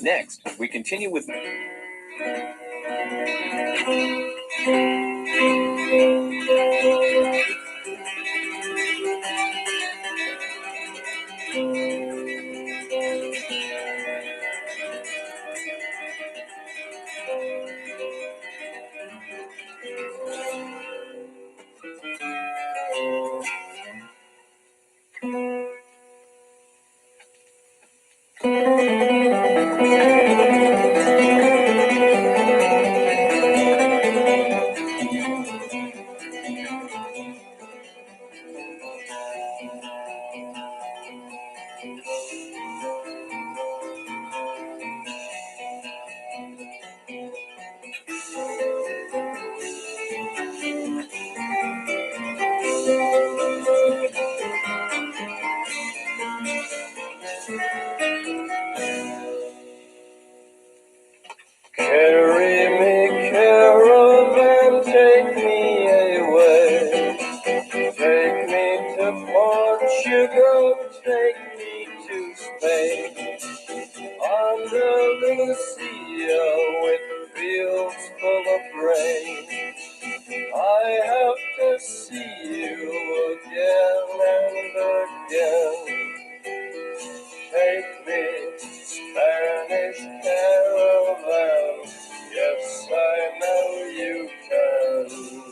Next, we continue with Carry me, caravan, take me away. Take me to Portugal, take me to Spain. Andalusia with fields full of rain. I have to see you again and again. Take me, Spanish caravan. Yes, I know you can.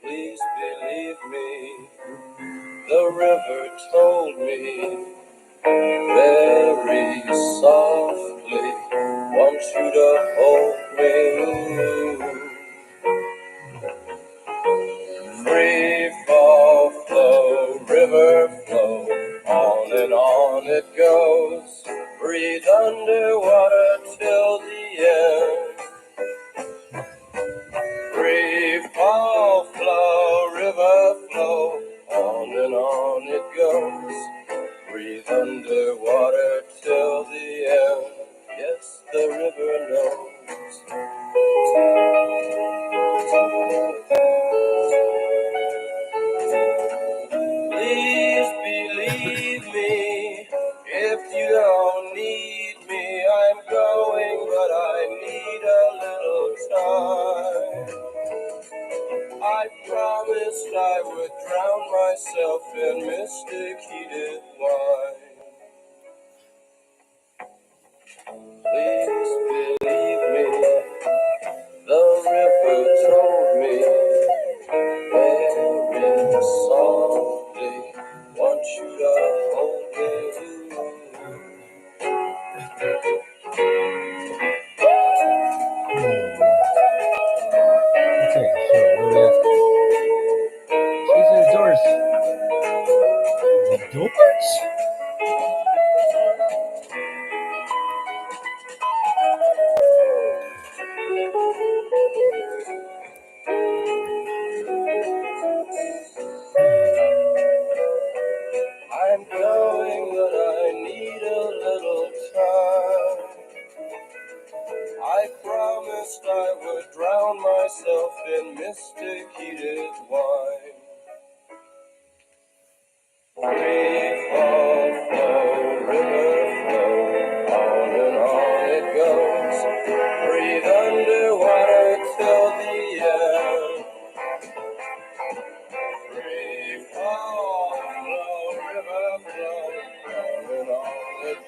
Please believe me, the river told me very softly, want you to hold me. Free fall, flow, river flow, on and on it goes. Breathe underwater till the end. Free fall, flow, river flow, on and on it goes. Breathe underwater till the end. Yes, the river knows. Please believe me, if you don't need me, I'm going, but I need a little time. I promised I would drown myself in mystic heated wine. Please believe me, the river told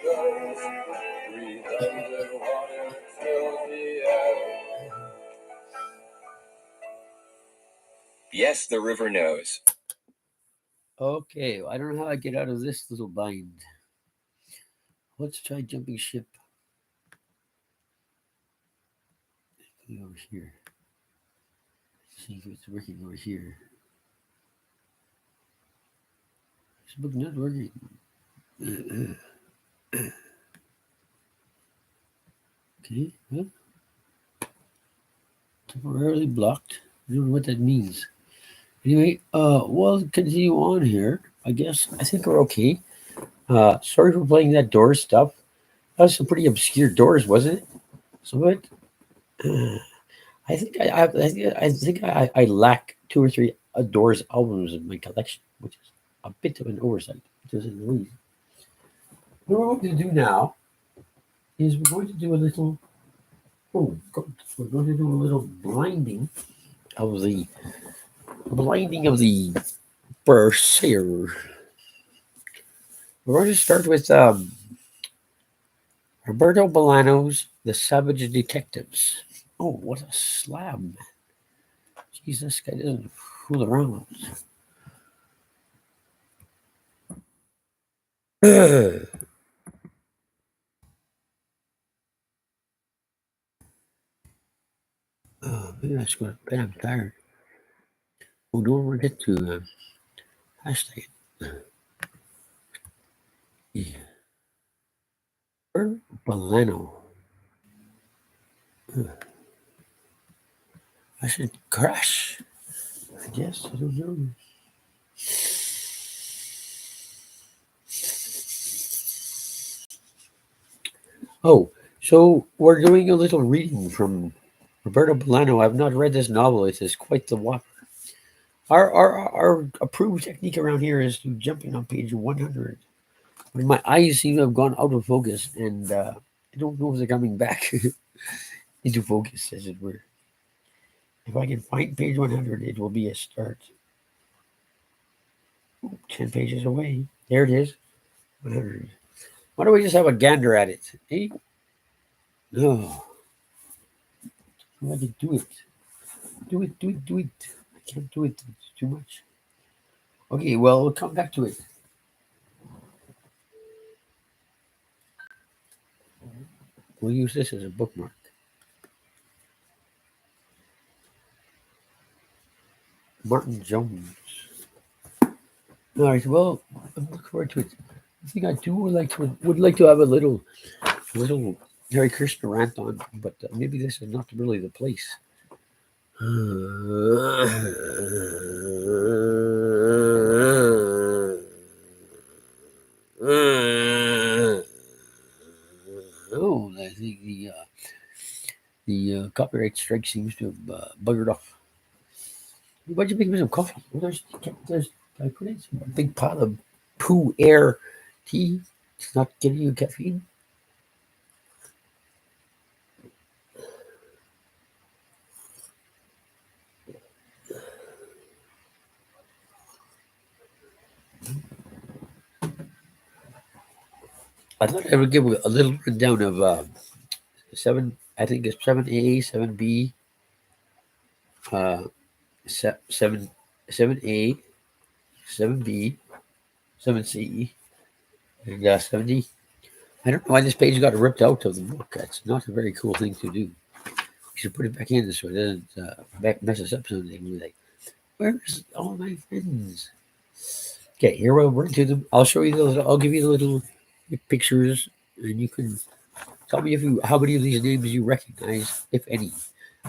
goes. Breathe underwater till the end. Yes, the river knows. Okay, I don't know how I get out of this little bind. Let's try jumping ship. Over here. See if it's working over here. This book not working. Okay, well, temporarily blocked. I don't know what that means. Anyway, we'll continue on here. I guess I think we're okay. Sorry for playing that Doors stuff. That was some pretty obscure Doors, wasn't it? So what? I think I lack two or three Doors albums in my collection, which is a bit of an oversight. To say the least. What we're going to do now is we're going to do a little. Oh, God, we're going to do a little of the blinding of the Berserker. We're going to start with Roberto Bolaño's The Savage Detectives. Oh, what a slab. Jeez, this guy doesn't fool around. Maybe I should go to bed. I'm tired. Oh, don't forget to hashtag it. Yeah. Roberto Bolaño. I should crash. I guess. I don't know. Oh, so we're doing a little reading from Roberto Bolaño. I've not read this novel. It is quite the whopper. Our approved technique around here is to jumping on page 100. But my eyes seem to have gone out of focus, and I don't know if they're coming back into focus, as it were. If I can find page 100, it will be a start. 10 pages away. There it is. 100. Why don't we just have a gander at it? Eh? No. I can do it. Do it, do it, do it. I can't do it. It's too much. Okay, well, we'll come back to it. We'll use this as a bookmark. Martin Jones. All right, well, I'm looking forward to it. I think I do would like to have a little Harry Krishna rant on, but maybe this is not really the place. Oh, I think the copyright strike seems to have buggered off. Why'd you make me some coffee? Well, I put in some big pot of poo air tea. It's not giving you caffeine. I thought I would give a little rundown of seven. I think it's 7A, 7B, uh, 7A, 7B, 7C, and 7D. I don't know why this page got ripped out of the book. That's not a very cool thing to do. You should put it back in so it doesn't mess us up something. We're like, where's all my friends? Okay, here we'll bring to them. I'll show you I'll give you the little pictures, and you can tell me how many of these names you recognize, if any.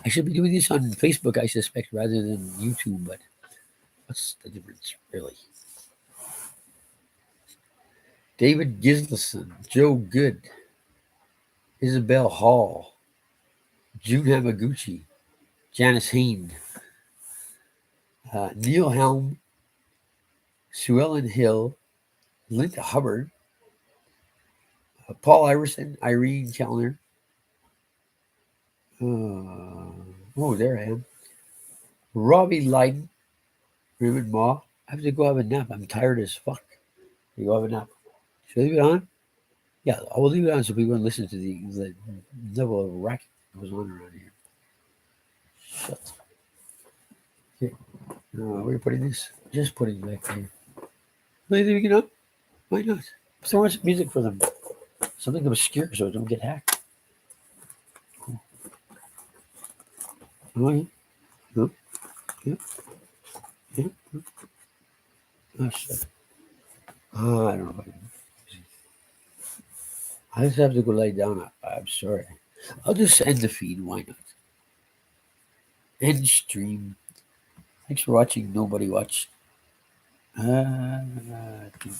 I should be doing this on Facebook, I suspect, rather than YouTube, but what's the difference, really? David Gislason, Joe Good, Isabel Hall, June Hamaguchi, Janice Hain, Neil Helm, Sue Ellen Hill, Linda Hubbard, Paul Iverson, Irene Kellner. There I am. Robbie Lydon, Raymond Ma. I have to go have a nap. I'm tired as fuck. You go have a nap. Should I leave it on? Yeah, I will leave it on so people can listen to the level of racket that goes on around here. Shut. Okay. Where are you putting this? Just putting it back there. Leave it up. Why not? So much music for them. Something obscure so it don't get hacked. Cool. Oh, yeah. Oh, yeah. Yeah. Oh, shit. Oh, I don't know. I just have to go lay down. I'm sorry. I'll just end the feed. Why not? End stream. Thanks for watching. Nobody watched. I think,